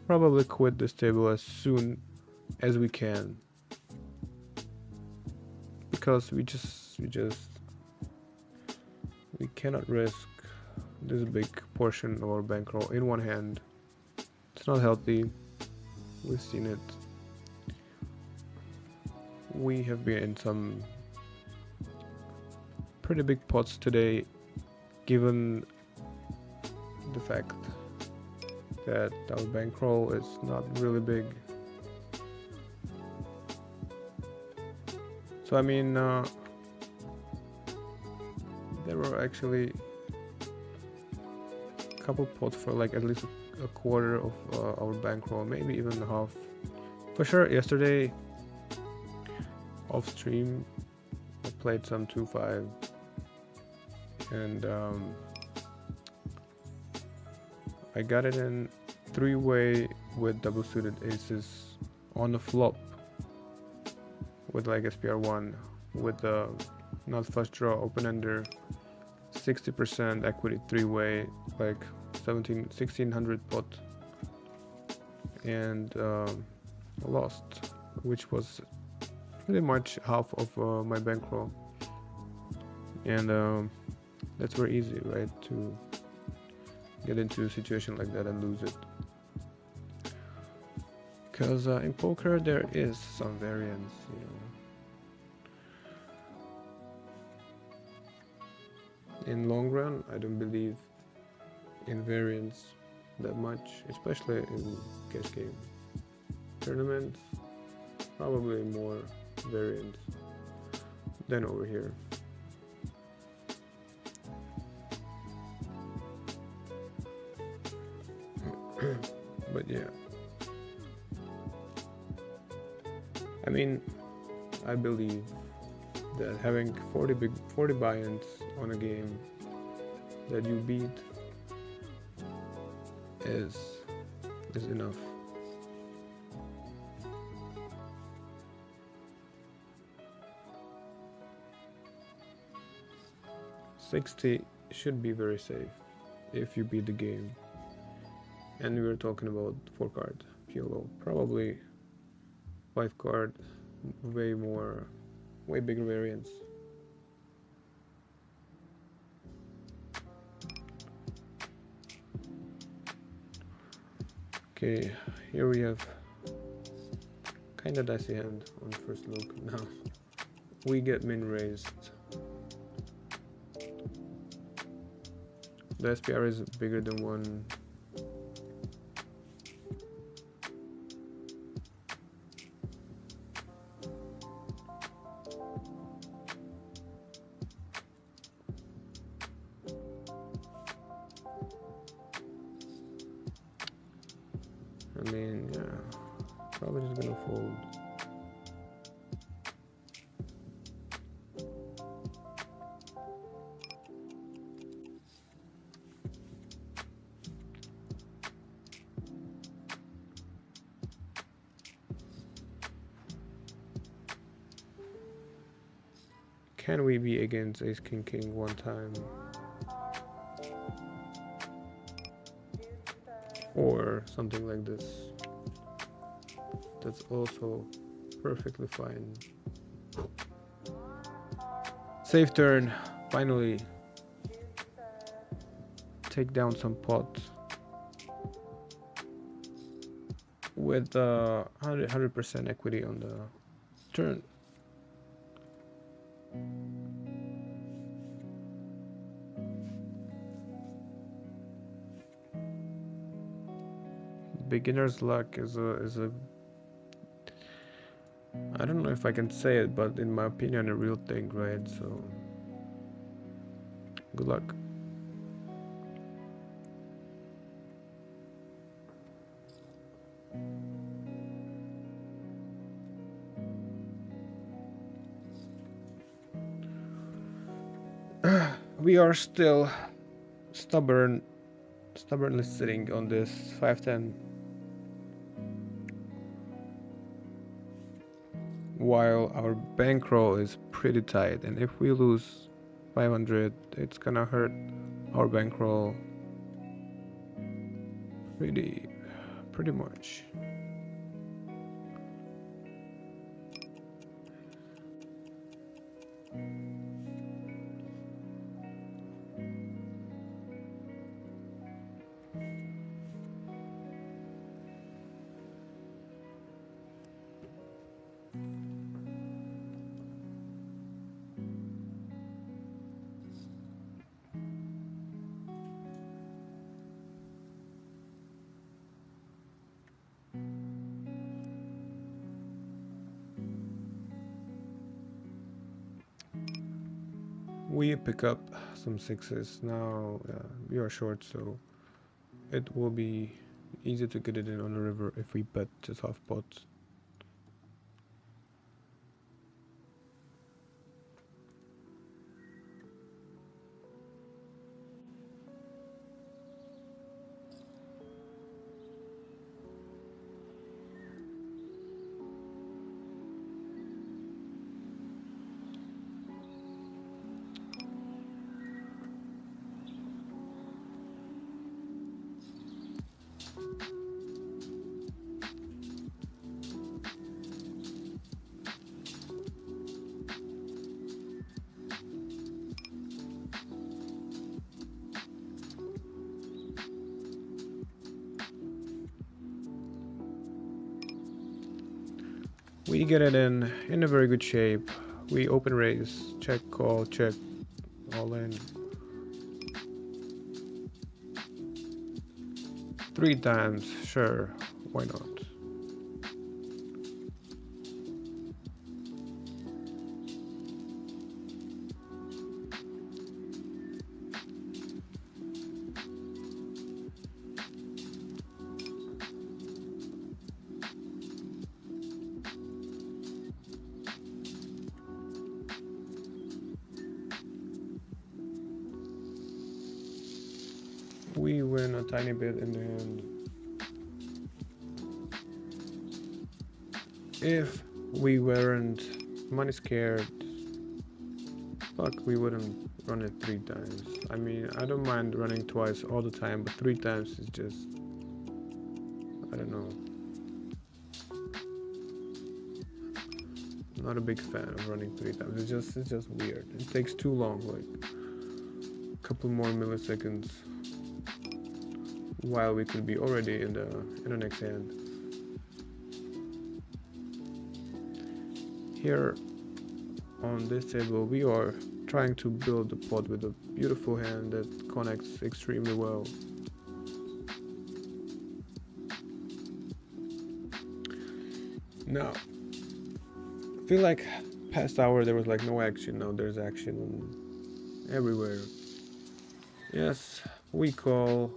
probably quit this table as soon as we can, because we cannot risk this big portion of our bankroll in one hand. It's not healthy. We've seen it. We have been in some pretty big pots today, given the fact that our bankroll is not really big. So I mean, there were actually a couple pots for like at least a quarter of our bankroll, maybe even half. For sure, yesterday off stream I played some 2-5 and I got it in 3-way with double suited aces on the flop with like SPR1 with the not flush draw open ender, 60% equity 3-way, like 1600 pot, and lost, which was pretty much half of my bankroll. And that's very easy, right, to get into a situation like that and lose it, because in poker there is some variance, In long run, I don't believe in variance that much, especially in cash game. Tournaments, probably more variance than over here. But yeah, I mean, I believe that having 40 buy-ins on a game that you beat is enough. $60 should be very safe if you beat the game. And we were talking about 4-card PLO, probably 5-card, way bigger variance. Okay, here we have kinda dicey hand on first look. Now we get min raised. The SPR is bigger than 1. I mean, yeah, probably is gonna fold. Can we be against ace king king one time? Or something like this. That's also perfectly fine. Save turn, finally. Take down some pots with 100% equity on the turn. Beginner's luck is a I don't know if I can say it, but in my opinion a real thing, right? So good luck. We are still stubbornly sitting on this 510, while our bankroll is pretty tight, and if we lose 500, it's gonna hurt our bankroll pretty much. We pick up some sixes now. We are short, so it will be easy to get it in on the river if we bet just half pots. We get it in a very good shape. We open raise, check, call, check, all in. 3 times, sure, why not? We win a tiny bit in the end. If we weren't money scared, fuck, we wouldn't run it 3 times. I mean, I don't mind running twice all the time, but 3 times is just, I don't know. Not a big fan of running 3 times. It's just weird. It takes too long, like a couple more milliseconds, while we could be already in the next hand. Here on this table we are trying to build a pot with a beautiful hand that connects extremely well. Now, I feel like past hour there was like no action. Now there's action everywhere. Yes, we call.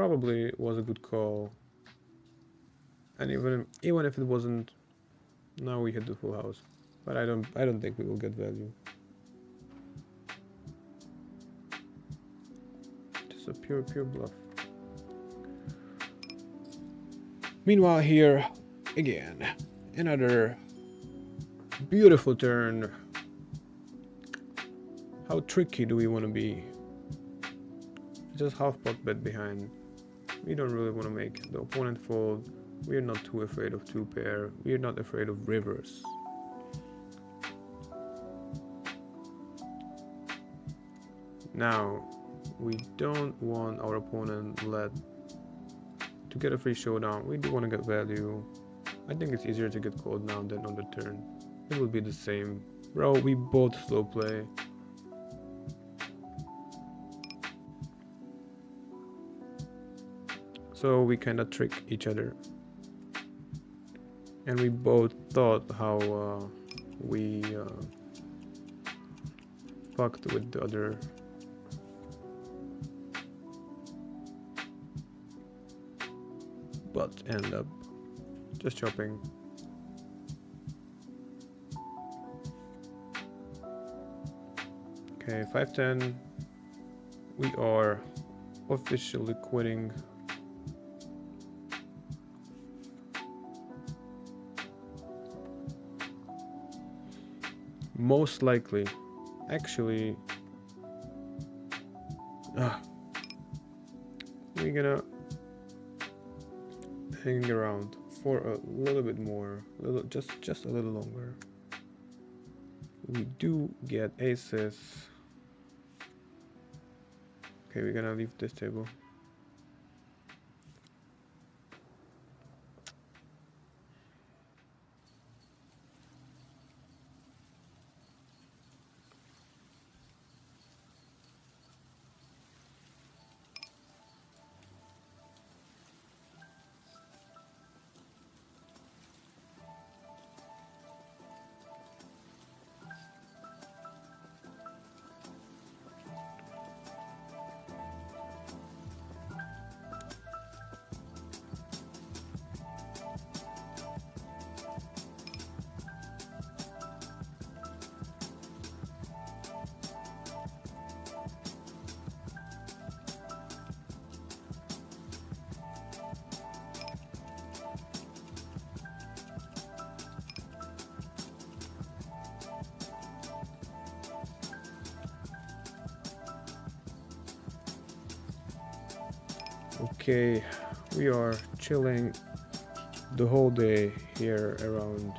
probably was a good call. And even if it wasn't, now we hit the full house. But I don't think we will get value. Just a pure bluff. Meanwhile, here again, another beautiful turn. How tricky do we want to be? Just half pot bet behind. We don't really want to make the opponent fold. We're not too afraid of two pair. We're not afraid of rivers. Now, we don't want our opponent to get a free showdown. We do want to get value. I think it's easier to get called now than on the turn. It will be the same. Bro, we both slow play. So we kinda trick each other. And we both thought how we fucked with the other. But end up just chopping. Okay, 5-10. We are officially quitting. Most likely, actually, we're gonna hang around for a little bit more, just a little longer. We do get aces. Okay, we're gonna leave this table. Okay, we are chilling the whole day here around.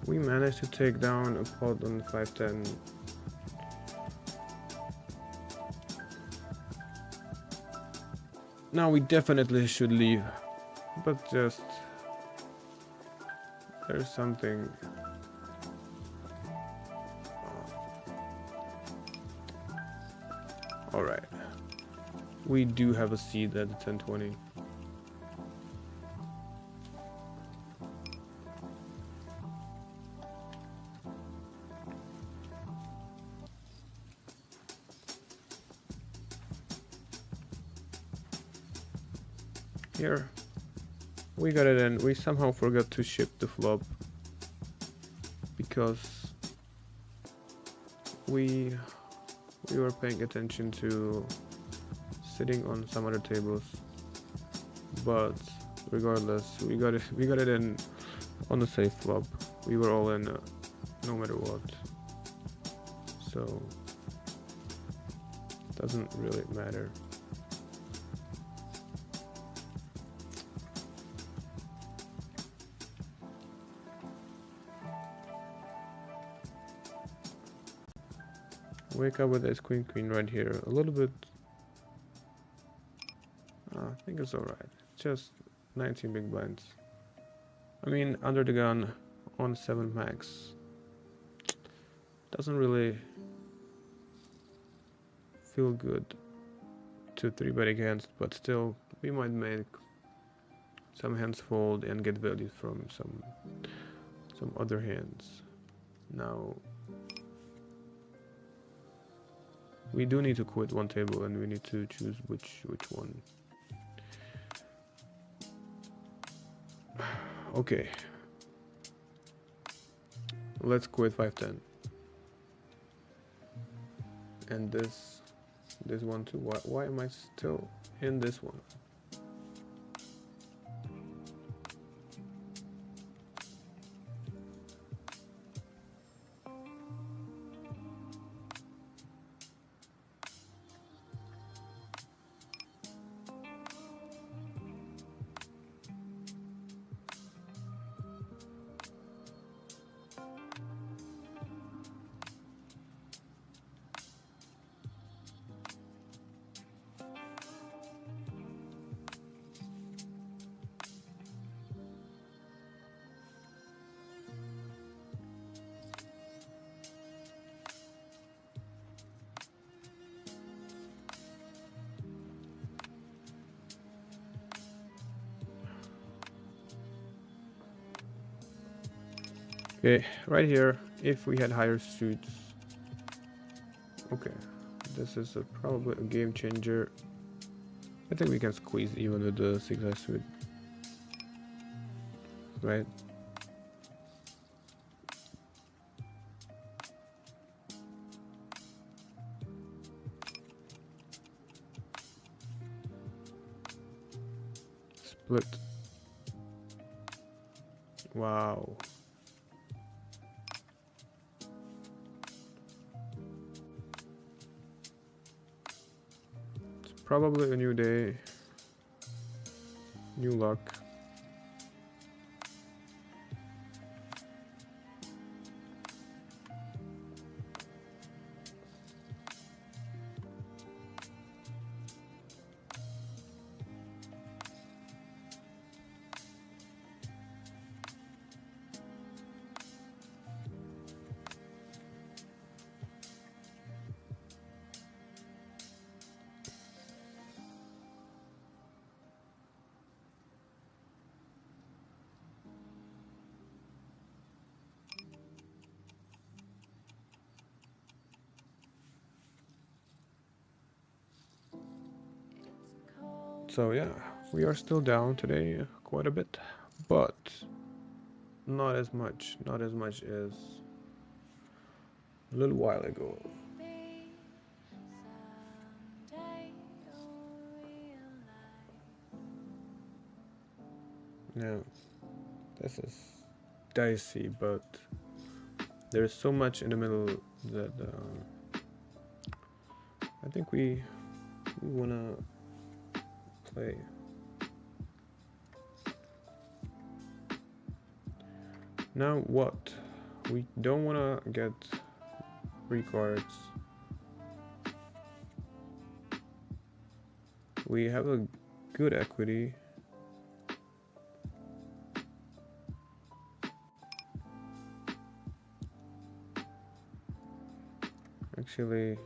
We managed to take down a pot on 5-10. Now we definitely should leave, but just there's something. All right, we do have a seed at the 10-20. Here, we got it in. We somehow forgot to ship the flop because we were paying attention to sitting on some other tables, but regardless, we got it in on the safe flop. We were all in no matter what, so it doesn't really matter. Wake up with ace queen right here. A little bit. I think it's alright. Just 19 big blinds. I mean, under the gun on 7 max. Doesn't really feel good to 3-bet against, but still, we might make some hands fold and get value from some some other hands. Now we do need to quit one table, and we need to choose which one. Okay, let's quit 510. And this one too. Why am I still in this one? Okay, right here, if we had higher suits. Okay, this is probably a game changer. I think we can squeeze even with the 6 high suit. Right? Split. Wow. Probably a new day, new luck. So yeah, we are still down today quite a bit, but not as much as a little while ago. Yeah, this is dicey, but there's so much in the middle that I think we wanna play. Now what? We don't wanna get 3 cards. We have a good equity. Actually,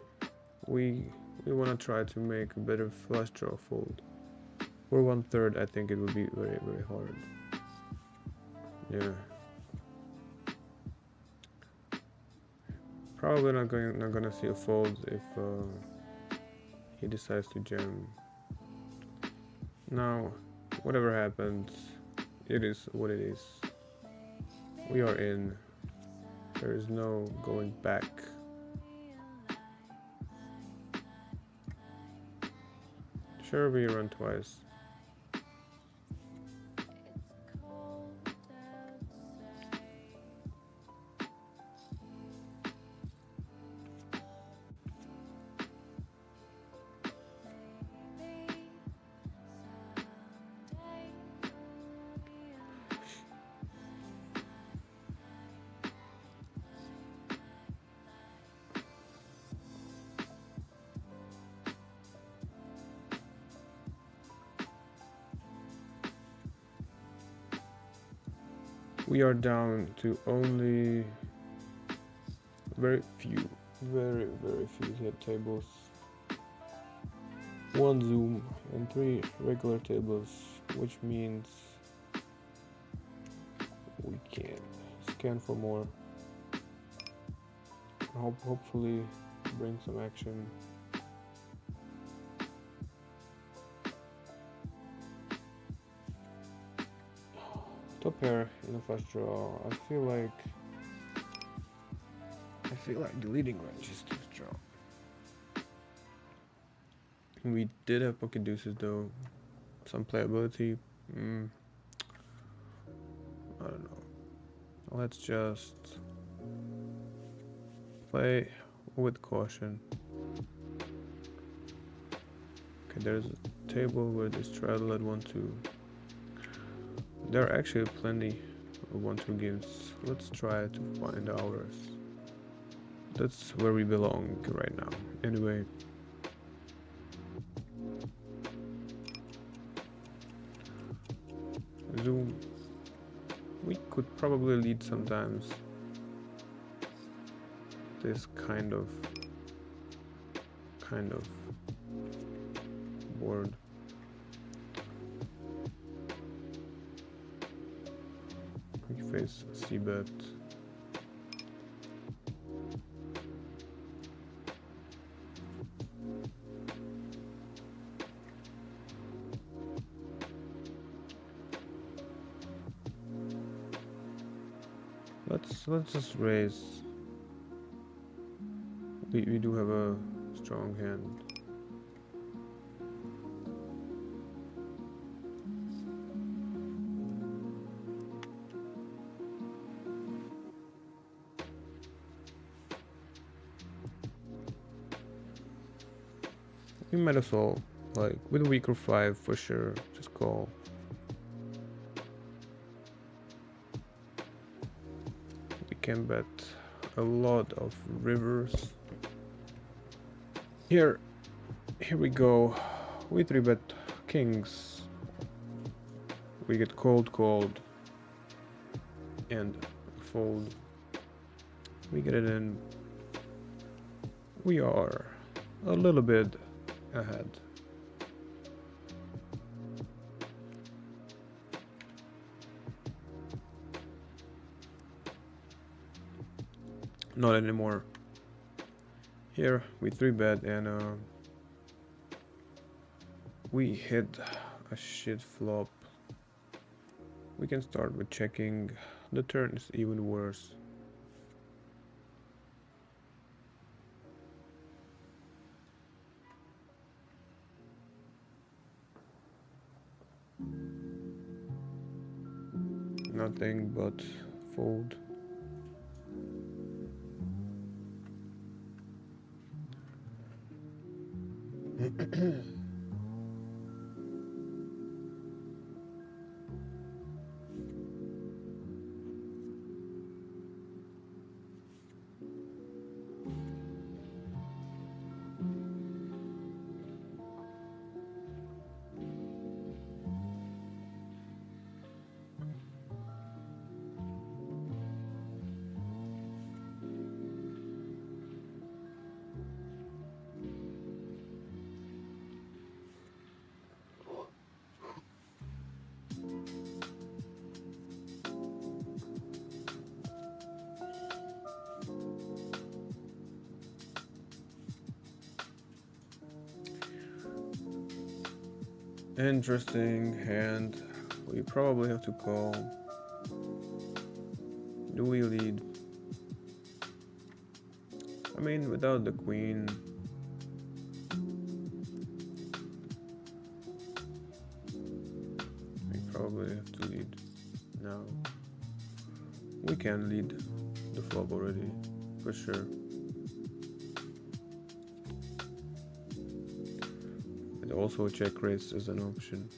we want to try to make a better flush draw fold. For 1/3, I think it would be very, very hard. Yeah. Probably not gonna see a fold if he decides to jam. Now, whatever happens, it is what it is. We are in. There is no going back. Sure, we run twice. We are down to only very few hit tables, 1 zoom and 3 regular tables, which means we can can for more. Hopefully bring some action. Top pair in a fast draw. I feel like the leading range is too strong. We did have pocket deuces though. Some playability. I don't know. Let's just play with caution. Okay, there's a table where they straddle at 1-2. There are actually plenty of 1-2 games. Let's try to find ours. That's where we belong right now. Anyway. Zoom. We could probably lead sometimes. This kind of board. We face c-bet. Let's just raise. We do have a strong hand. We might as well, like, with a weaker 5 for sure, just call. We can bet a lot of rivers. Here we go. We 3-bet kings. We get called, and fold. We get it in. We are a little bit ahead. Not anymore. Here we 3-bet and we hit a shit flop. We can start with checking. The turn is even worse. Nothing but fold. Interesting hand. We probably have to call. Do we lead? I mean, without the queen. We probably have to lead now. We can lead the flop already, for sure. And also check raise is an option.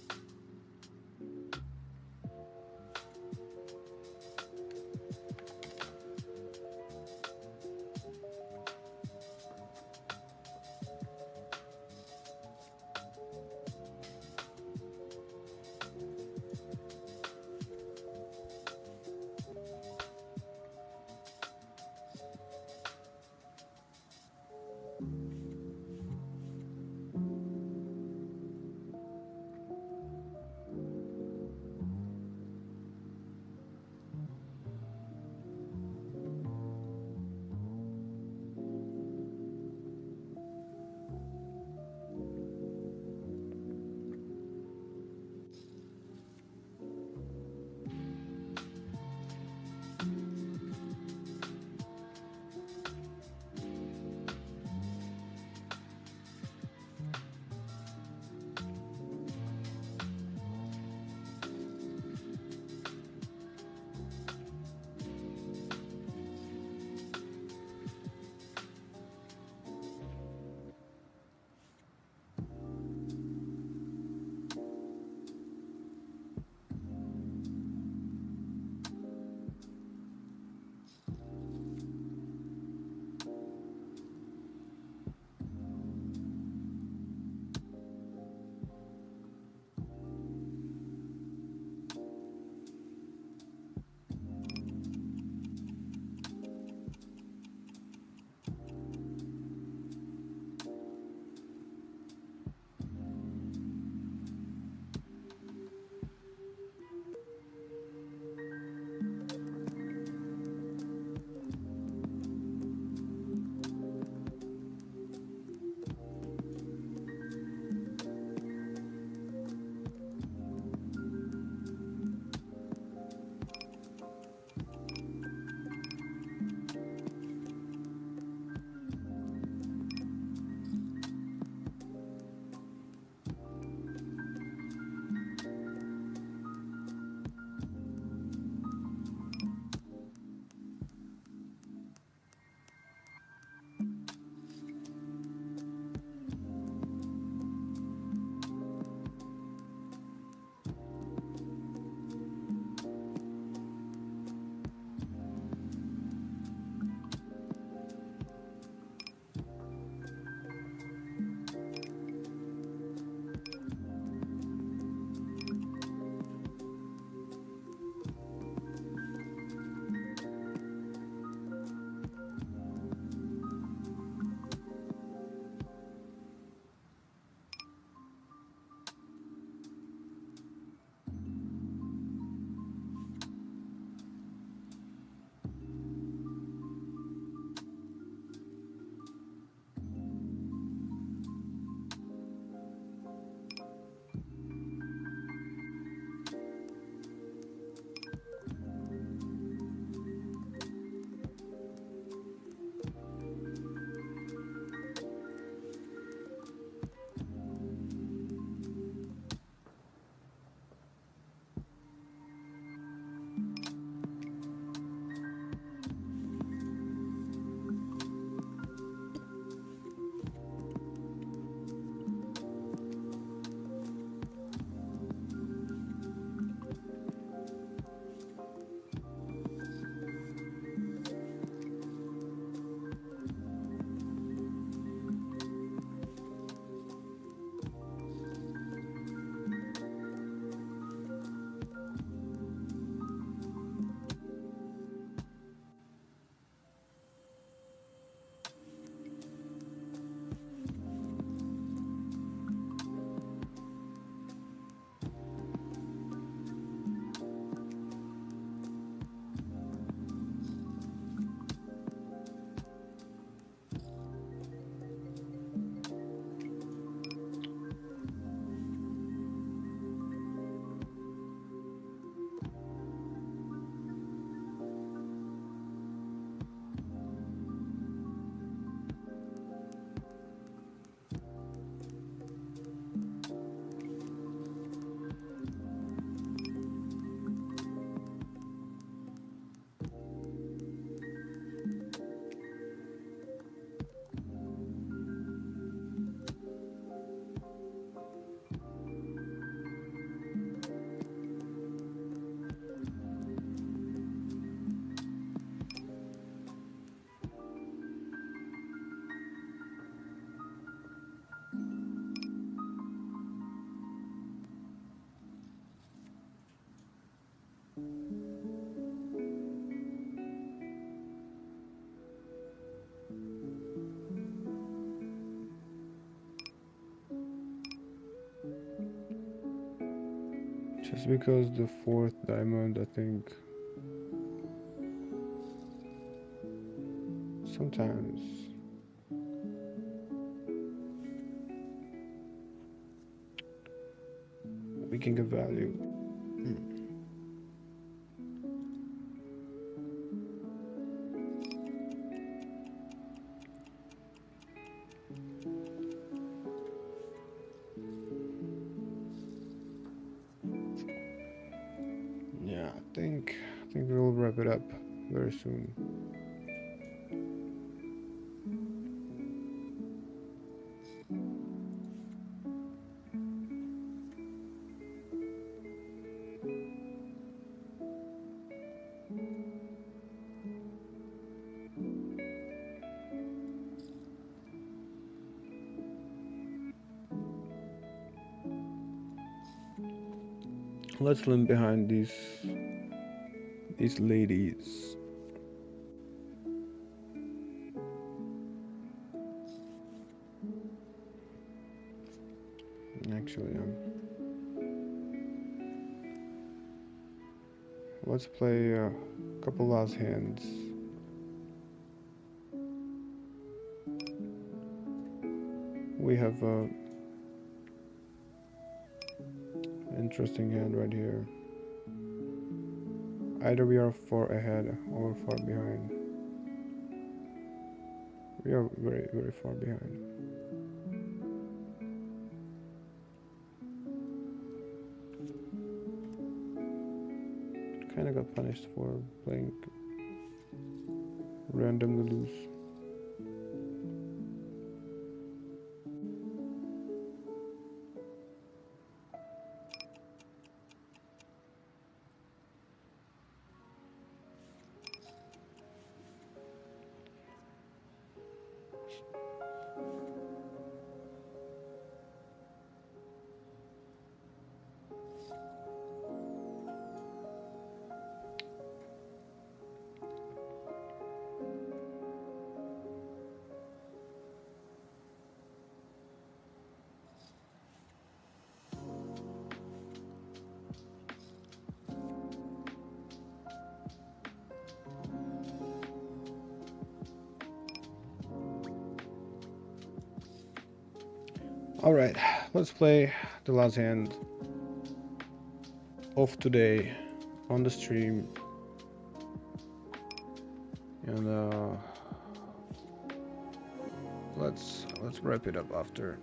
It's because the fourth diamond, I think, sometimes we can get value. Yeah, I think we'll wrap it up very soon. Let's leave behind these ladies. Actually, let's play a couple last hands. We have a interesting hand right here. Either we are far ahead or far behind. We are very, very far behind. Kinda got punished for playing randomly loose. Alright, let's play the last hand of today on the stream. And let's wrap it up after.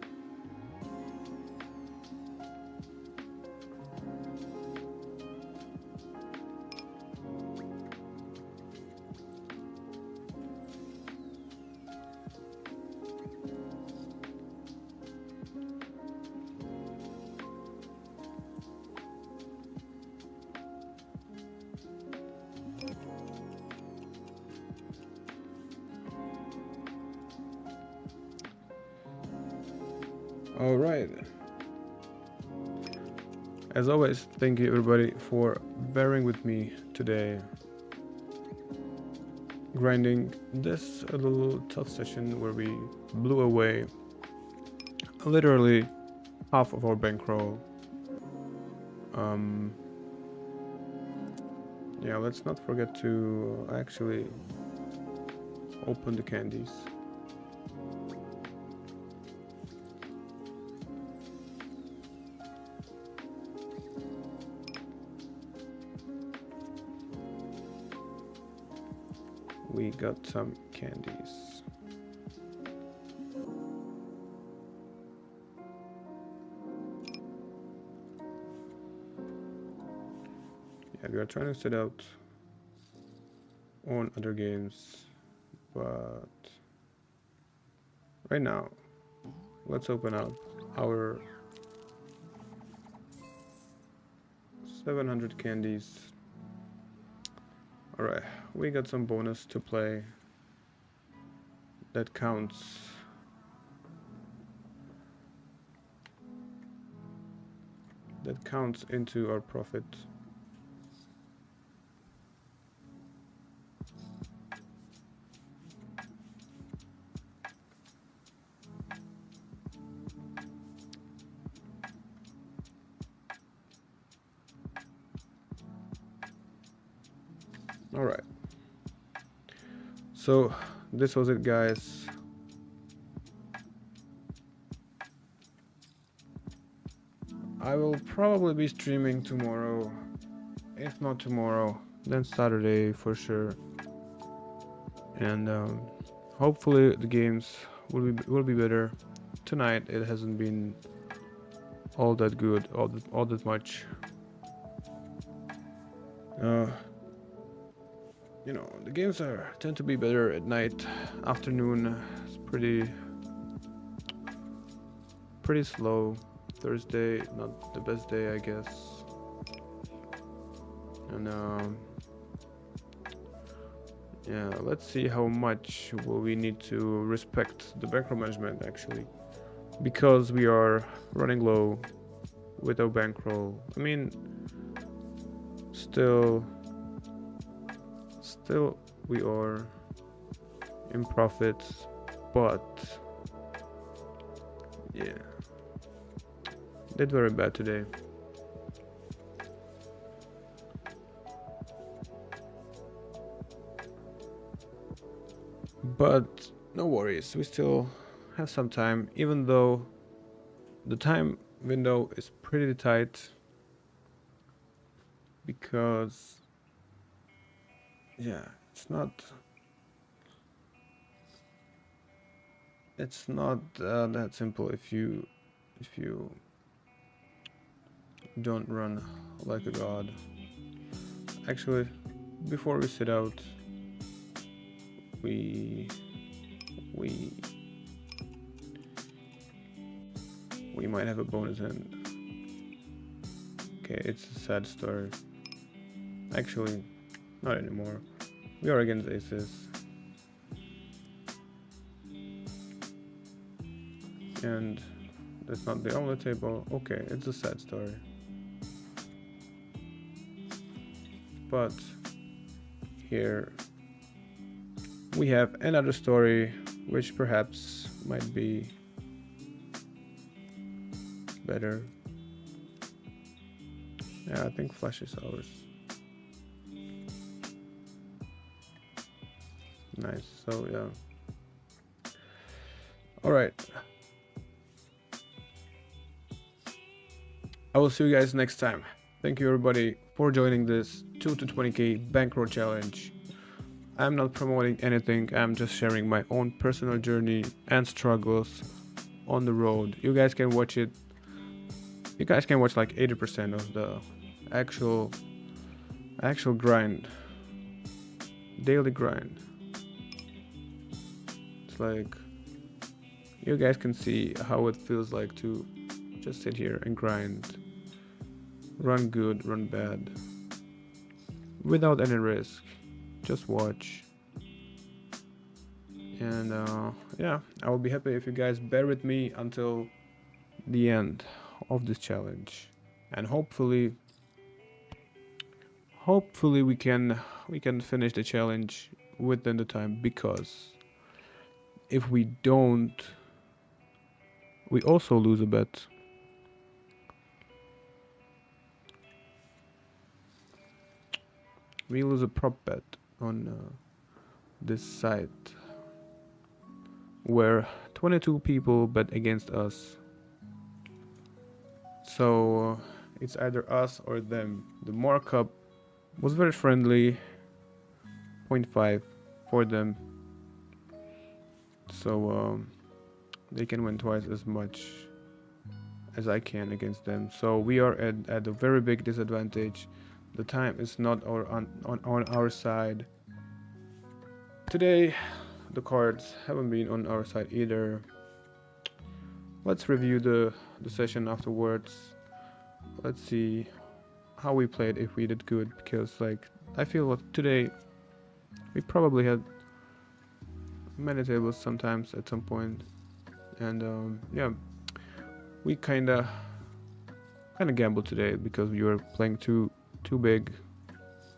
All right. As always, thank you everybody for bearing with me today. Grinding this a little tough session where we blew away literally half of our bankroll. Yeah, let's not forget to actually open the candies. We got some candies. Yeah, we are trying to set out on other games, but right now, let's open up our 700 candies. Alright, we got some bonus to play. That counts. That counts into our profit. Alright, so this was it, guys. I will probably be streaming tomorrow. If not tomorrow, then Saturday for sure. And hopefully the games will be better. Tonight it hasn't been all that good, all that much. You know, the games tend to be better at night. Afternoon is pretty slow. Thursday, not the best day, I guess. And yeah, let's see how much will we need to respect the bankroll management actually, because we are running low with our bankroll. I mean, still we are in profits, but yeah, did very bad today. But no worries, we still have some time, even though the time window is pretty tight, because yeah, it's not that simple if you don't run like a god. Actually, before we sit out, we might have a bonus hand. Okay, it's a sad story. Actually, not anymore. We are against aces. And that's not the only table. Okay, it's a sad story. But here we have another story which perhaps might be better. Yeah, I think flush is ours. Nice, so yeah. Alright. I will see you guys next time. Thank you everybody for joining this 2 to 20k bankroll challenge. I'm not promoting anything, I'm just sharing my own personal journey and struggles on the road. You guys can watch it. You guys can watch like 80% of the actual grind. Daily grind. It's like you guys can see how it feels like to just sit here and grind. Run good, run bad. Without any risk. Just watch. And yeah, I will be happy if you guys bear with me until the end of this challenge. And hopefully we can finish the challenge within the time, because if we don't, we also lose a bet. We lose a prop bet on this site where 22 people bet against us. So it's either us or them. The markup was very friendly, 0.5 for them. So they can win twice as much as I can against them. So we are at a very big disadvantage. The time is not on our side. Today, the cards haven't been on our side either. Let's review the session afterwards. Let's see how we played, if we did good, because like I feel like today we probably had many tables sometimes at some point, and yeah, we kinda gambled today because we were playing too big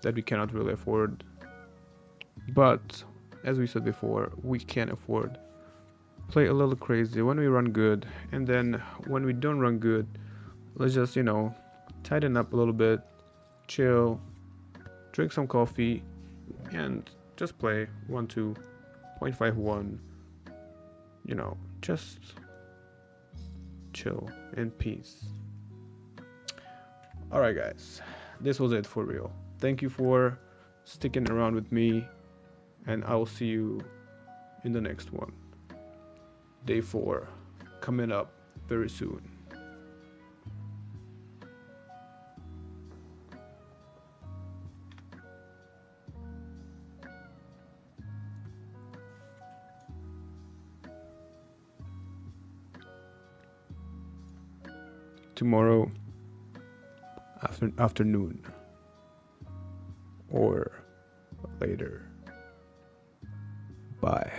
that we cannot really afford. But as we said before, we can afford play a little crazy when we run good, and then when we don't run good, let's just, you know, tighten up a little bit, chill, drink some coffee, and just play 1.2.51. Just chill in peace. Alright, guys, this was it for real. Thank you for sticking around with me, and I will see you in the next one. Day 4 coming up very soon. Tomorrow afternoon or later. Bye.